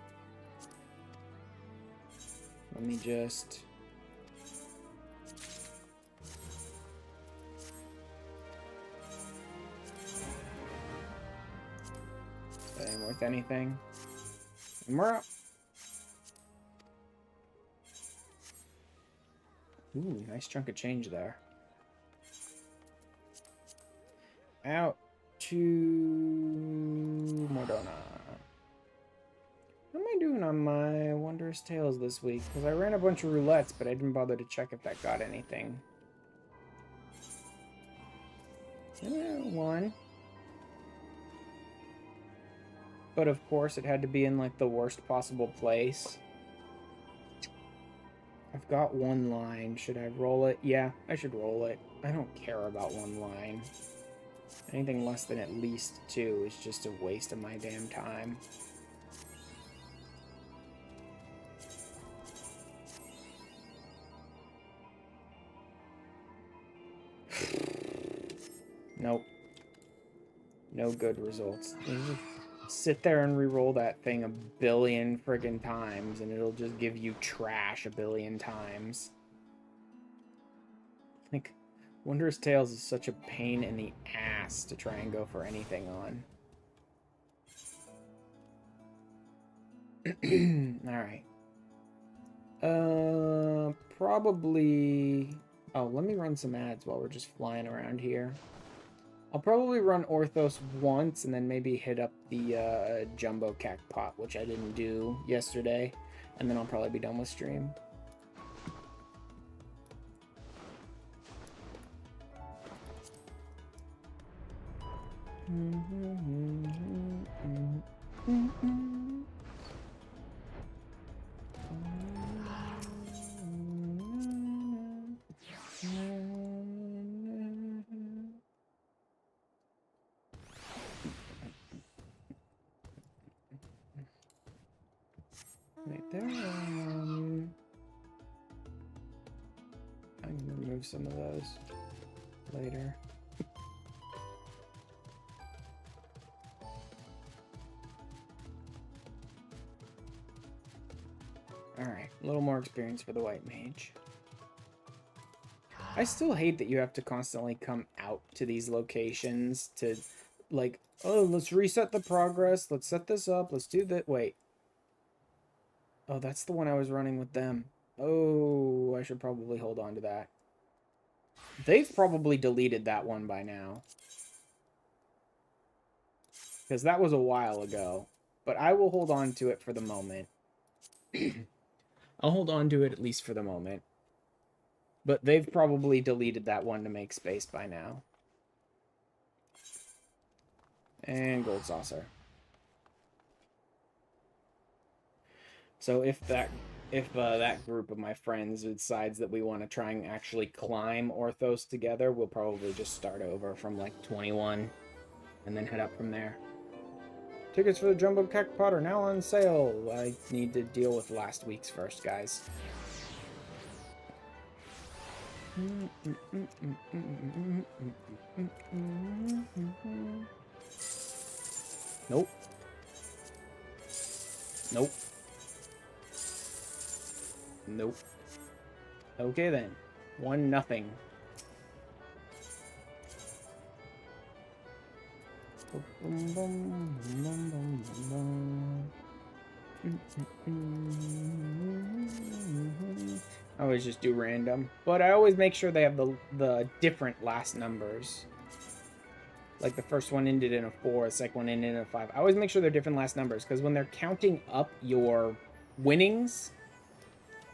[SPEAKER 1] Let me just... That ain't worth anything. And we're up. Ooh, nice chunk of change there. Out to Mordona. What am I doing on my Wondrous Tales this week? Because I ran a bunch of roulettes, but I didn't bother to check if that got anything. One. But of course, it had to be in like the worst possible place. I've got one line. Should I roll it? Yeah, I should roll it. I don't care about one line. Anything less than at least 2 is just a waste of my damn time. Nope. No good results. Sit there and re-roll that thing a billion friggin' times, and it'll just give you trash a billion times. Like, Wondrous Tales is such a pain in the ass to try and go for anything on. Alright. Probably... Oh, let me run some ads while we're just flying around here. I'll probably run Orthos once and then maybe hit up the Jumbo Cactpot, which I didn't do yesterday. And then I'll probably be done with stream. Right there. I'm gonna remove some of those later. Alright, a little more experience for the White Mage. I still hate that you have to constantly come out to these locations to, like, oh, let's reset the progress, let's set this up, let's do that. Wait. Oh, that's the one I was running with them. Oh, I should probably hold on to that. They've probably deleted that one by now. Because that was a while ago. But I will hold on to it for the moment. I'll hold on to it at least for the moment. But they've probably deleted that one to make space by now. And Gold Saucer. So if that group of my friends decides that we want to try and actually climb Orthos together, we'll probably just start over from like 21 and then head up from there. Tickets for the Jumbo Cactpot are now on sale. I need to deal with last week's first, guys. Nope. Nope. Nope. Okay then. 1-0. I always just do random, but I always make sure they have the different last numbers. Like the first one ended in a 4, the second one ended in a 5. I always make sure they're different last numbers, because when they're counting up your winnings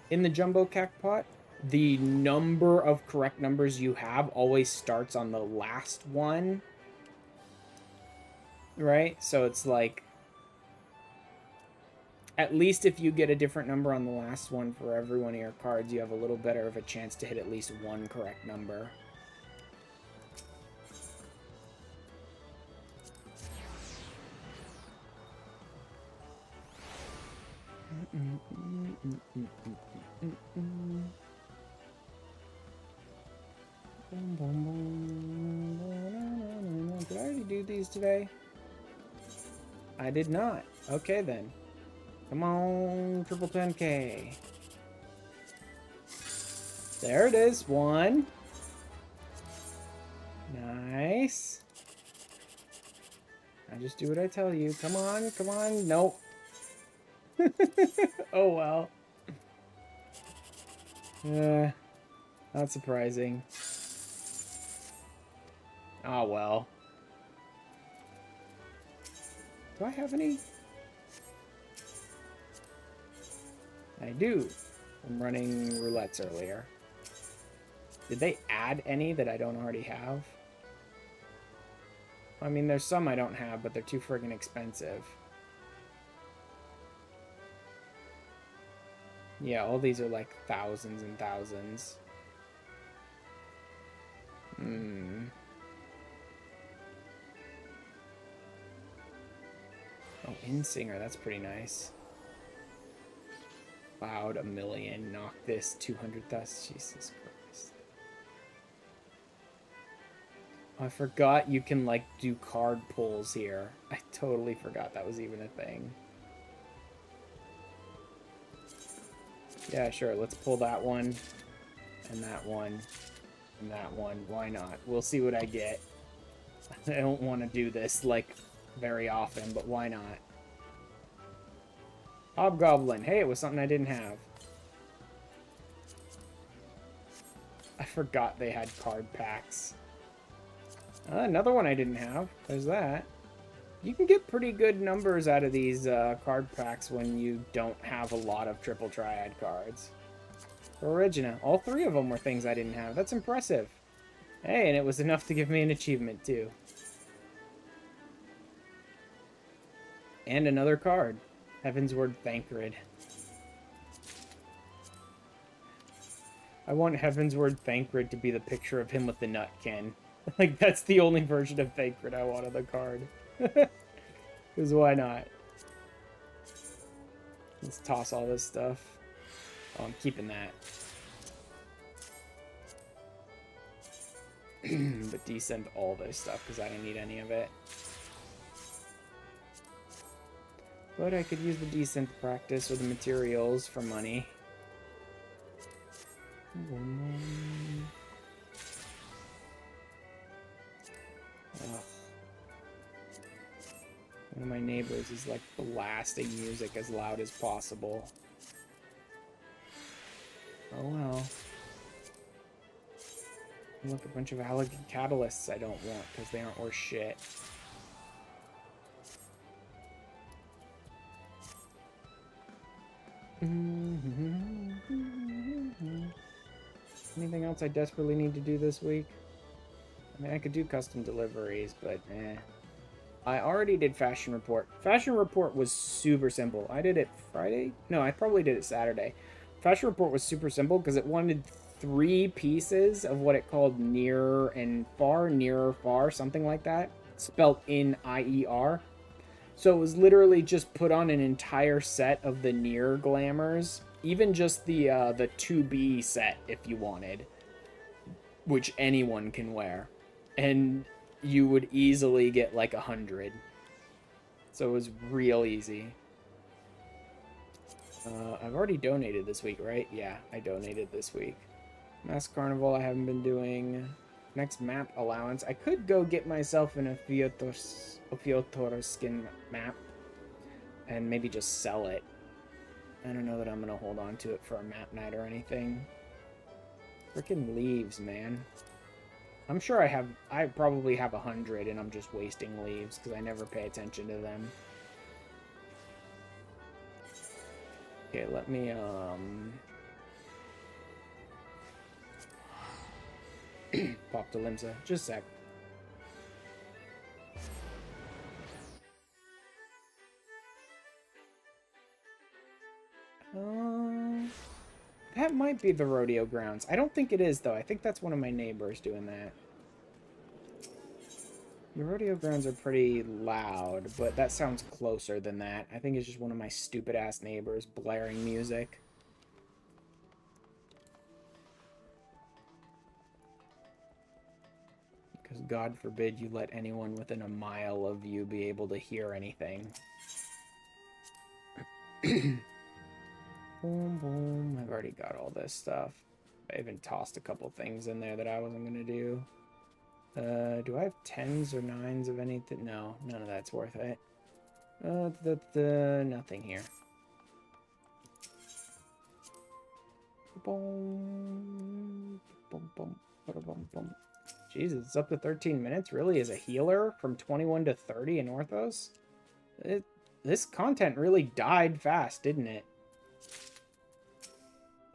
[SPEAKER 1] in the Jumbo Cactpot, the number of correct numbers you have always starts on the last one. Right? So it's like, at least if you get a different number on the last one for every one of your cards, you have a little better of a chance to hit at least one correct number. Did I already do these today? I did not. Okay then. Come on, triple 10K. There it is. 1. Nice. I just do what I tell you. Come on, come on. Nope. Oh well. Not surprising. Oh well. Do I have any? I do. I'm running roulettes earlier. Did they add any that I don't already have? I mean, there's some I don't have, but they're too friggin' expensive. Yeah, all these are like thousands and thousands. Hmm. Oh, InSinger, that's pretty nice. Cloud, 1,000,000. Knock this, 200,000. Jesus Christ. Oh, I forgot you can, like, do card pulls here. I totally forgot that was even a thing. Yeah, sure, let's pull that one, and that one, and that one. Why not? We'll see what I get. I don't want to do this, like, very often, but why not? Hobgoblin. Hey, it was something I didn't have. I forgot they had card packs. Another one I didn't have. There's that. You can get pretty good numbers out of these card packs when you don't have a lot of triple triad cards. Origina. All three of them were things I didn't have. That's impressive. Hey, and it was enough to give me an achievement, too. And another card. Heavensward Thancred. I want Heavensward Thancred to be the picture of him with the nutkin. Like, that's the only version of Thancred I want on the card. Because why not? Let's toss all this stuff. Oh, I'm keeping that. But descend all this stuff because I don't need any of it. But I could use the descent practice or the materials for money. Ugh. One of my neighbors is like blasting music as loud as possible. Oh well. Look, a bunch of Halligan catalysts I don't want because they aren't worth shit. Anything else I desperately need to do this week? I mean, I could do custom deliveries, but eh. I already did Fashion Report. Fashion Report was super simple. I did it Friday? No, I probably did it Saturday. Fashion Report was super simple because it wanted 3 pieces of what it called near and far, nearer, far, something like that. Spelled N-I-E-R. So it was literally just put on an entire set of the near glamours. Even just the 2B set if you wanted. Which anyone can wear. And you would easily get like 100. So it was real easy. I've already donated this week, right? Yeah, I donated this week. Mask Carnival I haven't been doing. Next map allowance. I could go get myself an Ophiotr skin map. And maybe just sell it. I don't know that I'm going to hold on to it for a map night or anything. Frickin' leaves, man. I'm sure I probably have 100 and I'm just wasting leaves because I never pay attention to them. Okay, let me, pop to Limsa. Just a sec. That might be the rodeo grounds. I don't think it is, though. I think that's one of my neighbors doing that. The rodeo grounds are pretty loud, but that sounds closer than that. I think it's just one of my stupid-ass neighbors blaring music. Because God forbid you let anyone within a mile of you be able to hear anything. Boom, boom. I've already got all this stuff. I even tossed a couple things in there that I wasn't going to do. Do I have 10s or 9s of anything? No, none of that's worth it. Nothing here. Boom, boom, boom, boom, boom. Jesus, it's up to 13 minutes? Really? As a healer? From 21 to 30 in Orthos? This content really died fast, didn't it?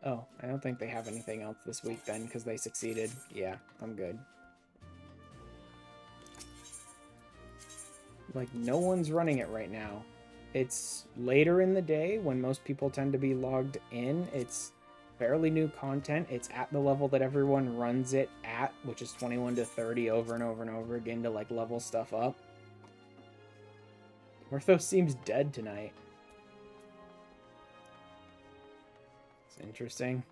[SPEAKER 1] Oh, I don't think they have anything else this week then, because they succeeded. Yeah, I'm good. Like, no one's running it right now. It's later in the day when most people tend to be logged in. It's fairly new content. It's at the level that everyone runs it at, which is 21 to 30 over and over and over again to, like, level stuff up. Orthos seems dead tonight. It's interesting.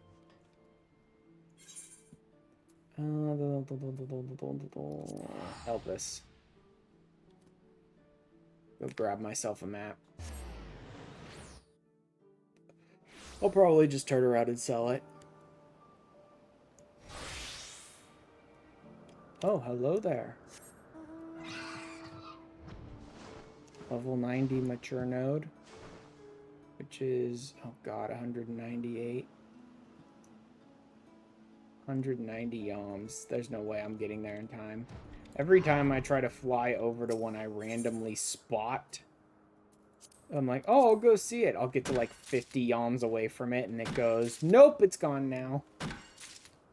[SPEAKER 1] Elvis. Go grab myself a map. I'll probably just turn around and sell it. Oh, hello there. Level 90 mature node. Which is, oh god, 198. 190 yawns. There's no way I'm getting there in time. Every time I try to fly over to one I randomly spot, I'm like, oh, I'll go see it. I'll get to like 50 yawns away from it, and it goes, nope, it's gone now.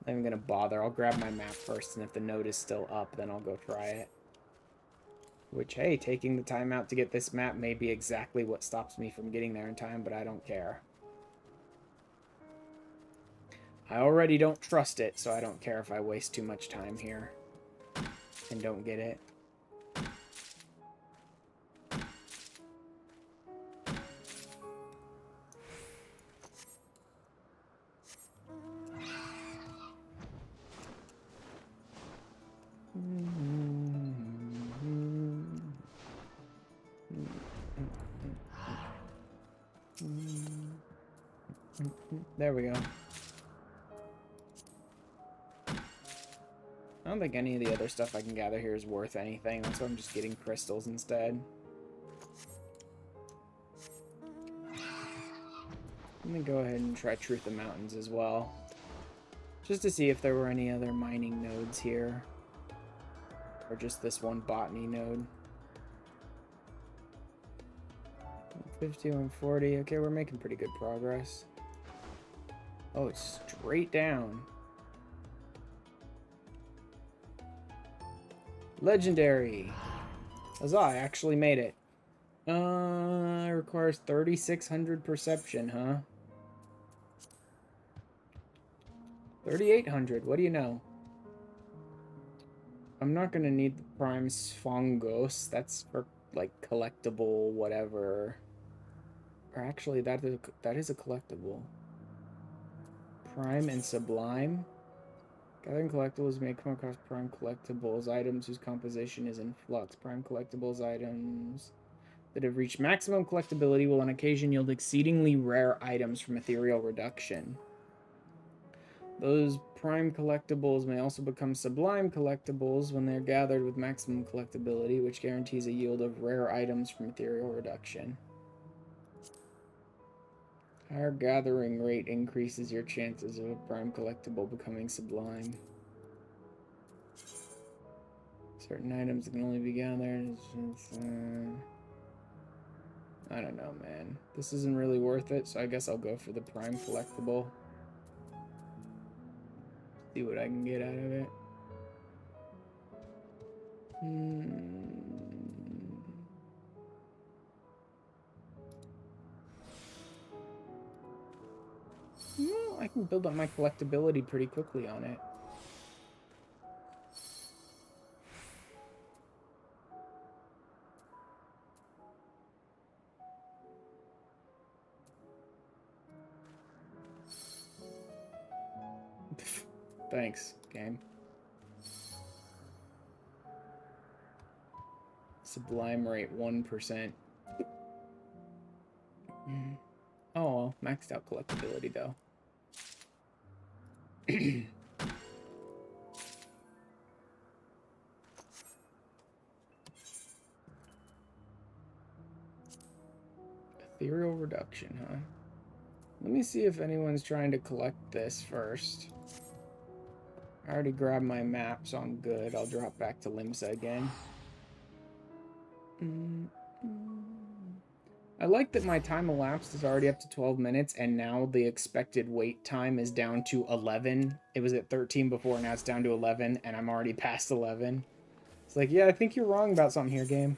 [SPEAKER 1] I'm not gonna bother. I'll grab my map first, and if the node is still up, then I'll go try it. Which, hey, taking the time out to get this map may be exactly what stops me from getting there in time, but I don't care. I already don't trust it, so I don't care if I waste too much time here and don't get it. There we go. I don't think any of the other stuff I can gather here is worth anything. That's why I'm just getting crystals instead. Let me go ahead and try Truth of Mountains as well. Just to see if there were any other mining nodes here. Or just this one botany node. 50, 140. Okay, we're making pretty good progress. Oh, it's straight down. Legendary. Huzzah, I actually made it. It requires 3,600 perception, huh? 3,800, what do you know? I'm not gonna need the Prime Sphongos. That's for, like, collectible whatever. Or actually, that is a collectible. Prime and Sublime. Gathering collectibles may come across prime collectibles items whose composition is in flux. Prime collectibles items that have reached maximum collectability will on occasion yield exceedingly rare items from ethereal reduction. Those prime collectibles may also become sublime collectibles when they are gathered with maximum collectability, which guarantees a yield of rare items from ethereal reduction. Higher gathering rate increases your chances of a prime collectible becoming sublime. Certain items can only be gathered. I don't know, man. This isn't really worth it, so I guess I'll go for the prime collectible. See what I can get out of it. Well, I can build up my collectability pretty quickly on it. Thanks, game. Sublime rate 1%. Oh, well, maxed out collectability though. Ethereal reduction, huh? Let me see if anyone's trying to collect this first. I already grabbed my map, so I'm good. I'll drop back to Limsa again. I like that my time elapsed is already up to 12 minutes, and now the expected wait time is down to 11. It was at 13 before, now it's down to 11, and I'm already past 11. It's like, yeah, I think you're wrong about something here, game.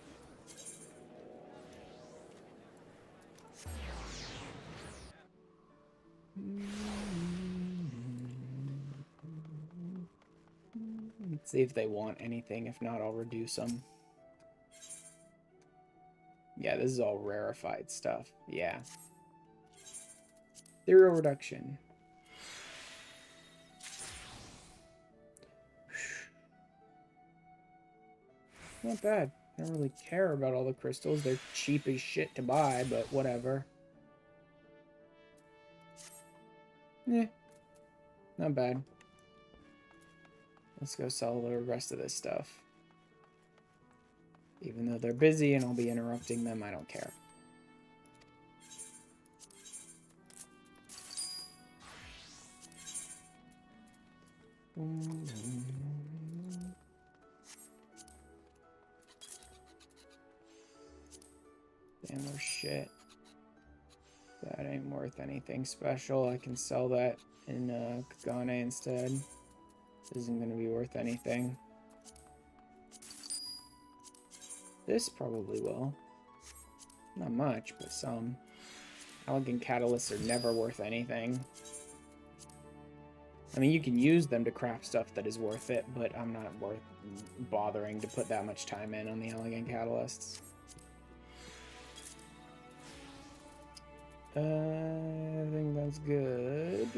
[SPEAKER 1] Let's see if they want anything. If not, I'll reduce them. Yeah, this is all rarefied stuff. Yeah. Zero reduction. Not bad. I don't really care about all the crystals. They're cheap as shit to buy, but whatever. Eh. Not bad. Let's go sell the rest of this stuff. Even though they're busy and I'll be interrupting them, I don't care. Damn, there's shit. That ain't worth anything special. I can sell that in Kagane instead. This isn't going to be worth anything. This probably will. Not much, but some. Elegant catalysts are never worth anything. I mean, you can use them to craft stuff that is worth it, but I'm not worth bothering to put that much time in on the elegant catalysts. I think that's good.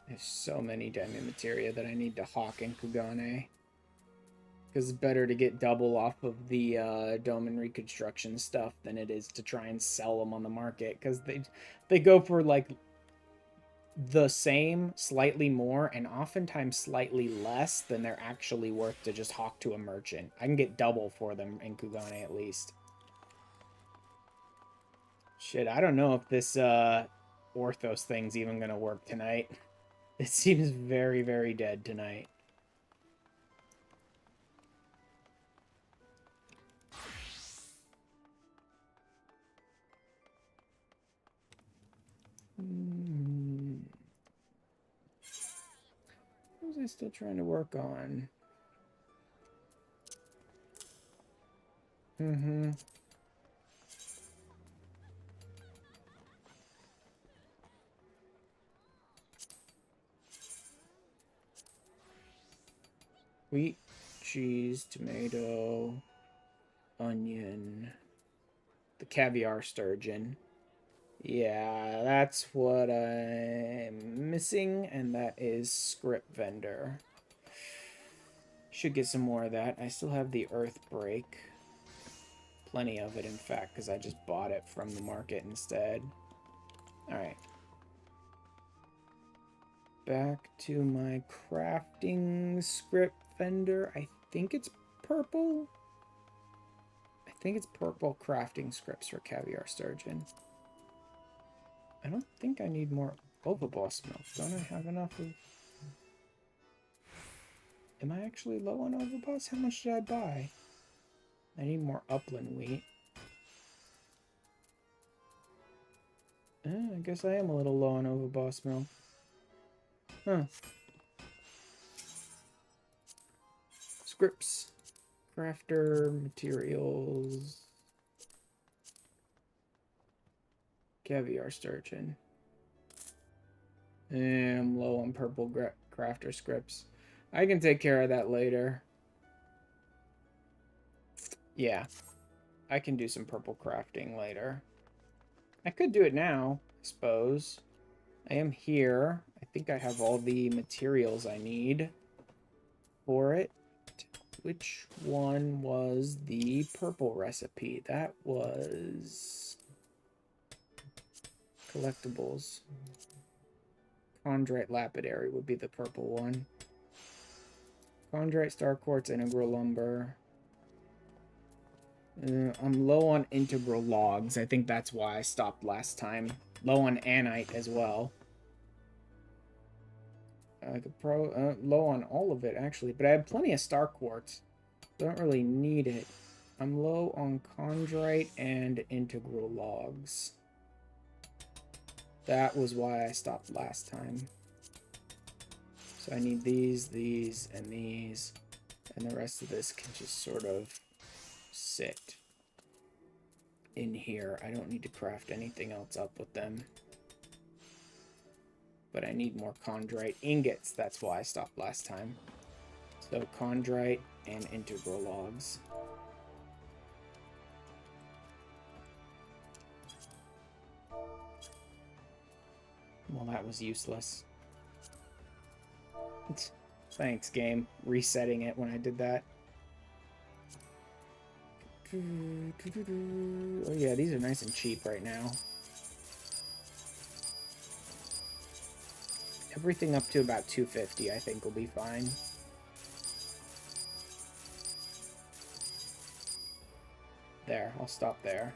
[SPEAKER 1] There's so many diamond materia that I need to hawk in Kugane. Because it's better to get double off of the dome and reconstruction stuff than it is to try and sell them on the market. Because they go for like the same, slightly more, and oftentimes slightly less than they're actually worth to just hawk to a merchant. I can get double for them in Kugane at least. Shit, I don't know if this Orthos thing's even gonna work tonight. It seems very, very dead tonight. What was I still trying to work on? Wheat, cheese, tomato, onion, the caviar sturgeon. Yeah, that's what I'm missing, and that is script vendor. Should get some more of that. I still have the earth break. Plenty of it, in fact, because I just bought it from the market instead. Alright. Back to my crafting script vendor. I think it's purple. I think it's purple crafting scripts for caviar sturgeon. I don't think I need more overboss milk. Don't I have enough of... Am I actually low on overboss? How much did I buy? I need more upland wheat. I guess I am a little low on overboss milk. Huh. Scripts. Crafter, materials. Caviar sturgeon. I'm low on purple crafter scripts. I can take care of that later. Yeah. I can do some purple crafting later. I could do it now, I suppose. I am here. I think I have all the materials I need for it. Which one was the purple recipe? That was... collectibles. Chondrite lapidary would be the purple one. Chondrite, star quartz, integral lumber. I'm low on integral logs. I think that's why I stopped last time. Low on anite as well. I could probably low on all of it actually, but I have plenty of star quartz. Don't really need it. I'm low on chondrite and integral logs. That was why I stopped last time. So I need these, and these, and the rest of this can just sort of sit in here. I don't need to craft anything else up with them. But I need more chondrite ingots. That's why I stopped last time. So chondrite and integral logs. Well, that was useless. Thanks, game. Resetting it when I did that. Oh yeah, these are nice and cheap right now. Everything up to about 250 I think will be fine. There, I'll stop there.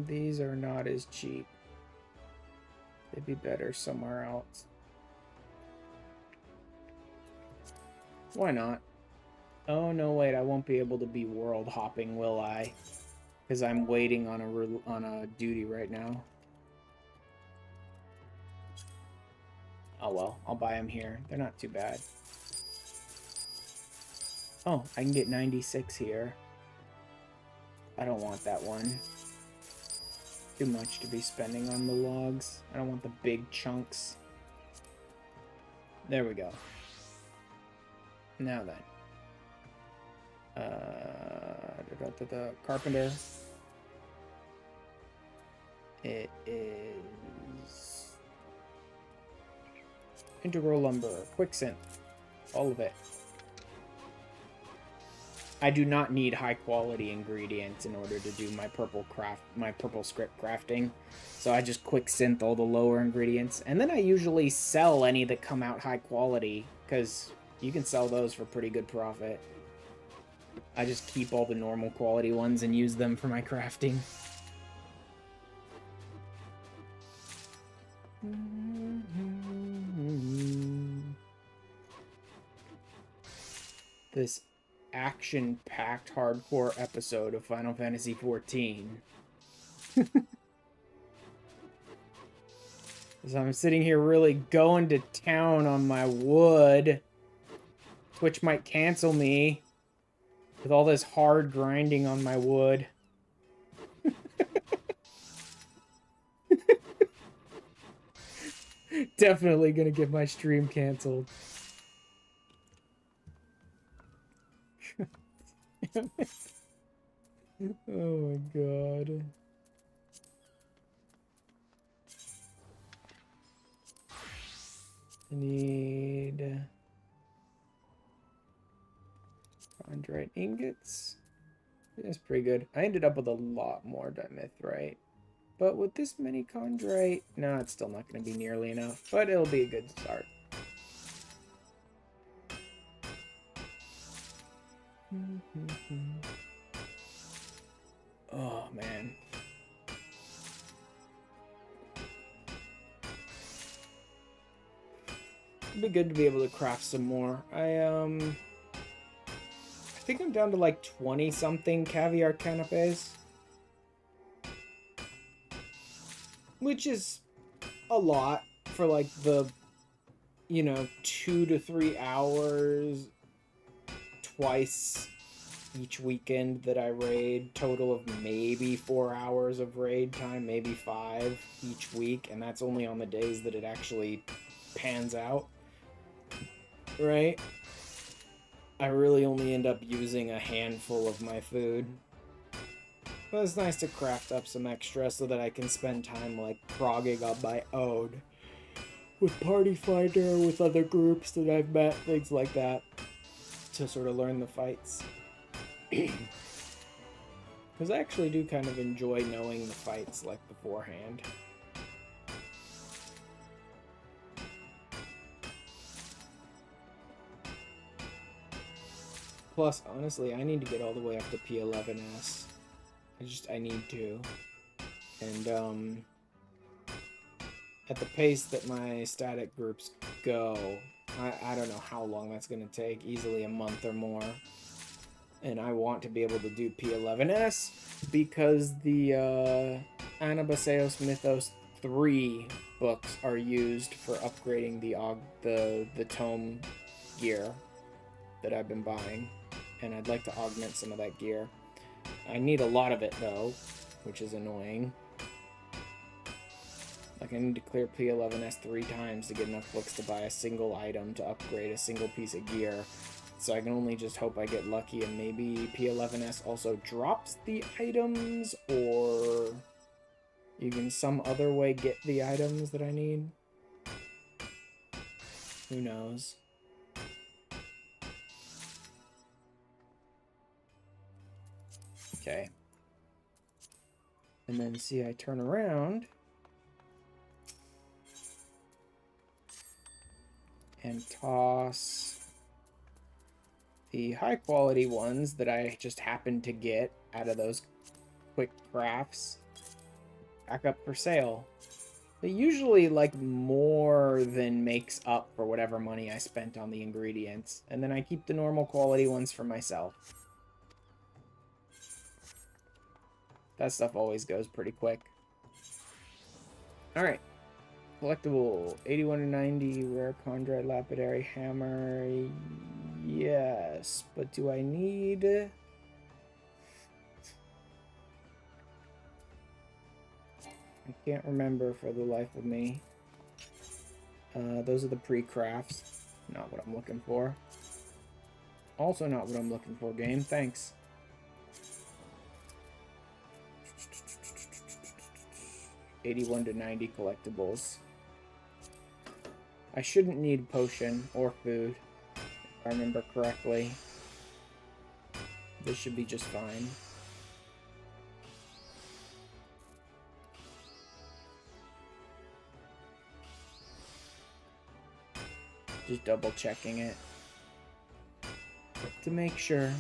[SPEAKER 1] These are not as cheap. They'd be better somewhere else. Why not? Oh, no, wait, I won't be able to be world hopping, will I? Because I'm waiting on a duty right now. Oh, well, I'll buy them here. They're not too bad. Oh, I can get 96 here. I don't want that one. Too much to be spending on the logs. I don't want the big chunks. There we go. Now then. Carpenter. It is integral lumber, quicksynth, all of it. I do not need high quality ingredients in order to do my purple script crafting. So I just quick synth all the lower ingredients, and then I usually sell any that come out high quality because you can sell those for pretty good profit. I just keep all the normal quality ones and use them for my crafting. This action-packed hardcore episode of Final Fantasy XIV. So I'm sitting here really going to town on my wood. Twitch might cancel me with all this hard grinding on my wood. Definitely gonna get my stream canceled. Oh my god. I need chondrite ingots. That's pretty good. I ended up with a lot more dimethrite. But with this many chondrite, no, it's still not going to be nearly enough. But it'll be a good start. Oh, man. It'd be good to be able to craft some more. I think I'm down to like 20-something caviar canapes. Which is a lot for like the, 2 to 3 hours twice each weekend that I raid. Total of maybe 4 hours of raid time, maybe 5 each week. And that's only on the days that it actually pans out. Right? I really only end up using a handful of my food. But it's nice to craft up some extra so that I can spend time, like, progging on my own. With Party Finder, with other groups that I've met, things like that. To sort of learn the fights. Because I actually do kind of enjoy knowing the fights, like, beforehand. Plus, honestly, I need to get all the way up to P11S. I need to. And, at the pace that my static groups go, I don't know how long that's going to take. Easily a month or more. And I want to be able to do P11S because the Anabaseos Mythos 3 books are used for upgrading the tome gear that I've been buying. And I'd like to augment some of that gear. I need a lot of it, though, which is annoying. Like, I need to clear P11S 3 times to get enough books to buy a single item to upgrade a single piece of gear. So I can only just hope I get lucky and maybe P11S also drops the items, or you can some other way get the items that I need. Who knows? Okay. And then see, I turn around and toss the high quality ones that I just happened to get out of those quick crafts back up for sale. They usually like more than makes up for whatever money I spent on the ingredients, and then I keep the normal quality ones for myself. That stuff always goes pretty quick. Alright. Collectible, 81 to 90, rare chondrite lapidary hammer. Yes, but do I need... I can't remember for the life of me. Those are the pre-crafts. Not what I'm looking for. Also not what I'm looking for, game. Thanks. $81 to 90 collectibles. I shouldn't need potion or food, if I remember correctly. This should be just fine. Just double checking it to make sure.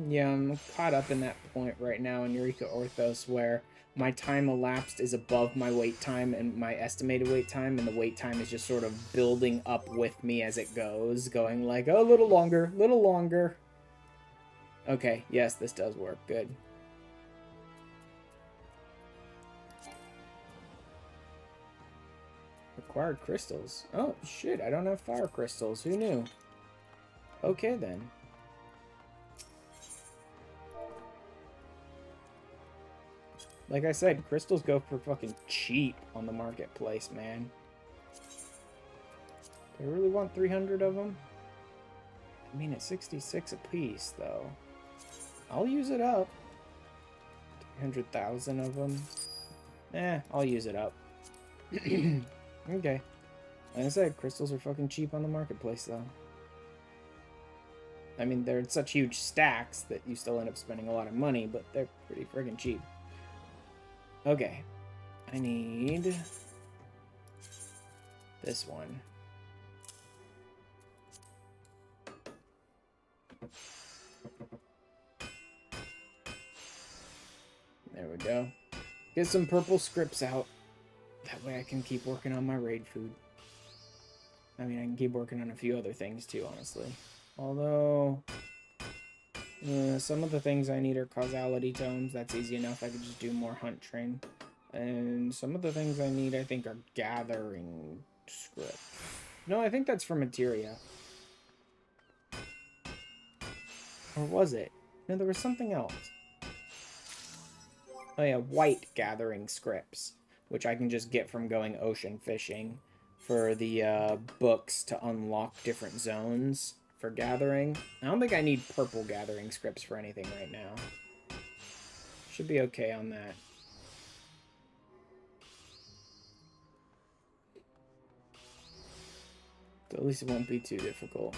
[SPEAKER 1] Yeah, I'm caught up in that point right now in Eureka Orthos where my time elapsed is above my wait time and my estimated wait time, and the wait time is just sort of building up with me as it goes, going like, oh, a little longer, little longer. Okay, yes, this does work. Good. Required crystals. Oh, shit, I don't have fire crystals. Who knew? Okay, then. Like I said, crystals go for fucking cheap on the marketplace, man. Do I really want 300 of them? I mean, it's 66 a piece, though. I'll use it up. 300,000 of them. I'll use it up. Okay. Like I said, crystals are fucking cheap on the marketplace, though. I mean, they're in such huge stacks that you still end up spending a lot of money, but they're pretty friggin' cheap. Okay. I need this one. There we go. Get some purple scripts out. That way I can keep working on my raid food. I mean, I can keep working on a few other things too, honestly. Although, some of the things I need are causality tomes. That's easy enough. I could just do more hunt train. And some of the things I need, I think, are gathering script. No, I think that's for materia. Or was it? No, there was something else. Oh yeah, white gathering scripts, which I can just get from going ocean fishing for the books to unlock different zones for gathering. I don't think I need purple gathering scripts for anything right now. Should be okay on that. So at least it won't be too difficult.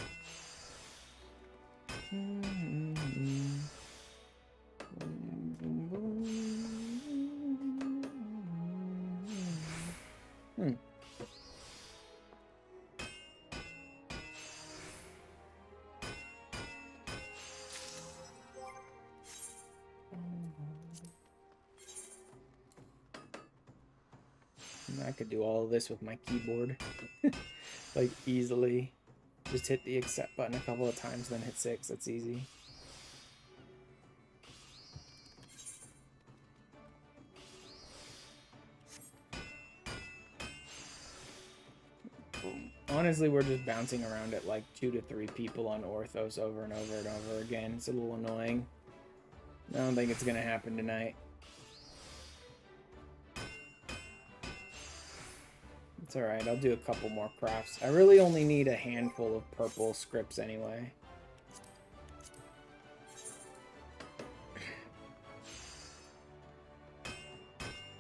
[SPEAKER 1] I could do all of this with my keyboard. Like, easily. Just hit the accept button a couple of times, then hit 6. That's easy. Honestly, we're just bouncing around at like 2 to 3 people on Orthos over and over and over again. It's a little annoying. I don't think it's gonna happen tonight. It's alright, I'll do a couple more crafts. I really only need a handful of purple scripts anyway.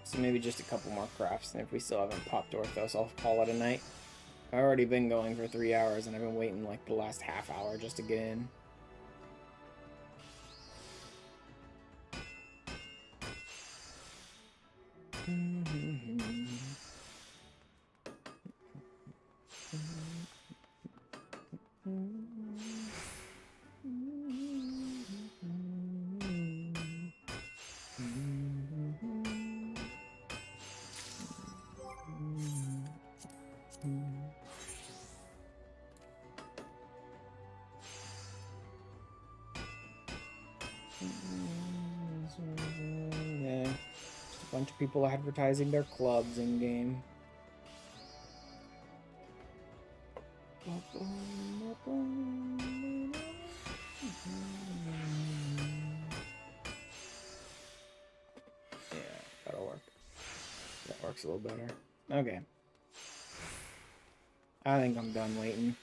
[SPEAKER 1] So maybe just a couple more crafts, and if we still haven't popped Orthos, I'll call it a night. I've already been going for 3 hours, and I've been waiting like the last half hour just to get in. Yeah, just a bunch of people advertising their clubs in game. Yeah, that'll work. That works a little better. Okay. I think I'm done waiting.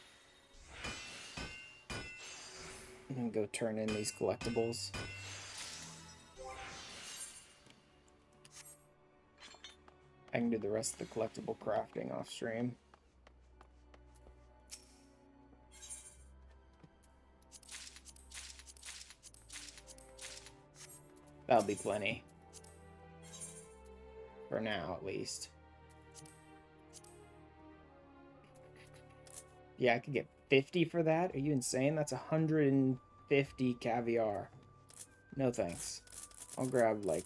[SPEAKER 1] I'm gonna go turn in these collectibles. I can do the rest of the collectible crafting off stream. That'll be plenty. For now, at least. Yeah, I could get 50 for that? Are you insane? That's 150 caviar. No thanks. I'll grab, like...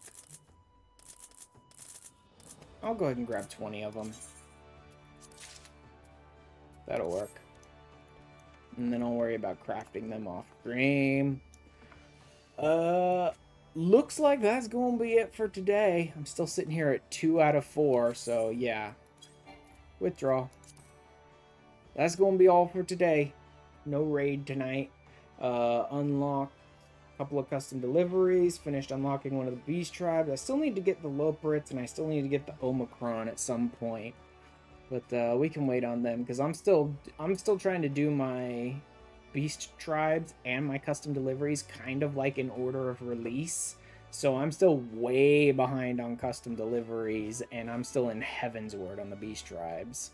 [SPEAKER 1] I'll go ahead and grab 20 of them. That'll work. And then I'll worry about crafting them off stream. Looks like that's going to be it for today. I'm still sitting here at 2 out of 4, so yeah. Withdraw. That's going to be all for today. No raid tonight. Unlocked a couple of custom deliveries. Finished unlocking one of the beast tribes. I still need to get the Loporits, and I still need to get the Omicron at some point. But we can wait on them, because I'm still trying to do my beast tribes and my custom deliveries kind of like in order of release. So I'm still way behind on custom deliveries, and I'm still in Heaven's Word on the beast tribes.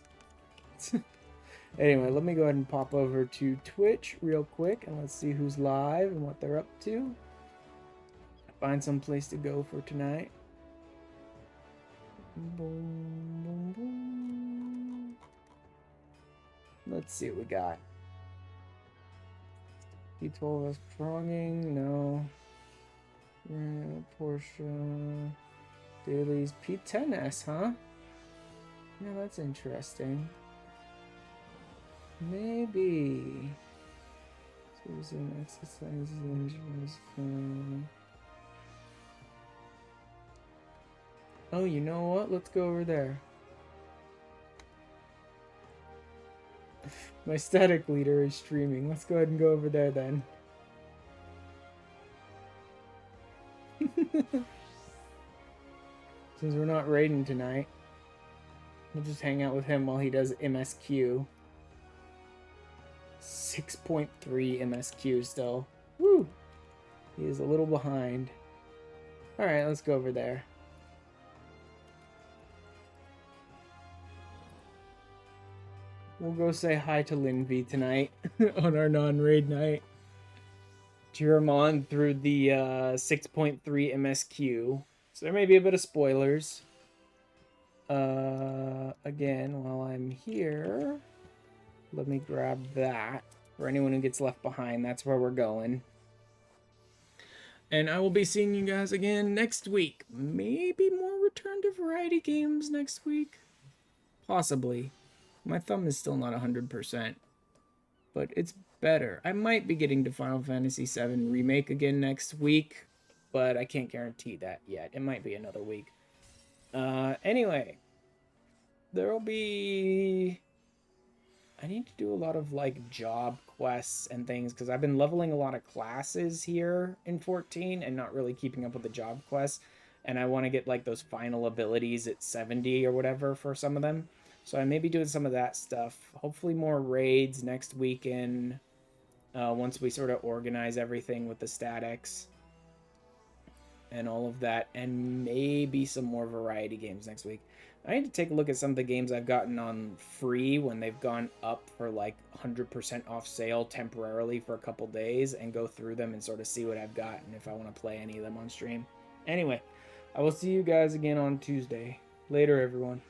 [SPEAKER 1] Anyway, let me go ahead and pop over to Twitch real quick, and let's see who's live and what they're up to. Find some place to go for tonight. Boom, boom, boom. Let's see what we got. He told us pronging, no. Porsche. Dailies. P10S, huh? Yeah, that's interesting. Maybe. Susan exercises was fun. Oh, you know what? Let's go over there. My static leader is streaming. Let's go ahead and go over there then. Since we're not raiding tonight, we'll just hang out with him while he does MSQ. 6.3 MSQ still. Woo! He is a little behind. Alright, let's go over there. We'll go say hi to Linvi tonight on our non-raid night. Cheer him on through the 6.3 MSQ. So there may be a bit of spoilers. Again, while I'm here, let me grab that. For anyone who gets left behind, that's where we're going. And I will be seeing you guys again next week. Maybe more Return to Variety games next week. Possibly. My thumb is still not 100%, but it's better. I might be getting to Final Fantasy VII Remake again next week, but I can't guarantee that yet. It might be another week. Anyway, there'll be... I need to do a lot of, like, job quests and things, because I've been leveling a lot of classes here in 14 and not really keeping up with the job quests, and I want to get, like, those final abilities at 70 or whatever for some of them. So I may be doing some of that stuff. Hopefully more raids next weekend, once we sort of organize everything with the statics and all of that, and maybe some more variety games next week. I need to take a look at some of the games I've gotten on free when they've gone up for like 100% off sale temporarily for a couple days, and go through them and sort of see what I've got and if I want to play any of them on stream. Anyway, I will see you guys again on Tuesday. Later, everyone.